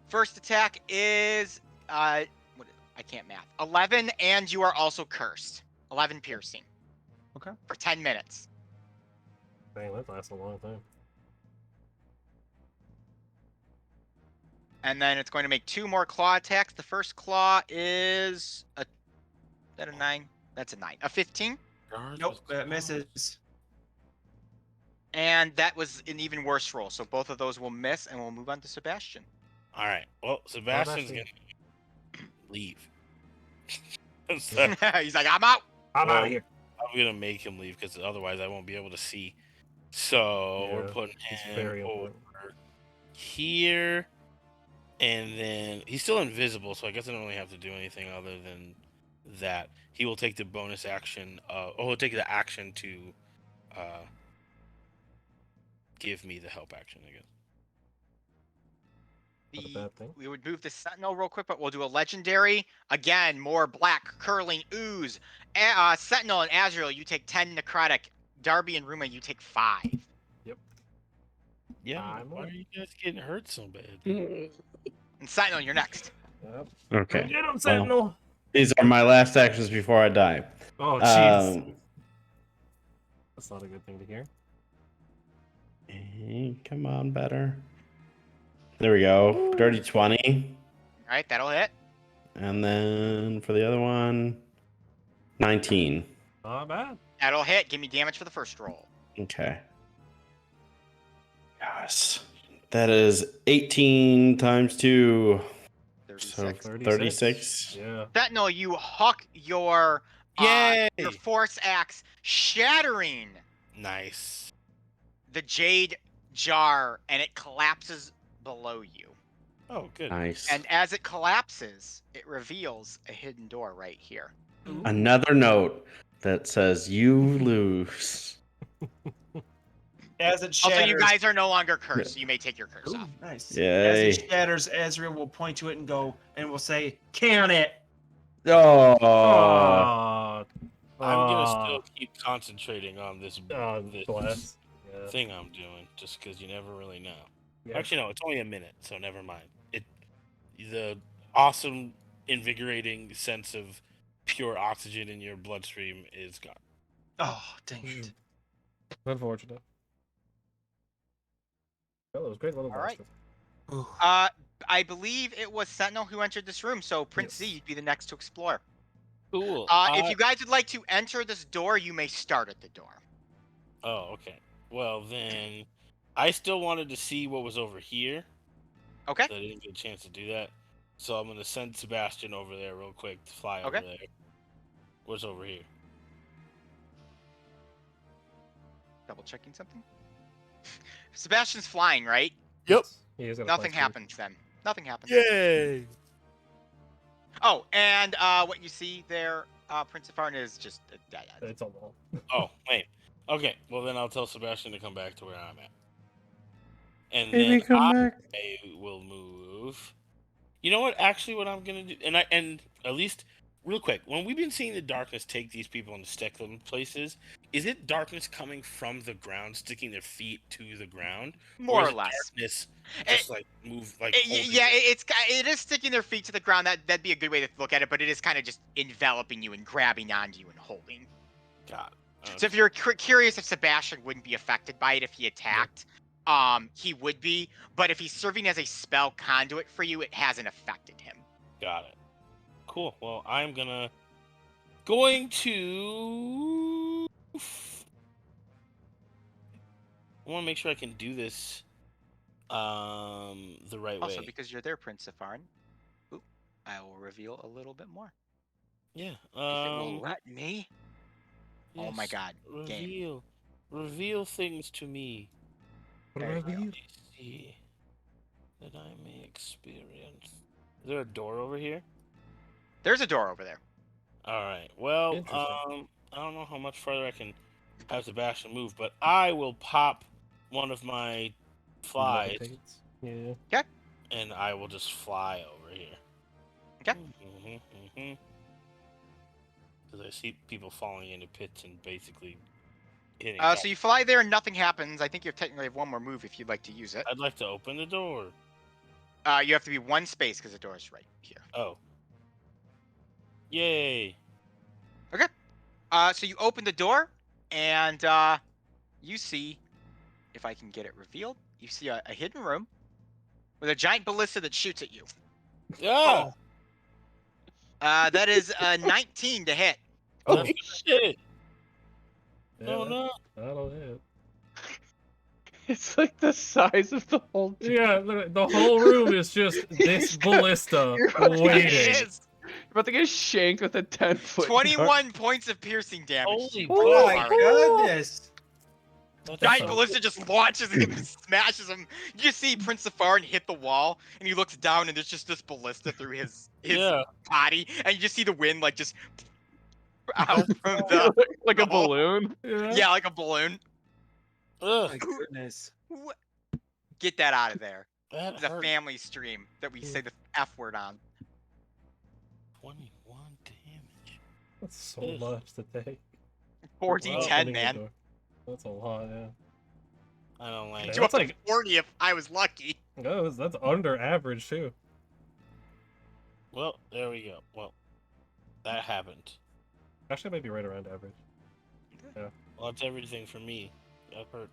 First attack is I can't math. 11, and you are also cursed. 11 piercing. Okay. For 10 minutes. Dang, that lasts a long time. And then it's going to make 2 more claw attacks. The first claw is is that a 9? That's a 9. A 15. Nope, that misses. And that was an even worse roll. So both of those will miss, and we'll move on to Sebastian. All right. Well, Sebastian's actually- gonna leave. So, He's like, I'm out. I'm out Well, of here. I'm gonna make him leave because otherwise I won't be able to see. So we're Yeah, putting it's him very over important. here, and then he's still invisible, so I guess I don't really have to do anything other than that. He will take the bonus action. He'll take the action to give me the help action, I guess. Not a bad thing. We would move the Sentinel real quick, but we'll do a legendary. Again, more black curling ooze. Sentinel and Azrael, you take 10 necrotic. Darby and Ruma, you take 5. Yeah. I'm Why on. are you guys getting hurt so bad? And Sentinel, you're next. Yep. Okay. Get him, Sentinel! These are my last actions before I die. Oh, jeez. Um, That's not a good thing to hear. come on, better. There we go. Dirty 20. All right, that'll hit. And then for the other one, 19. Not bad. That'll hit. Give me damage for the first roll. Okay. Yes. That is 18 times 2. 36. So 36. Yeah. Sentinel, you huck your Yay! force axe, shattering Nice. the jade jar, and it collapses below you. Oh, good. Nice. And as it collapses, it reveals a hidden door right here. Another note that says you lose. As it shatters. Also, you guys are no longer cursed, so you may take your curse Ooh, off. nice. Yay. As it shatters, Ezra will point to it and go, and will say, "Can it?" Oh. Oh. I'm gonna still keep concentrating on this, this bless. Yeah. thing I'm doing, just because you never really know. Yeah. Actually, no, it's only a minute, so never mind. The awesome, invigorating sense of pure oxygen in your bloodstream is gone. Oh, dang it. Unfortunate. Well, it was great little All right. bastard. Ooh. I believe it was Sentinel who entered this room, so Prince Yes. Z, you'd be the next to explore. Cool. If you guys would like to enter this door, you may start at the door. Oh, okay. Well, then, I still wanted to see what was over here. Okay. So I didn't get a chance to do that. So I'm gonna send Sebastian over there real quick to fly Okay. over there. What's over here? Double checking something. Sebastian's flying, right? Yep. He is gonna Nothing fly happens then. Nothing happens. Yay! Oh, and what you see there, Prince of Arn, is just a dead through. end. It's on the wall. Oh, wait. Okay, well then I'll tell Sebastian to come back to where I'm at. And Maybe then come I back. will move. You know what? Actually, what I'm gonna do, and at least real quick, when we've been seeing the darkness take these people and stick them places, is it darkness coming from the ground, sticking their feet to the ground, More is or it less. darkness It- just like move like holding Yeah, it? it is sticking their feet to the ground. That'd be a good way to look at it. But it is kind of just enveloping you and grabbing onto you and holding. God. So if you're curious if Sebastian wouldn't be affected by it if he attacked, he would be. But if he's serving as a spell conduit for you, it hasn't affected him. Got it. Cool. Well, I'm going to. I want to make sure I can do this the right Also, way. because you're there, Prince Safarin, I will reveal a little bit more. Yeah. If it will let me. Oh my yes, God. Game. Reveal things to me. There you go. Let me see that I may experience. Is there a door over here? There's a door over there. All right. Well, Interesting. I don't know how much further I can have Sebastian move, but I will pop one of my flies, Levitates. Yeah. and I will just fly over here. Okay. Because I see people falling into pits and basically hitting. So you fly there and nothing happens. I think you technically have one more move if you'd like to use it. I'd like to open the door. You have to be one space because the door is right here. Oh. Yay. So you open the door and you see, if I can get it revealed, you see a hidden room with a giant ballista that shoots at you. Yeah. That is 19 to hit. Oh, Shit. yeah, No, no. that'll hit. It's like the size of the whole. Yeah, the whole room is just this He's got- ballista you're about to get waiting. It is You're about to get shanked with a 10-foot. 21 points of piercing damage. Holy to you, Oh Prince my Safarin. goodness! Giant sounds- ballista just launches him and smashes him. You just see Prince Safarin hit the wall, and he looks down, and there's just this ballista through his Yeah. body, and you just see the wind like just out from the like a the hole. balloon. Yeah, like a balloon. Oh Ugh. my goodness! What? Get that out of there. That It's a hurt. family stream that we say the F word on. 21 damage. That's so Ugh. much to take. 4d10, Opening the man. door. That's a lot, yeah. I don't like Yeah, it. Do that's up like- to 40 if I was lucky. Oh, that's under average too. Well, there we go. Well, that happened. Actually, maybe right around average. Well, that's everything for me. That hurt.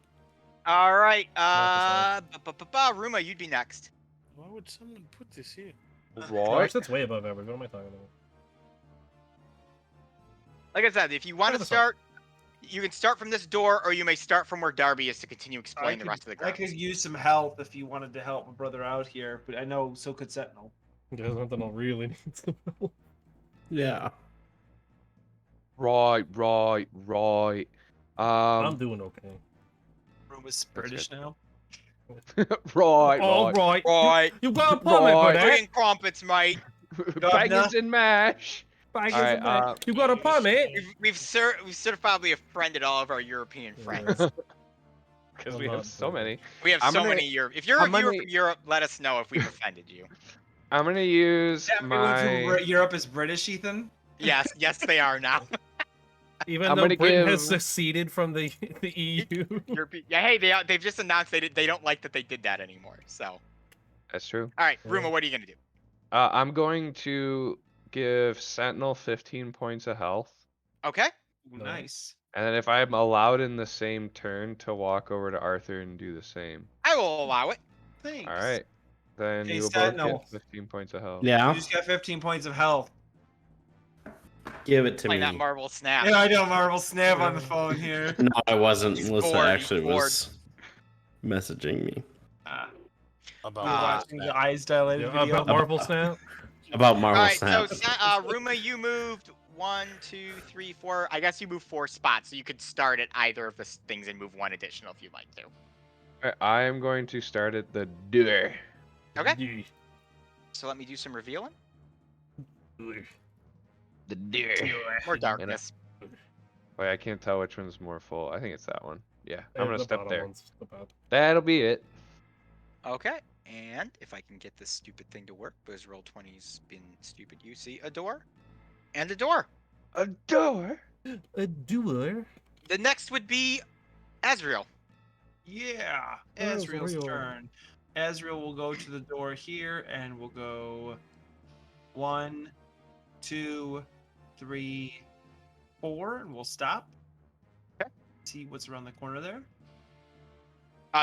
All right, Not Ruma, you'd be next. Why would someone put this here? Oh, Right. actually, it's way above average. What am I talking about? Like I said, if you want to Further start, you can start from this door, or you may start from where Darby is to continue exploring the rest of the I grounds. could use some help if you wanted to help my brother out here, but I know so could Sentinel. There's nothing I really need to know. Yeah. Right. I'm doing okay. Ruma's British now. right. All right. Right. You got a permit for Right. that? Chicken crumpets, mate. Bangers and mash. Baggers Alright, and that. You got a permit? We've certifiably befriended all of our European friends. Because I'm we have not so doing many. We have I'm so gonna- many Europe. If you're I'm a viewer gonna- from Europe, let us know if we've offended you. I'm gonna use Everyone from my. Europe is British, Ethan. Yes, they are now. Even I'm though gonna Britain has give- seceded from the EU. Yeah, hey, they've just announced they don't like that they did that anymore. So, That's true. all right, Yeah. Ruma, what are you gonna do? I'm going to give Sentinel 15 points of health. Okay. Ooh, No. nice. And then if I'm allowed in the same turn to walk over to Arthur and do the same. I will allow it. Thanks. All right. Then Hey, you will both Sentinel. get 15 points of health. Yeah. You just got 15 points of health. Give it to Playing me. that Marvel Snap. Yeah, I know Marvel Snap on the phone here. No, I wasn't. He's Melissa bored, actually he's was messaging me About We're watching the eyes dilated Yeah, video. about Marvel Snap. about All Marvel right, Snap. so Ruma, you moved 1, 2, 3, 4. I guess you moved 4 spots, so you could start at either of the things and move 1 additional if you'd like to. Alright, I am going to start at the door. Okay. Yeah. So let me do some revealing. The door. More darkness. Wait, I can't tell which one's more full. I think it's that one. Yeah, I'm Yeah, gonna the step bottom there. one's the bad. That'll be it. Okay, and if I can get this stupid thing to work, because Roll20's been stupid, you see a door and a door. A door. A door. The next would be Azrael. Yeah, Azrael. Azrael's turn. Azrael will go to the door here, and we'll go 1, 2, 3, 4, and we'll stop. Okay. See what's around the corner there.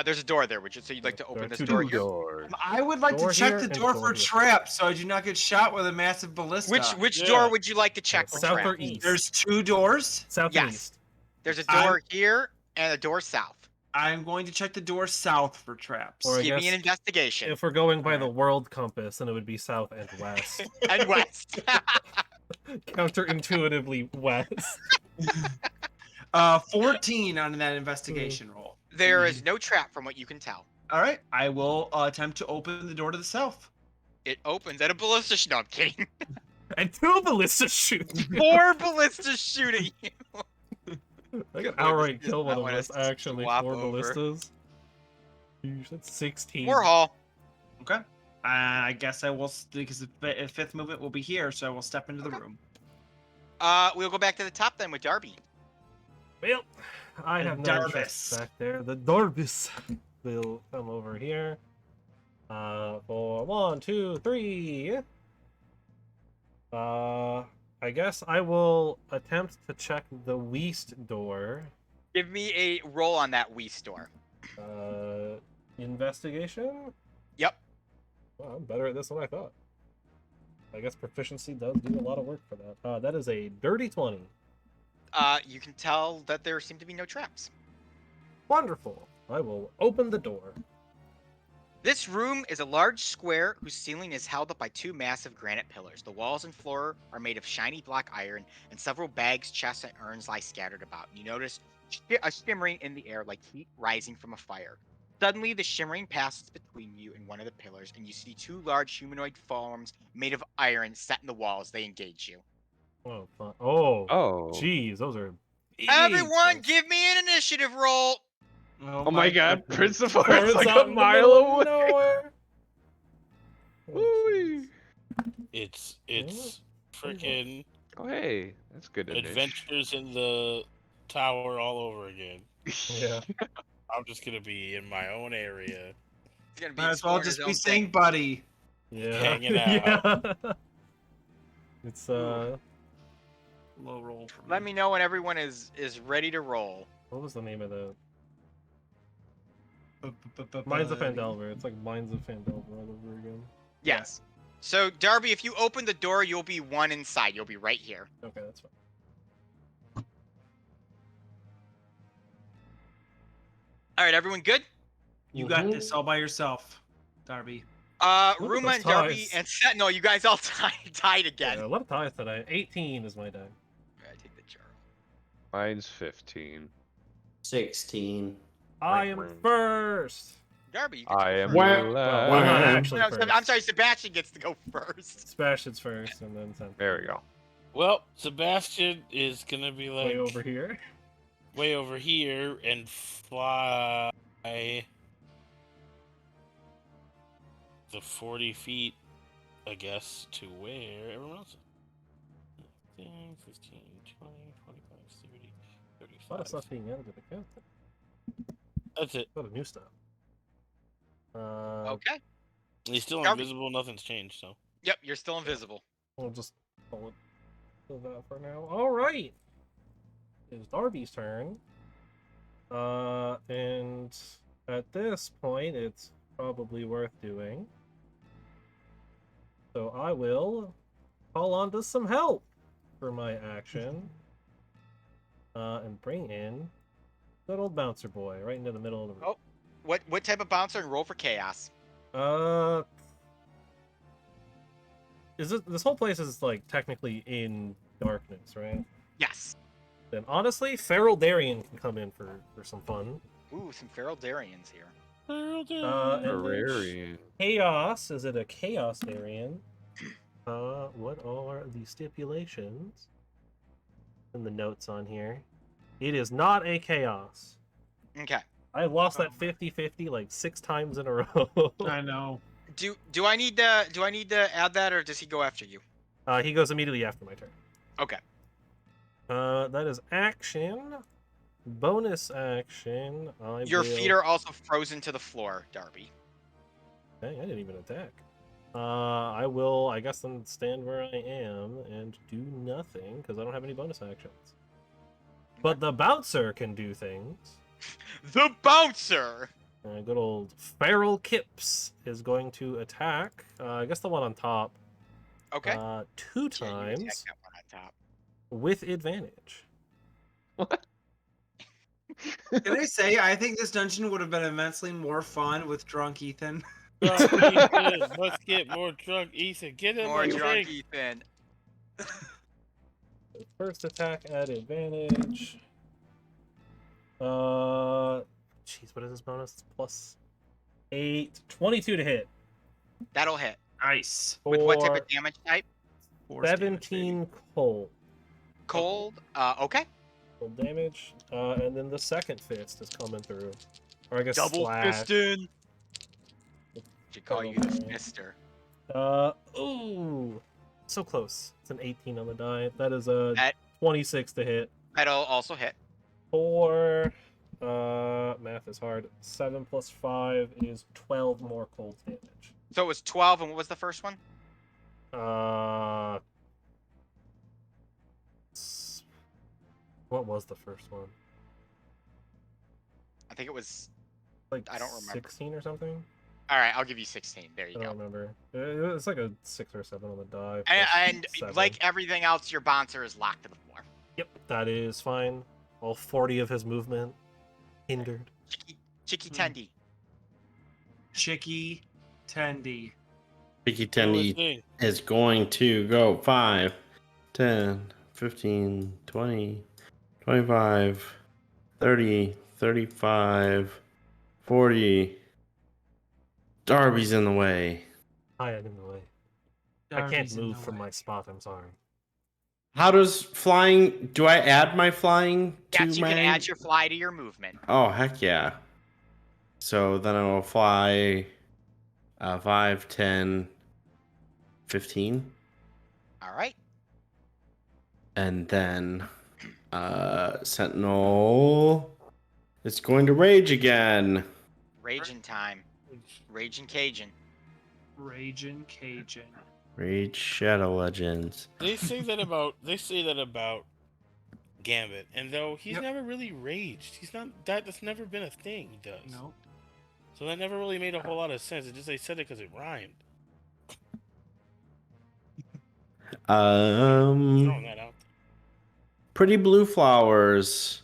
There's a door there, would you? So you'd like to There are open this two door doors. here? Doors. I would like Door to check here the and door door for here. traps, so I do not get shot with a massive ballista. Which Yeah. door would you like to check for South or traps? east? There's 2 doors. South Yes. and east. There's a I'm- door here and a door south. I'm going to check the door south for traps. Or I Give me an guess investigation. If we're going by the Alright. world compass, then it would be south and west. And west. Counterintuitively west. 14 on that investigation roll. There is no trap from what you can tell. All right, I will attempt to open the door to the south. It opens at a ballista No, I'm kidding. And 2 ballistas shoot. 4 ballistas shooting you. I can Good lord, outright this does kill one not of want us, us to actually. swap 4 over. ballistas. Yeesh, that's 16. Warhol. Okay. I guess I will, because the fifth movement will be here, so I will step into the room. We'll go back to the top then with Darby. Well, I The have no Darvis. interest back there. The Darvis will come over here. For 1, 2, 3. I guess I will attempt to check the West door. Give me a roll on that Wii store. Investigation? Yep. Well, I'm better at this than I thought. I guess proficiency does do a lot of work for that. That is a dirty 20. You can tell that there seem to be no traps. Wonderful. I will open the door. This room is a large square whose ceiling is held up by 2 massive granite pillars. The walls and floor are made of shiny black iron, and several bags, chests, and urns lie scattered about. You notice a shimmering in the air like heat rising from a fire. Suddenly, the shimmering passes between you and one of the pillars, and you see 2 large humanoid forms made of iron set in the walls. They engage you. Oh, fun. Oh, Oh. jeez, those are. Everyone, big. give me an initiative roll. Oh my god, Prince of Forest Forest like out a in the mile middle of away. nowhere. Oh, Woo-wee. It's freaking Oh hey, that's good to know. adventures in the tower all over again. Yeah. I'm just gonna be in my own area. It's gonna be Might as well exploring just his be own saying thing. buddy. Yeah. Hanging out. Yeah. It's Low roll for me. Let me know when everyone is ready to roll. What was the name of the Mines of Fandelver? It's like Mines of Fandelver all over again. Yes. So Darby, if you open the door, you'll be 1 inside. You'll be right here. Okay, that's fine. All right, everyone good? You got this all by yourself, Darby. Look at Ruma those and Darby ties. and Set. No, you guys all tied again. Yeah, a lot of ties today. 18 is my die. I take the jar. Mine's 15. 16. I am first. Darby, you get I to am go first. the Well, I'm not last. actually No, first. I'm sorry, Sebastian gets to go first. Sebastian's first, and then Sam. There we go. Well, Sebastian is gonna be like Way over here. way over here and fly the 40 feet, I guess, to where everyone else is. 15, 15, 20, 25, 30, A lot of 35. stuff being added to the count. That's it. A lot of new stuff. Okay. He's still Darby. invisible. Nothing's changed, so. Yep, you're still invisible. We'll just call it that for now. Alright. It's Darby's turn. And at this point, it's probably worth doing. So I will call on to some help for my action. And bring in good old bouncer boy right into the middle of the room. What type of bouncer and roll for chaos? Is it this whole place is like technically in darkness, right? Yes. Then honestly, Feral Darien can come in for some fun. Ooh, some feral Darians here. And then Terrarian. Chaos, is it a Chaos Darien? What are the stipulations? And the notes on here. It is not a Chaos. Okay. I lost that Oh my- 50-50 like 6 times in a row. I know. Do I need to add that, or does he go after you? He goes immediately after my turn. Okay. That is action. Bonus action. Your feet are also frozen to the floor, Darby. Dang, I didn't even attack. I will, I guess, then stand where I am and do nothing because I don't have any bonus actions. But the bouncer can do things. The bouncer. Good old Feral Kips is going to attack. I guess the one on top. Okay. 2 Yeah, you attack times that one on top. with advantage. Can I say, I think this dungeon would have been immensely more fun with drunk Ethan. Drunk Ethan, let's get more drunk Ethan. Get him More a drunk drink. Ethan. First attack at advantage. Jeez, what is this bonus? It's plus 8. 22 to hit. That'll hit. Nice. With what type For of damage type? Force damage, baby. 17 cold. Cold. Okay. Cold damage. And then the second fist is coming through. Or I guess Double slash. fisting. Should call you the Okay. fister. Ooh. So close. It's an 18 on the die. That is a That- 26 to hit. That'll also hit. For math is hard. 7 plus 5 is 12 more cold damage. So it was 12, and what was the first one? What was the first one? I think it was. Like I don't remember. 16 or something? All right, I'll give you 16. There you I go. don't remember. It's like a 6 or 7 on the die. And plus 7. like everything else, your bouncer is locked to the floor. Yep, that is fine. All 40 of his movement hindered. Chicky Hmm. Tendy. Chicky Tendy. Picky Do a Tendy thing. is going to go 5, 10, 15, 20, 25, 30, 35, 40. Darby's in the way. I am in the way. I can't Darby's in move the from way. my spot, I'm sorry. How does flying... Do I add my flying to Yes, you my... can add your fly to your movement. Oh, heck yeah. So then I will fly 5, 10, 15. All right. And then Sentinel is going to rage again. Raging time. Raging Cajun. Raging Cajun. Rage Shadow Legends. They say that about Gambit, and though he's Yep. never really raged, he's not that's never been a thing he does. No. So that never really made a whole lot of sense. It just they said it because it rhymed. Throwing that out. Pretty blue flowers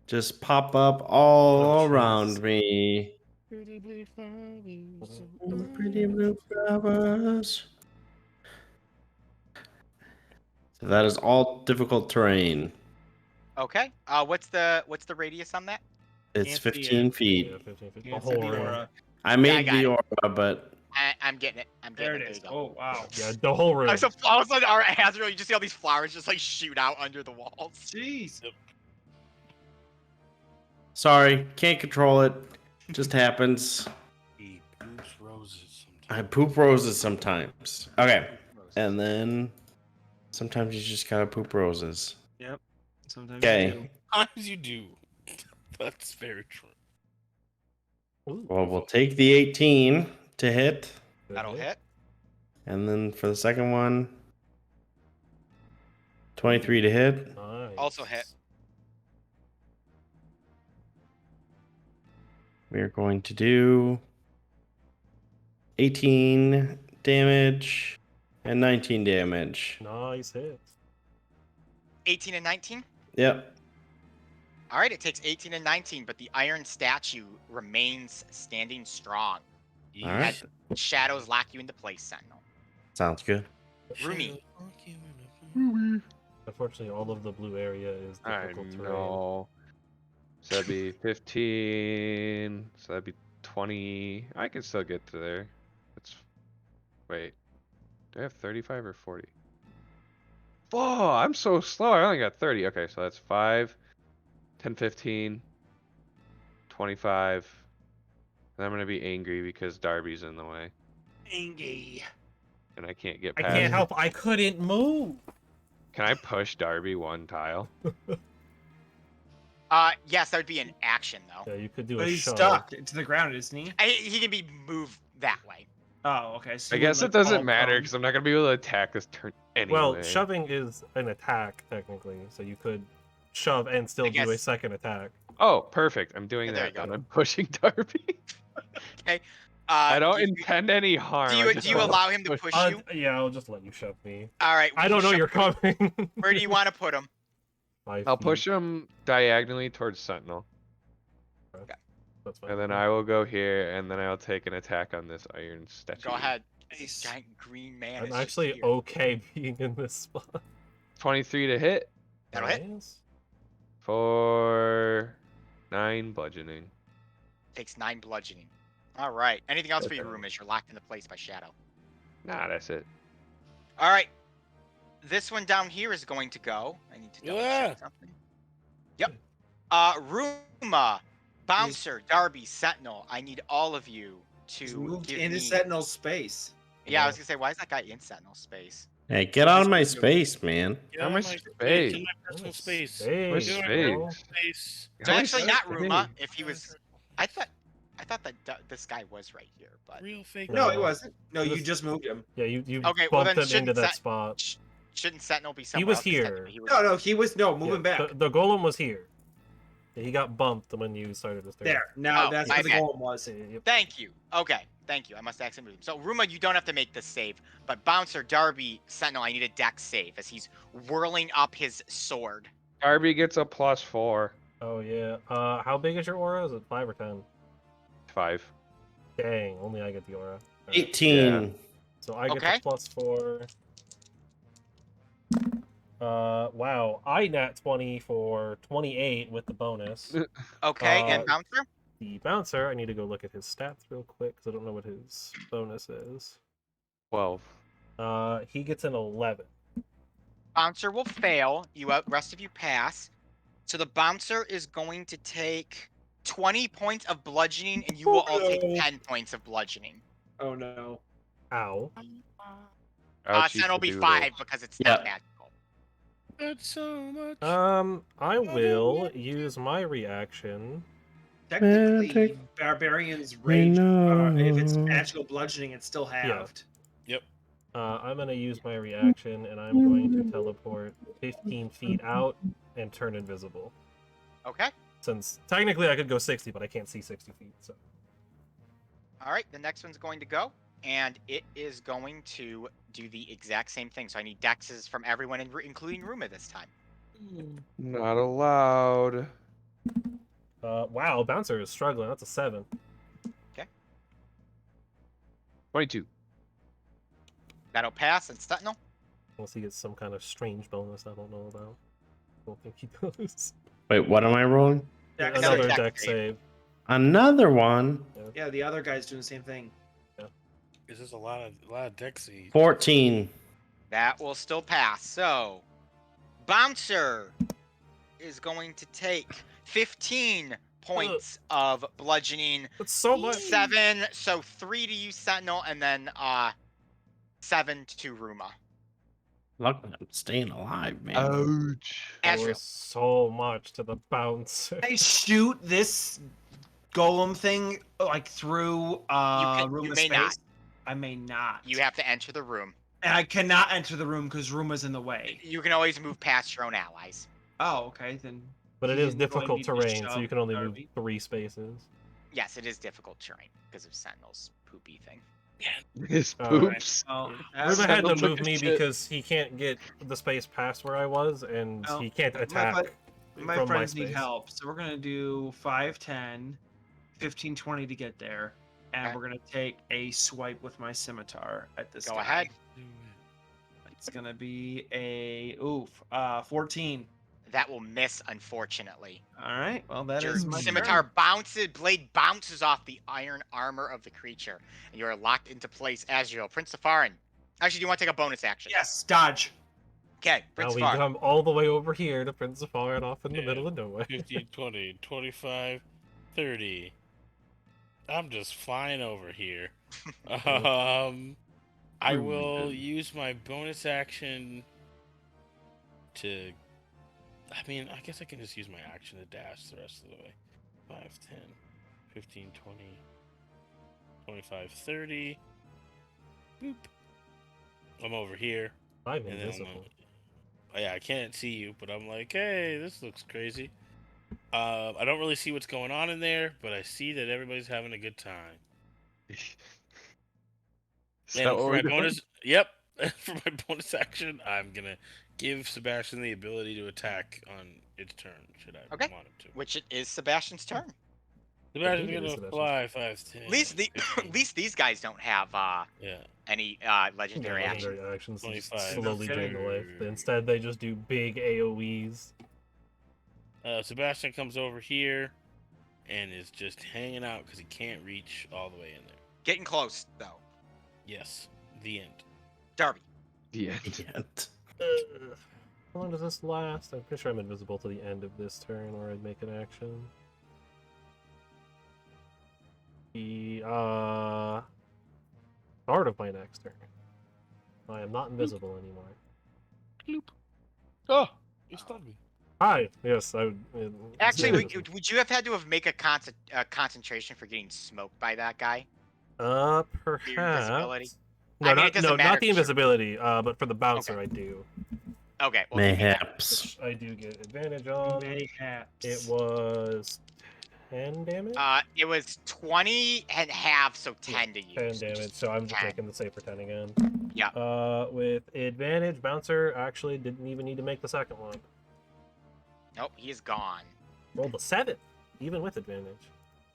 just pop up all Oh, around jeez. me. Pretty blue flowers. Pretty blue flowers. So that is all difficult terrain. Okay. What's the radius on that? It's Can't see 15 feet. Yeah, 15 feet. The Can't see whole the room. aura. I made got the it. aura, but I'm getting it. I'm There getting it is. There you go. Oh, wow. Yeah, the whole room. So all of a sudden, our Hazard, you just see all these flowers just like shoot out under the walls. Jeez. sorry, can't control it. Just happens. He poops roses I sometimes. poop roses sometimes. Okay. And then sometimes you just gotta poop roses. Sometimes Okay. you do. Sometimes you do. That's very true. Ooh, Well, we'll take the 18 to hit. good That'll hit. And then for the second one, 23 to hit. Nice. Also hit. We are going to do 18 damage and 19 damage. Nice hit. 18 and 19. Yep. All right, it takes 18 and 19, but the iron statue remains standing strong. All right. Shadows lock you into place, Sentinel. Sounds good. Rumi. Unfortunately, all of the blue area is I difficult terrain. know. So that'd be 15. So that'd be 20. I can still get to there. That's. Wait. Do I have 35 or 40? Oh, I'm so slow. I only got 30. Okay, so that's 5, 10, 15, 25. And I'm gonna be angry because Darby's in the way, Angie. and I can't get I past. can't help. I couldn't move. Can I push Darby one tile? Yes, that would be an action though. Yeah, you could do But a he's shove. stuck to the ground, isn't he? He can be moved that way. Oh, okay. So I you guess wouldn't, it like, doesn't fall matter prone. because I'm not gonna be able to attack this turn anyway. Well, shoving is an attack technically, so you could shove and still do a guess- second attack. Oh, perfect. I'm doing Yeah, there that. you go. Then I'm pushing Darby. Okay. I don't do you- intend any harm. Do I you, just do you wanna allow him to push- push you? Yeah, I'll just let you shove me. All right. I don't know you're coming. Where do you want to put him? 5 I'll feet. push him diagonally towards Sentinel, That's fine. and then I will go here, and then I'll take an attack on this iron statue. Go ahead. This giant green man I'm is just actually here. okay being in this spot. 23 to hit That'll hit. Nice. for 9 bludgeoning. Takes 9 bludgeoning. All right. Anything else for your Okay. room as you're locked into place by shadow? Nah, that's it. All right. This one down here is going to go. I need to double check something. Yep. Ruma, Bouncer, Darby, Sentinel. I need all of you He's to moved give into me... Sentinel's space. Yeah, I was gonna say, why is that guy in Sentinel space? Hey, get out of my space, man. Get How out much of my space? In my personal space. Where's Get out of bro. my space. So How actually, much not space? Ruma. If he was, I thought that this guy was right here, but Real fake. No, No. he wasn't. No, He you was- just moved him. Yeah, you Okay, well, bumped then him into shouldn't that Sen- spot. shouldn't Sentinel be somewhere was else? 'Cause here. technically he was- No, he was move Yeah, him back. The golem was here. Yeah, he got bumped when you started this turn. There. Now Oh, that's my where the bad. golem was. Yep. Thank you. Okay, thank you. I must accidentally move him. So Ruma, you don't have to make this save, but Bouncer, Darby, Sentinel, I need a dex save as he's whirling up his sword. Darby gets a +4. Oh yeah. How big is your aura? Is it 5 or 10? 5. Dang, only I get the aura. Alright, 18. So I get Okay. the +4. Wow. I nat 20 for 28 with the bonus. Okay, and Uh, Bouncer? The bouncer, I need to go look at his stats real quick because I don't know what his bonus is. 12. He gets an 11. Bouncer will fail. Rest of you pass. So the Bouncer is going to take 20 points of bludgeoning, and you will all take no. 10 points of bludgeoning. Oh no. Ow. Ouchie Sentinel will be cadoodle. 5 because it's not Yep. magical. That's so much. I will use my reaction. Technically, take- Barbarian's Rage, if it's know. magical bludgeoning, it's still halved. I'm gonna use my reaction, and I'm going to teleport 15 feet out and turn invisible. Okay. Since technically I could go 60, but I can't see 60 feet. So All right, the next one's going to go, and it is going to do the exact same thing. So I need dexes from everyone, including Ruma this time. Not allowed. wow, bouncer is struggling. That's a 7. 22. That'll pass, and Sentinel. Unless he gets some kind of strange bonus I don't know about. I don't think he does. Wait, what am I rolling? Dex Another Another save. dex deck save. save. Another one. Yeah, the other guy's doing the same thing. This is a lot of Dexy. 14. That will still pass. So, Bouncer is going to take 15 points of bludgeoning. That's so much. 7, so 3 to you, Sentinel, and then 7 to Ruma. Look, I'm staying alive, man. Ouch. That Azrael. was so much to the bouncer. I shoot this golem thing like through you Ruma's may space. not. I may not. You have to enter the room. And I cannot enter the room because Ruma's in the way. You can always move past your own allies. Oh, okay then. But it He is isn't going difficult to be terrain, so shoved, you can only move Darby. 3 spaces. Yes, it is difficult terrain because of Sentinel's poopy thing. His Alright. poops. Oh, Ruben that's- had to Sentinel move took a me shit. because he can't get the space past where I was, and Oh, he can't my attack my from friends my need space. help. So we're gonna do 5, 10, 15, 20 to get there. And Okay. we're gonna take a swipe with my scimitar at this Go guy. ahead. It's gonna be a 14. That will miss, unfortunately. All right. Well, that Your is my scimitar turn. blade bounces off the iron armor of the creature, and you are locked into place. Azrael, Prince Safarin. Actually, do you want to take a bonus action? Yes, dodge. Okay, Now Prince we Safarin. come all the way over here to Prince Safari and off in the Yeah. middle of nowhere. 15, 20, 25, 30. I'm just flying over here. I will Cruising. use my bonus action to. I mean, I guess I can just use my action to dash the rest of the way. 5, 10, 15, 20, 25, 30. Boop. I'm over here. I'm And then invisible. Oh, yeah, I can't see you, but I'm like, hey, this looks crazy. I don't really see what's going on in there, but I see that everybody's having a good time. Is And that what for we're my doing? bonus, yep, for my bonus action, I'm gonna give Sebastian the ability to attack on its turn. Should I Okay. want him to? Which it is Sebastian's turn. Sebastian's it is gonna Sebastian's fly 5, 10. At least at 15, least these guys don't have yeah. any Yeah, legendary action. legendary actions to just 25. slowly drain the life. Okay. Instead, they just do big AoEs. Sebastian comes over here and is just hanging out because he can't reach all the way in there. Getting close though. Yes, the end. Darby. Yeah. Can't. How long does this last? I'm pretty sure I'm invisible to the end of this turn, or I'd make an action. The start of my next turn. I am not invisible anymore. Bloop. Oh, you stunned me. Hi. Yes, I would. Actually, invisible. would you have had to have make a concentration for getting smoked by that guy? Perhaps. I mean, it doesn't matter not the 'cause you're- invisibility. But for the bouncer, I do. Okay. Well, give me that. Mayhaps. Which I do get advantage on. Mayhaps. It was 10 damage. It was 20 and half, so 10 to use. 10 damage. So I'm just 10. making the save for 10 again. Yeah. With advantage, bouncer actually didn't even need to make the second one. Nope, he's gone. Rolled a 7, even with advantage.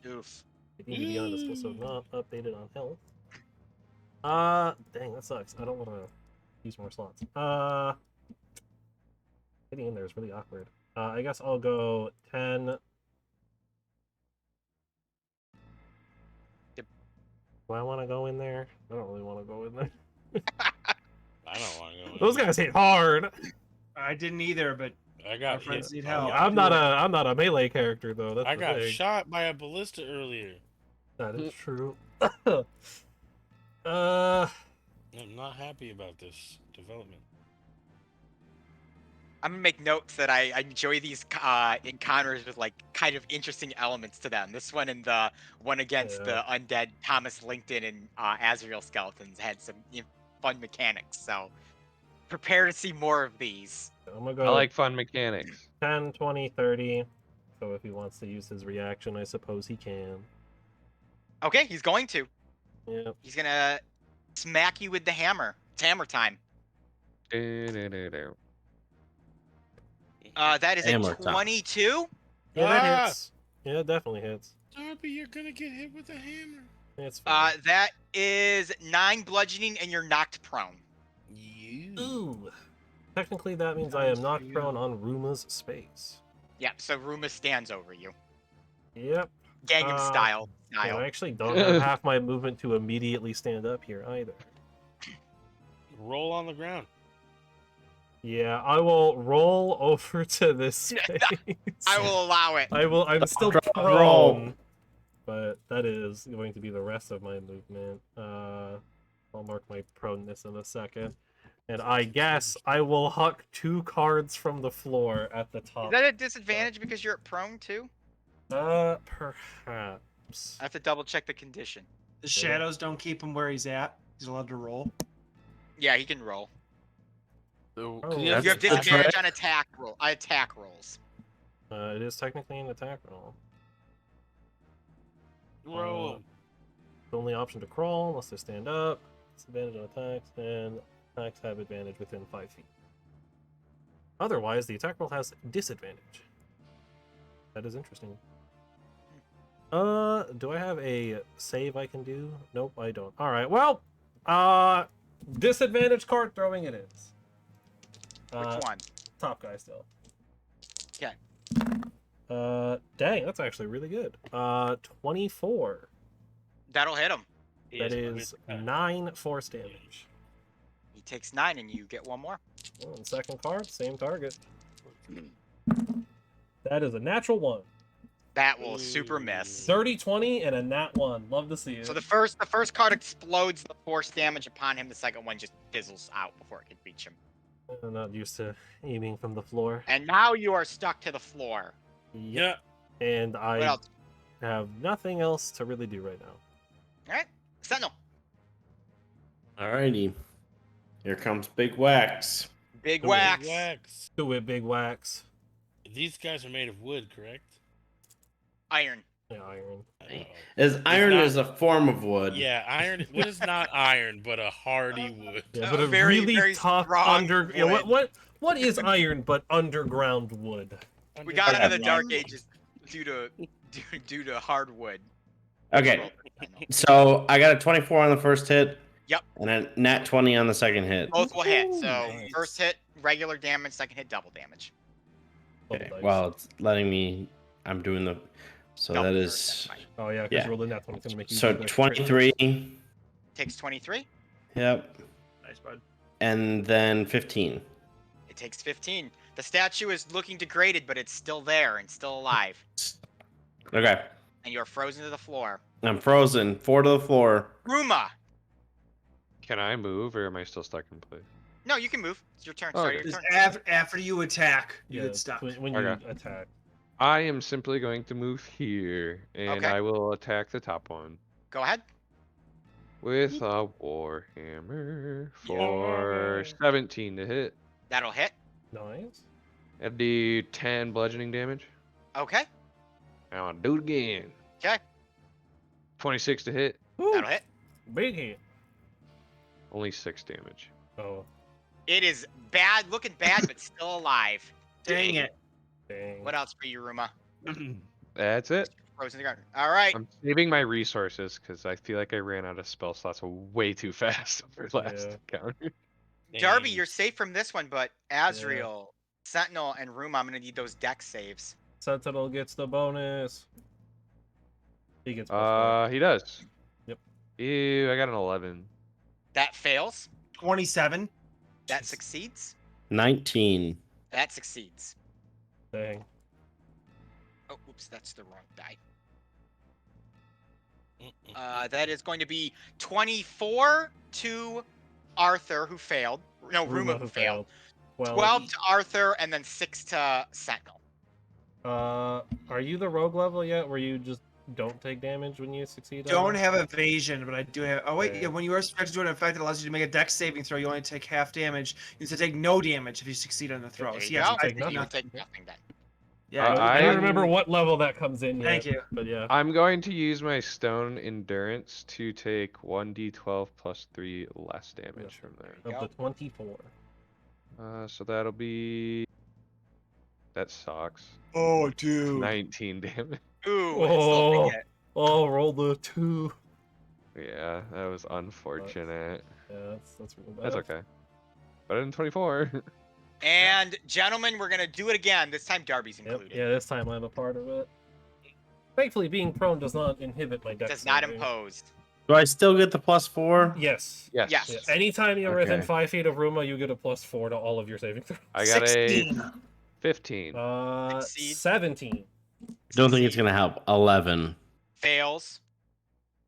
Oof. It needed to be honest, so not updated on health. Dang, that sucks. I don't want to use more slots. Getting in there is really awkward. I guess I'll go 10. Yep. Do I want to go in there? I don't really want to go in there. I don't want to go. Those guys hit hard. I didn't either, but I our got hit. friends need Oh, help. yeah. I'm not a melee character though. That's I the got thing. shot by a ballista earlier. That is true. I'm not happy about this development. I'm gonna make notes that I enjoy these encounters with like kind of interesting elements to them. This one and the one against the undead Thomas Lincoln and Azrael skeletons had some fun mechanics. So prepare to see more of these. I'm gonna go. I like fun mechanics. 10, 20, 30. So if he wants to use his reaction, I suppose he can. Okay, he's going to. Yep. He's gonna smack you with the hammer. It's hammer time. Do-do-do-do. That is Hammer a time. 22. Yeah, that Ah! hits. Yeah, it definitely hits. Darby, you're gonna get hit with a hammer. It's fine. That is 9 bludgeoning, and you're knocked prone. You. Ooh. Technically, that means I am knocked prone on Ruma's space. Yep. So Ruma stands over you, Yep. Gangnam style. And I actually don't have half my movement to immediately stand up here either. Roll on the ground. Yeah, I will roll over to this space. I will allow it. I'm still Drop, prone, roll. but that is going to be the rest of my movement. I'll mark my proneness in a second. And I guess I will huck 2 cards from the floor at the Is top. that a disadvantage because you're prone too? Perhaps. I have to double check the condition. The shadows don't keep him where he's at. He's allowed to roll. Yeah, he can roll. Oh, You have That's the disadvantage trick. on attack rolls. It is technically an attack roll. Roll. The only option to crawl unless they stand up. Disadvantage on attacks, and attacks have advantage within 5 feet. Otherwise, the attack roll has disadvantage. That is interesting. Do I have a save I can do? Nope, I don't. All right, well, disadvantage card throwing it is. Which one? Top guy still. Okay. Dang, that's actually really good. 24. That'll hit him. That is 9 force damage. He takes 9, and you get 1 more. Oh, and second card, same target. That is a natural 1. That will super miss. Dirty 20 and a nat 1. Love to see it. So the first card explodes the force damage upon him. The second one just fizzles out before it can reach him. I'm not used to aiming from the floor. And now you are stuck to the floor. Yeah. And What I else? have nothing else to really do right now. All right, Sentinel. Alrighty. Here comes Big Wax. Big Ooh. wax. Wax. Do it, Big Wax. These guys are made of wood, correct? Iron. Yeah, iron. Uh-oh. As iron not- is a form of wood. Yeah, iron. What is not iron, but a hardy wood? Yeah, but a Very, really very tough strong Yeah, wood. what is iron but underground wood? We got it in the Underground. Dark Ages due to hardwood. Okay, so I got a 24 on the first hit. Yep. And a nat 20 on the second hit. Both will hit. Ooh, So nice. first hit, regular damage. Second hit, double damage. Double Okay, dice. well, it's letting me. I'm doing the. So No, that first, is. that's fine. Oh yeah, because Yeah. rolling that 20 is gonna make you So do the crit. 23. Takes 23. Yep. Nice, bud. And then 15. It takes 15. The statue is looking degraded, but it's still there and still alive. Okay. And you're frozen to the floor. I'm frozen. 4 to the floor. Ruma. Can I move, or am I still stuck in place? No, you can move. It's your turn. Oh, Sorry, okay. your Just turn. after you attack, you Yeah, get stuck. when you Okay. attack. I am simply going to move here, and Okay. I will attack the top one Go ahead. with a warhammer for Yeah. 17 to hit. That'll hit. Nice. That'd do 10 bludgeoning damage. Okay. And I'll do it again. 'Kay. 26 to hit. That'll hit. Big hit. Only 6 damage. Oh, It is bad, looking bad, but still alive. Dang it. dang. What else for you, Ruma? That's it. Frozen to the ground. All right. I'm saving my resources because I feel like I ran out of spell slots way too fast for last Yeah. encounter. Darby, Dang. you're safe from this one, but Azrael, Sentinel, and Ruma, I'm gonna need those dex saves. Sentinel gets the bonus. He gets plus He does. Yep. Ew, I got an 11. That fails. 27. That succeeds. 19. That succeeds. 4. Dang. Oh, oops, that's the wrong die. That is going to be 24 to Arthur, who failed. No, Ruma, who failed. Well, 12 to Arthur, and then 6 to Sentinel. are you the rogue level yet, where you just don't take damage when you succeed? on Don't it? have evasion, but I do have. Oh wait, Okay. yeah. When you are subjected to an effect that allows you to make a dex saving throw, you only take half damage. You have to take no damage if you succeed on the throw. There So you yes, go. I take take nothing. You'll nothing. take nothing then. Yeah. I don't I- remember what level that comes in yet. Thank you. But yeah. I'm going to use my stone endurance to take 1d12 plus 3 less damage from there. you Of go. the 24. So that'll be. That sucks. Oh, dude. 19 damage. Ooh, it's still a Oh. big hit. Oh, roll the 2. Yeah, that was unfortunate. Yeah, that's really bad. That's okay. Better than 24. And gentlemen, we're gonna do it again. This time Darby's Yep. included. Yeah, this time I'm a part of it. Thankfully, being prone does not inhibit my dex. Does not saving. impose. Do I still get the +4? Yes. Yes. Yes. Yeah. Anytime you're within Okay. 5 feet of Ruma, you get a +4 to all of your saving throws. I got 16. a 15. Succeed. 17. Don't think it's going to help. 11. Fails.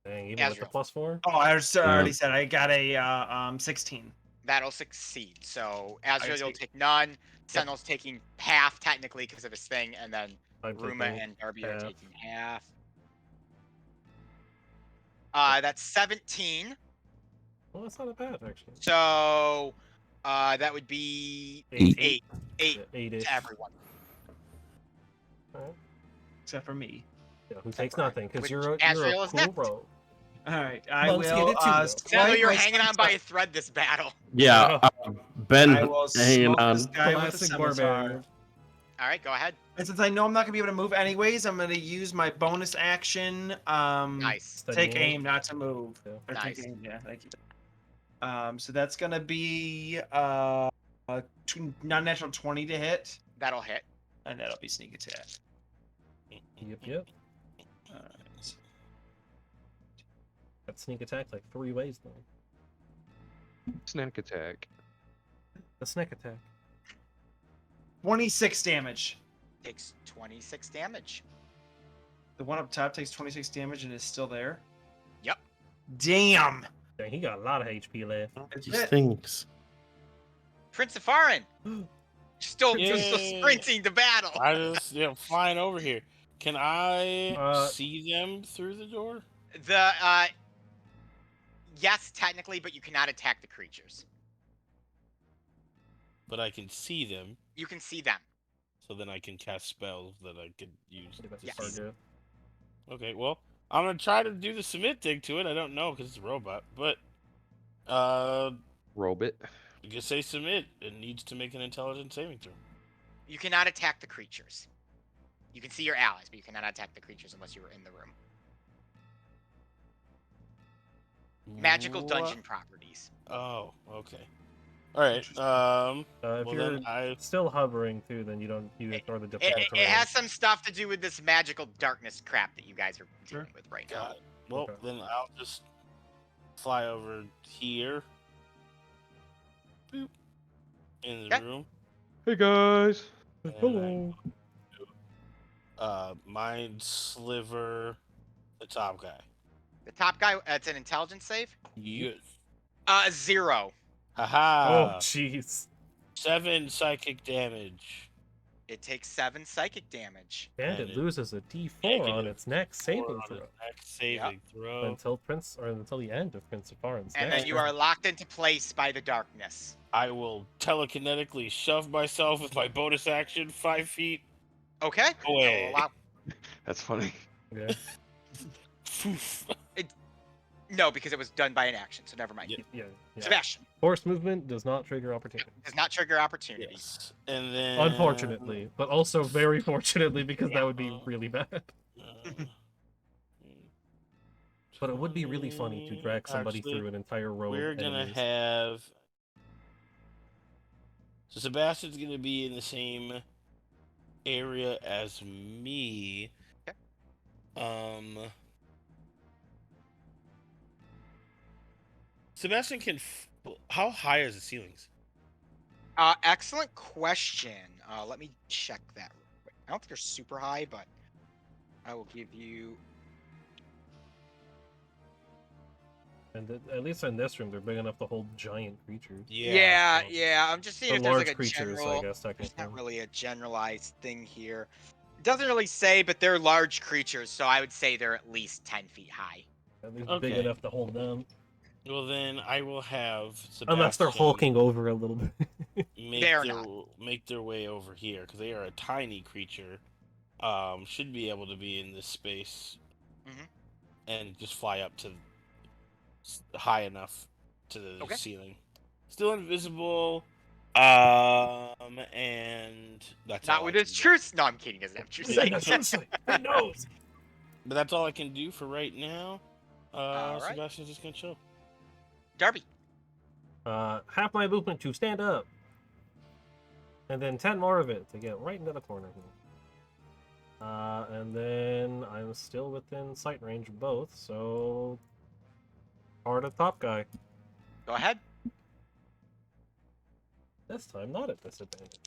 Dang, even with the Ezreal. +4. Oh, I already said I got a 16. That'll succeed. So Azrael, you'll see. take none. Sentinel's taking half technically because of his thing, and then I'm Ruma taking and Darby are half. taking half. That's 17. Well, that's not a bad actually. So that would be 8. 8. 8 8-ish. to everyone. Alright. Except for me. Yeah, who takes for- nothing? Because which you're Azrael a is cool next. rogue. All right. I Monks get will. it too, though. Sentinel, swipe you're my hanging on scimitar. by a thread this battle. Yeah, Ben I will hanging smoke on. this guy with the Classic scimitar. barbarian. All right, go ahead. And since I know I'm not gonna be able to move anyways, I'm gonna use my bonus action. Nice. Steady Take aim, not to move. Yeah. Or Nice. take aim, yeah, thank you. So that's gonna be non-natural 20 to hit, That'll hit. and that'll be sneak attack. Yep. Alright. That sneak attack like 3 ways though. Snack attack. The snack attack. 26 damage. Takes 26 damage. The one up top takes 26 damage and is still there. Yep. Damn. Dang, he got a lot of HP left. Is These it? things. Prince of Farin. Still Yay. sprinting to battle. I just flying over here. Can I Uh, see them through the door? The yes, technically, but you cannot attack the creatures. But I can see them, You can see them. so then I can cast spells that I could use. That's Yes. a target. Okay, well, I'm gonna try to do the submit thing to it. I don't know because it's a robot, but Robot. you can say submit. It needs to make an intelligence saving throw. You cannot attack the creatures. You can see your allies, but you cannot attack the creatures unless you were in the room. Magical What? dungeon properties. Oh, okay. All right. If Well, you're then I still hovering too, then you ignore the It, difficult it terrain. has some stuff to do with this magical darkness crap that you guys are dealing with right now. got it. Well, Okay. then I'll just fly over here. Boop. In the Okay. room. Hey guys. And Hello. Mind Sliver, the top guy. The top guy, it's an intelligence save. Yes. 0. Oh, Haha. jeez. 7 psychic damage. It takes 7 psychic damage. And And it it- loses a D4 on Negative its next 4 saving on throw its next saving throw. until the end of Prince of Farin's And next then you turn. are locked into place by the darkness. I will telekinetically shove myself with my bonus action 5 feet Okay? away. I'll allow- That's funny. Okay. Poof. No, because it was done by an action, so never mind. Yeah. Yeah. Sebastian Force movement does not trigger opportunity. does not trigger opportunities. Yes. And then Unfortunately, but also very fortunately because Yeah. that would be really bad. uh, But it would be really funny to drag somebody Actually, through an entire row we're of gonna enemies. have. So Sebastian's gonna be in the same area as me. Okay. Sebastian can. How high is the ceilings? Excellent question. Let me check that real quick. I don't think they're super high, but I will give you. And at least in this room, they're big enough to hold giant creatures. Yeah. I'm just seeing The if there's large like a creatures, general. I guess, There's technically. not really a generalized thing here. It doesn't really say, but they're large creatures, so I would say they're at least 10 feet high. At least big Okay. enough to hold them. Well, then I will have Sebastian Unless they're hulking over a little bit. They're not. make their way over here because they are a tiny creature. Should be able to be in this space, Mhm. and just fly up to high enough to the Okay. ceiling. Still invisible. And that's Not all with I his can do. true. No, I'm kidding. He doesn't have true Yeah, sight. Seriously, who knows? But that's all I can do for right now. All right. Sebastian's just gonna chill. Darby. Half my movement to stand up. And then 10 more of it to get right into the corner here. And then I'm still within sight range of both, so... Hard of top guy. Go ahead. This time not at disadvantage.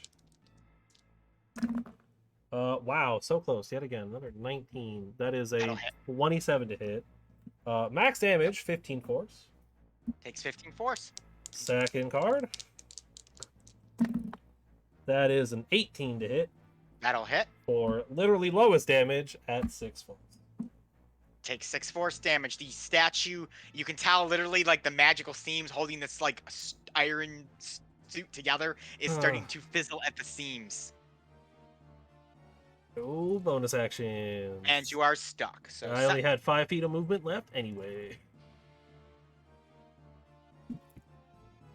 Wow, so close yet again. Another 19. That is a That'll hit. 27 to hit. Max damage, 15 force. Takes 15 force. Second card. That is an 18 to hit That'll hit. for literally lowest damage at 6 force. Takes 6 force damage. The statue, you can tell literally like the magical seams holding this like iron suit together is starting to fizzle at the seams. No bonus actions. And you are stuck. So I only had 5 feet of movement left anyway.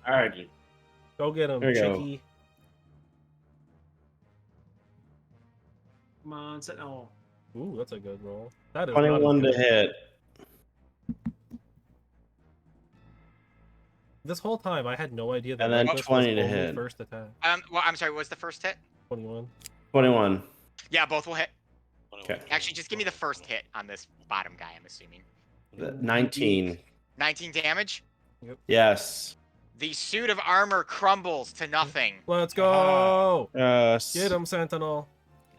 Alright. Go get him, There you go. Chicky. Come on, Sentinel. Ooh, that's a good roll. That is not as 21 to good. hit. This whole time, I had no idea that And then Reckless 20 was to only hit. first attack. well, I'm sorry. What was the first hit? 21. 21. Yeah, both will hit. Okay. Actually, just give me the first hit on this bottom guy. I'm assuming 19. 19 damage. Yes. The suit of armor crumbles to nothing. Let's go! Yes. Get him, Sentinel.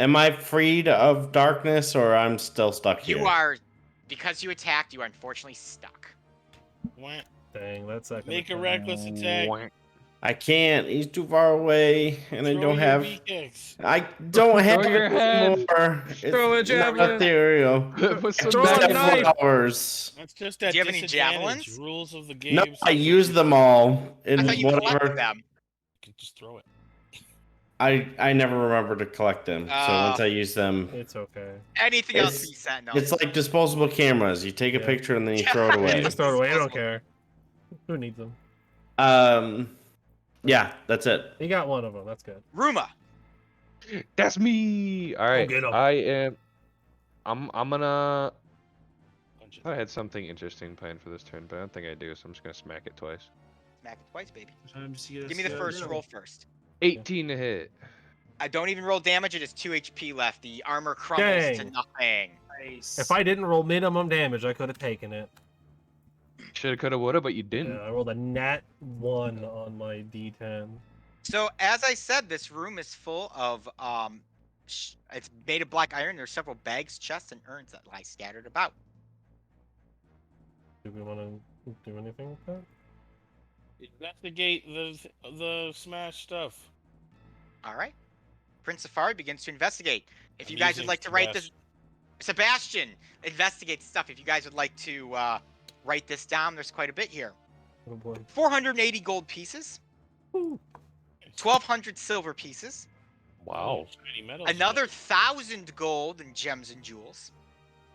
Am I freed of darkness, or I'm still stuck here? You are, because you attacked, you are unfortunately stuck. Wah. Dang, that's not gonna Make a count. reckless attack. I can't. He's too far away, and I Throw don't your have. pickaxe. I don't have your it head. anymore. It's Throw a not javelin. ethereal. Put some Throw a back in knife. my- Flowers. That's just that Do you have any disadvantage. javelins? Rules of the No, game. I used them all in I thought you whatever. collected them. You can just throw it. I never remember to collect them. So once I use them, It's okay. Anything else It's- for you, Sentinel? it's like disposable cameras. You take a Yeah. picture and then you throw it Yeah, you away. just throw it away. I don't Disposable. care. Who needs them? Yeah, that's it. You got one of them. That's good. Ruma. That's me. All right. get 'em. I'm gonna. I thought I had something interesting planned for this turn, but I don't think I do. So I'm just gonna smack it twice. Smack it twice, baby. Time to see Give me the first roll first. 18 to hit. I don't even roll damage. It is 2 HP left. The armor crumbles to Dang. nothing. Nice. If I didn't roll minimum damage, I could have taken it. Shoulda, coulda, woulda, but you didn't. Yeah, I rolled a nat 1 on my D10. So as I said, this room is full of it's made of black iron. There's several bags, chests, and urns that lie scattered about. Do we want to do anything with that? Investigate the smash stuff. All right. Prince Safari begins to investigate. If you I'm guys would using like to write this, Sebastian investigates stuff. If you guys would like to write this down, there's quite a bit here. Oh boy. 480 gold pieces, Woo. 1,200 silver pieces, Wow. Shiny metals. another 1,000 gold and gems and jewels.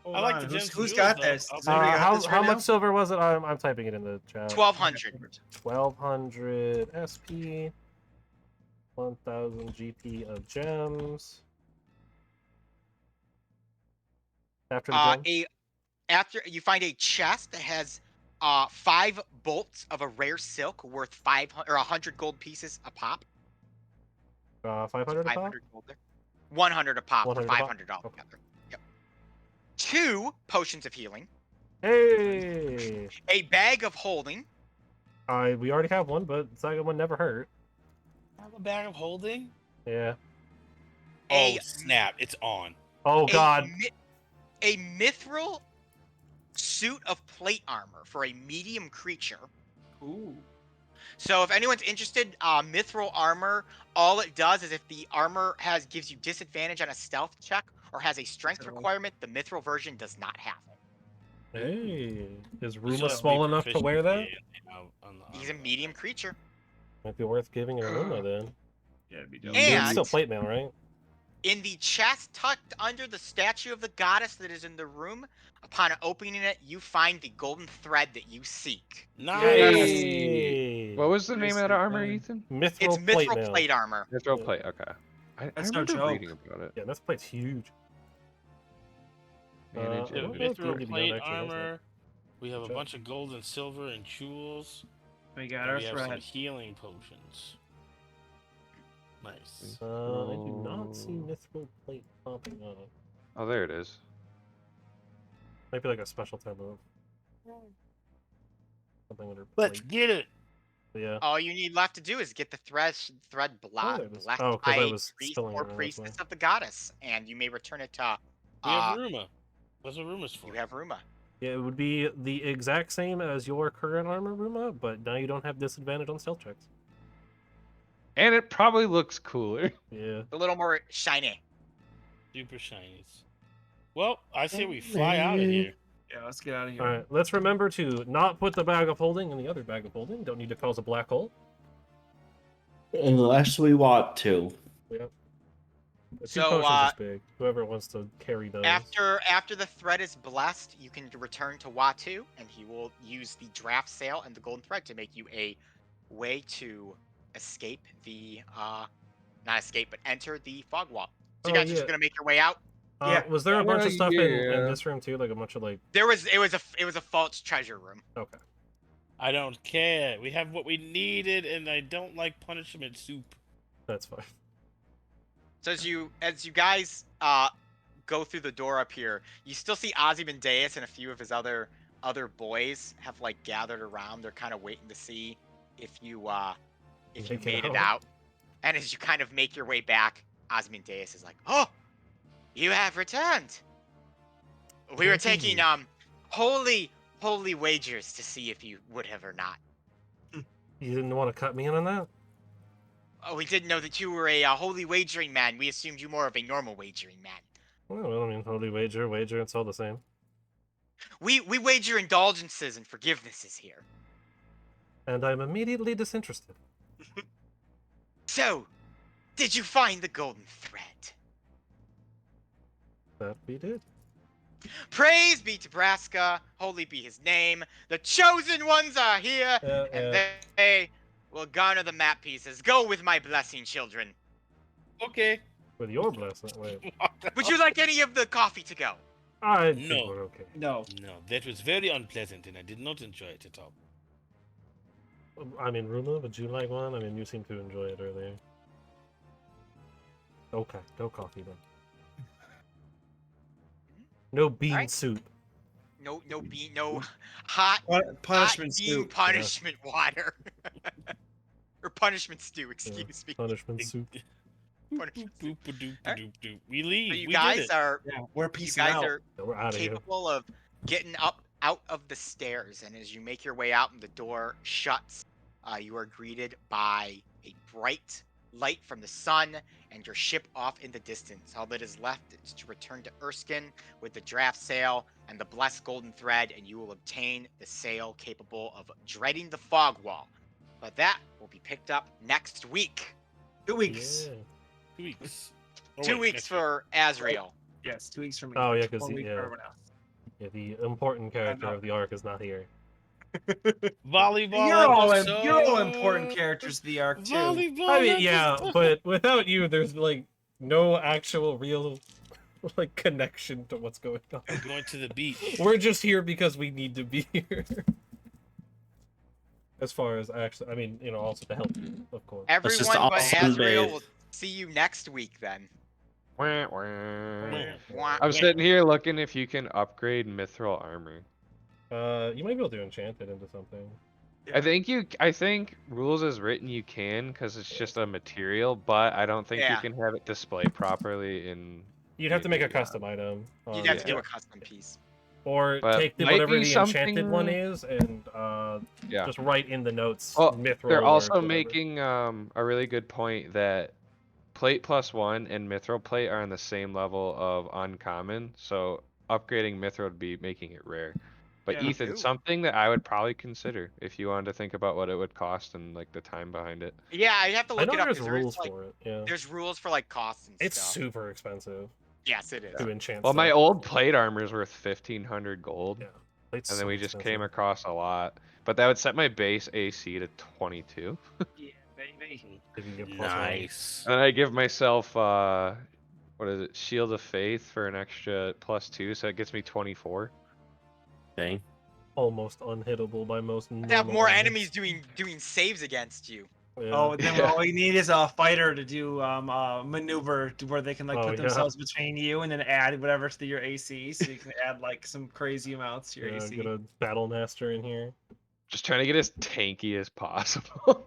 Hold I like on, the who's- gems Who's and got jewels, this? though. Does anybody got this How right much now? silver was it? I'm typing it in the chat. 1,200. 1,200 SP. 1,000 GP of gems. After the gems? After you find a chest that has 5 bolts of a rare silk worth 500 or 100 gold pieces a pop. 500 a pop? 500 gold there. 100 a pop for 100 a pop? $500 altogether. Yep. 2 potions of healing. Hey! A bag of holding. We already have one, but the second one never hurt. Have a bag of holding. Yeah. A Oh snap! It's on. Oh god. A mithril suit of plate armor for a medium creature. Ooh. So if anyone's interested, mithril armor, all it does is if the armor gives you disadvantage on a stealth check or has a strength Mithril. requirement, the mithril version does not have it. Hey. Is So Ruma it'll small be enough to wear that? proficiency, you know, on the He's a armor. medium creature. Might be worth giving a Ruma then. Yeah, it'd be And- It's still plate mail, right? In the chest tucked under the statue of the goddess that is in the room, upon opening it, you find the golden thread that you seek. Nice. Hey. What was the name of that Nicely armor, done. Ethan? Mithril It's plate mithril mail. plate armor. Mithril Yeah. plate. Okay. I That's no remember joke. reading about it. Yeah, this plate's huge. Manage Yeah, We have well, it. that's mithril D&D plate Beyond actually has that. armor. We have a Good job. bunch of gold and silver and jewels. We got And our we have some thread. healing potions. Nice. I do not see Oh. mithril plate popping up. Oh, there it is. Might be like a special type of something under Let's plate. get it. But yeah. All you need left to do is get the thread there it is. blessed Oh, 'cause I by was priest spilling or it around, that's priestess why. of the goddess, and you may return it to. We have Ruma. That's what Ruma's for. You have Ruma. Yeah, it would be the exact same as your current armor, Ruma, but now you don't have disadvantage on stealth checks. And it probably looks cooler. Yeah. A little more shiny. Super shinies. Well, I say we fly out of here. Yeah, let's get out of here. All right. Let's remember to not put the bag of holding in the other bag of holding. Don't need to cause a black hole. Unless we want to. Yep. The 2 So, potions is big. Whoever wants to carry those. After the thread is blessed, you can return to Watu, and he will use the draft sail and the golden thread to make you a way to escape the not escape, but enter the fog wall. So you Oh, guys are just yeah. gonna make your way out. Yeah. Was there a bunch of stuff in Yeah. this room too? Like a bunch of like. It was a false treasure room. Okay. I don't care. We have what we needed, and I don't like punishment soup. That's fine. So as you guys go through the door up here, you still see Ozymandias and a few of his other boys have like gathered around. They're kind of waiting to see if you Make it made it out. out. And as you kind of make your way back, Ozymandias is like, "Oh, You have returned. We were taking Indeed. holy wagers to see if you would have or not. You didn't want to cut me in on that? Oh, we didn't know that you were a holy wagering man. We assumed you more of a normal wagering man. Well, I mean, holy wager, it's all the same. We wager indulgences and forgivenesses here. And I'm immediately disinterested. So, did you find the golden thread? That we did. Praise be to Braska, holy be his name. The chosen ones are here, and Yeah. they will garner the map pieces. Go with my blessing, children. Okay. With your blessing. Wait. Would you like any of the coffee to go? I think No. we're okay. No. No, that was very unpleasant, and I did not enjoy it at all. I mean, Ruma, would you like one? I mean, you seemed to enjoy it earlier. Okay, no coffee then. No bean Alright. soup. No hot Punishment hot bean soup. punishment water. Or punishment stew, excuse me. Punishment soup. Punishment stew. Boop-a-doop-a-doop-a-doop. We leave. So you we guys did it. are Yeah, we're you peacing guys out. are Yeah, we're out of here. capable of getting up out of the stairs, and as you make your way out and the door shuts, you are greeted by a bright light from the sun and your ship off in the distance. All that is left is to return to Erskine with the draft sail and the blessed golden thread, and you will obtain the sail capable of dreading the fog wall. But that will be picked up next week. 2 weeks. Yeah. 2 weeks. Oh, 2 wait, weeks next for Azrael. Yes, 2 weeks from me. Oh, yeah, 1 'cause week yeah. for everyone else. Yeah, the important character know. of the arc is not here. Volleyball. You're all important characters of the arc too. Volleyball. I mean, yeah, episode. but without you, there's like no actual real like connection to what's going on. I'm going to the beach. We're just here because we need to be here. As far as actually, I mean, you know, also to help you, of course. just Everyone but awesome Azrael bathe. will see you next week then. Wah, wah. Wah. I'm sitting here looking if you can upgrade mithril armor. You might be able to enchant it into something. I think rules as written you can because it's just a material, but I don't think Yeah. you can have it display properly in. You'd have to make a D&D. custom item. You'd have to yeah. do a custom piece. Or But take might whatever be the enchanted one something- is and Yeah. just write in the notes. Well, mithril they're or also whatever. making a really good point that plate +1 and mithril plate are on the same level of uncommon, so upgrading mithril would be making it rare. But Yeah. Ethan, Ooh. something that I would probably consider if you wanted to think about what it would cost and like the time behind it. Yeah, I have to I look know it up there's because there's rules like for it. Yeah, there's rules for like costs and it's stuff. super expensive Yes, it is. to enchant. Well, my stuff. old plate armor is worth 1,500 gold, Yeah, Plate's and so then we just came expensive. across a lot. But that would set my base AC to 22. Yeah, baby. If you get +1. Nice. And I give myself what is it, Shield of Faith for an extra +2, so it gets me 24. Dang. Almost unhittable by most. To have normal more enemies. enemies doing saves against you. Yeah. Oh, and then Yeah. all we need is a fighter to do maneuver to where they can like Oh, put yeah. themselves between you and then add whatever to your AC, so you can add like some crazy amounts to your Yeah, AC. get a battle master in here. Just trying to get as tanky as possible.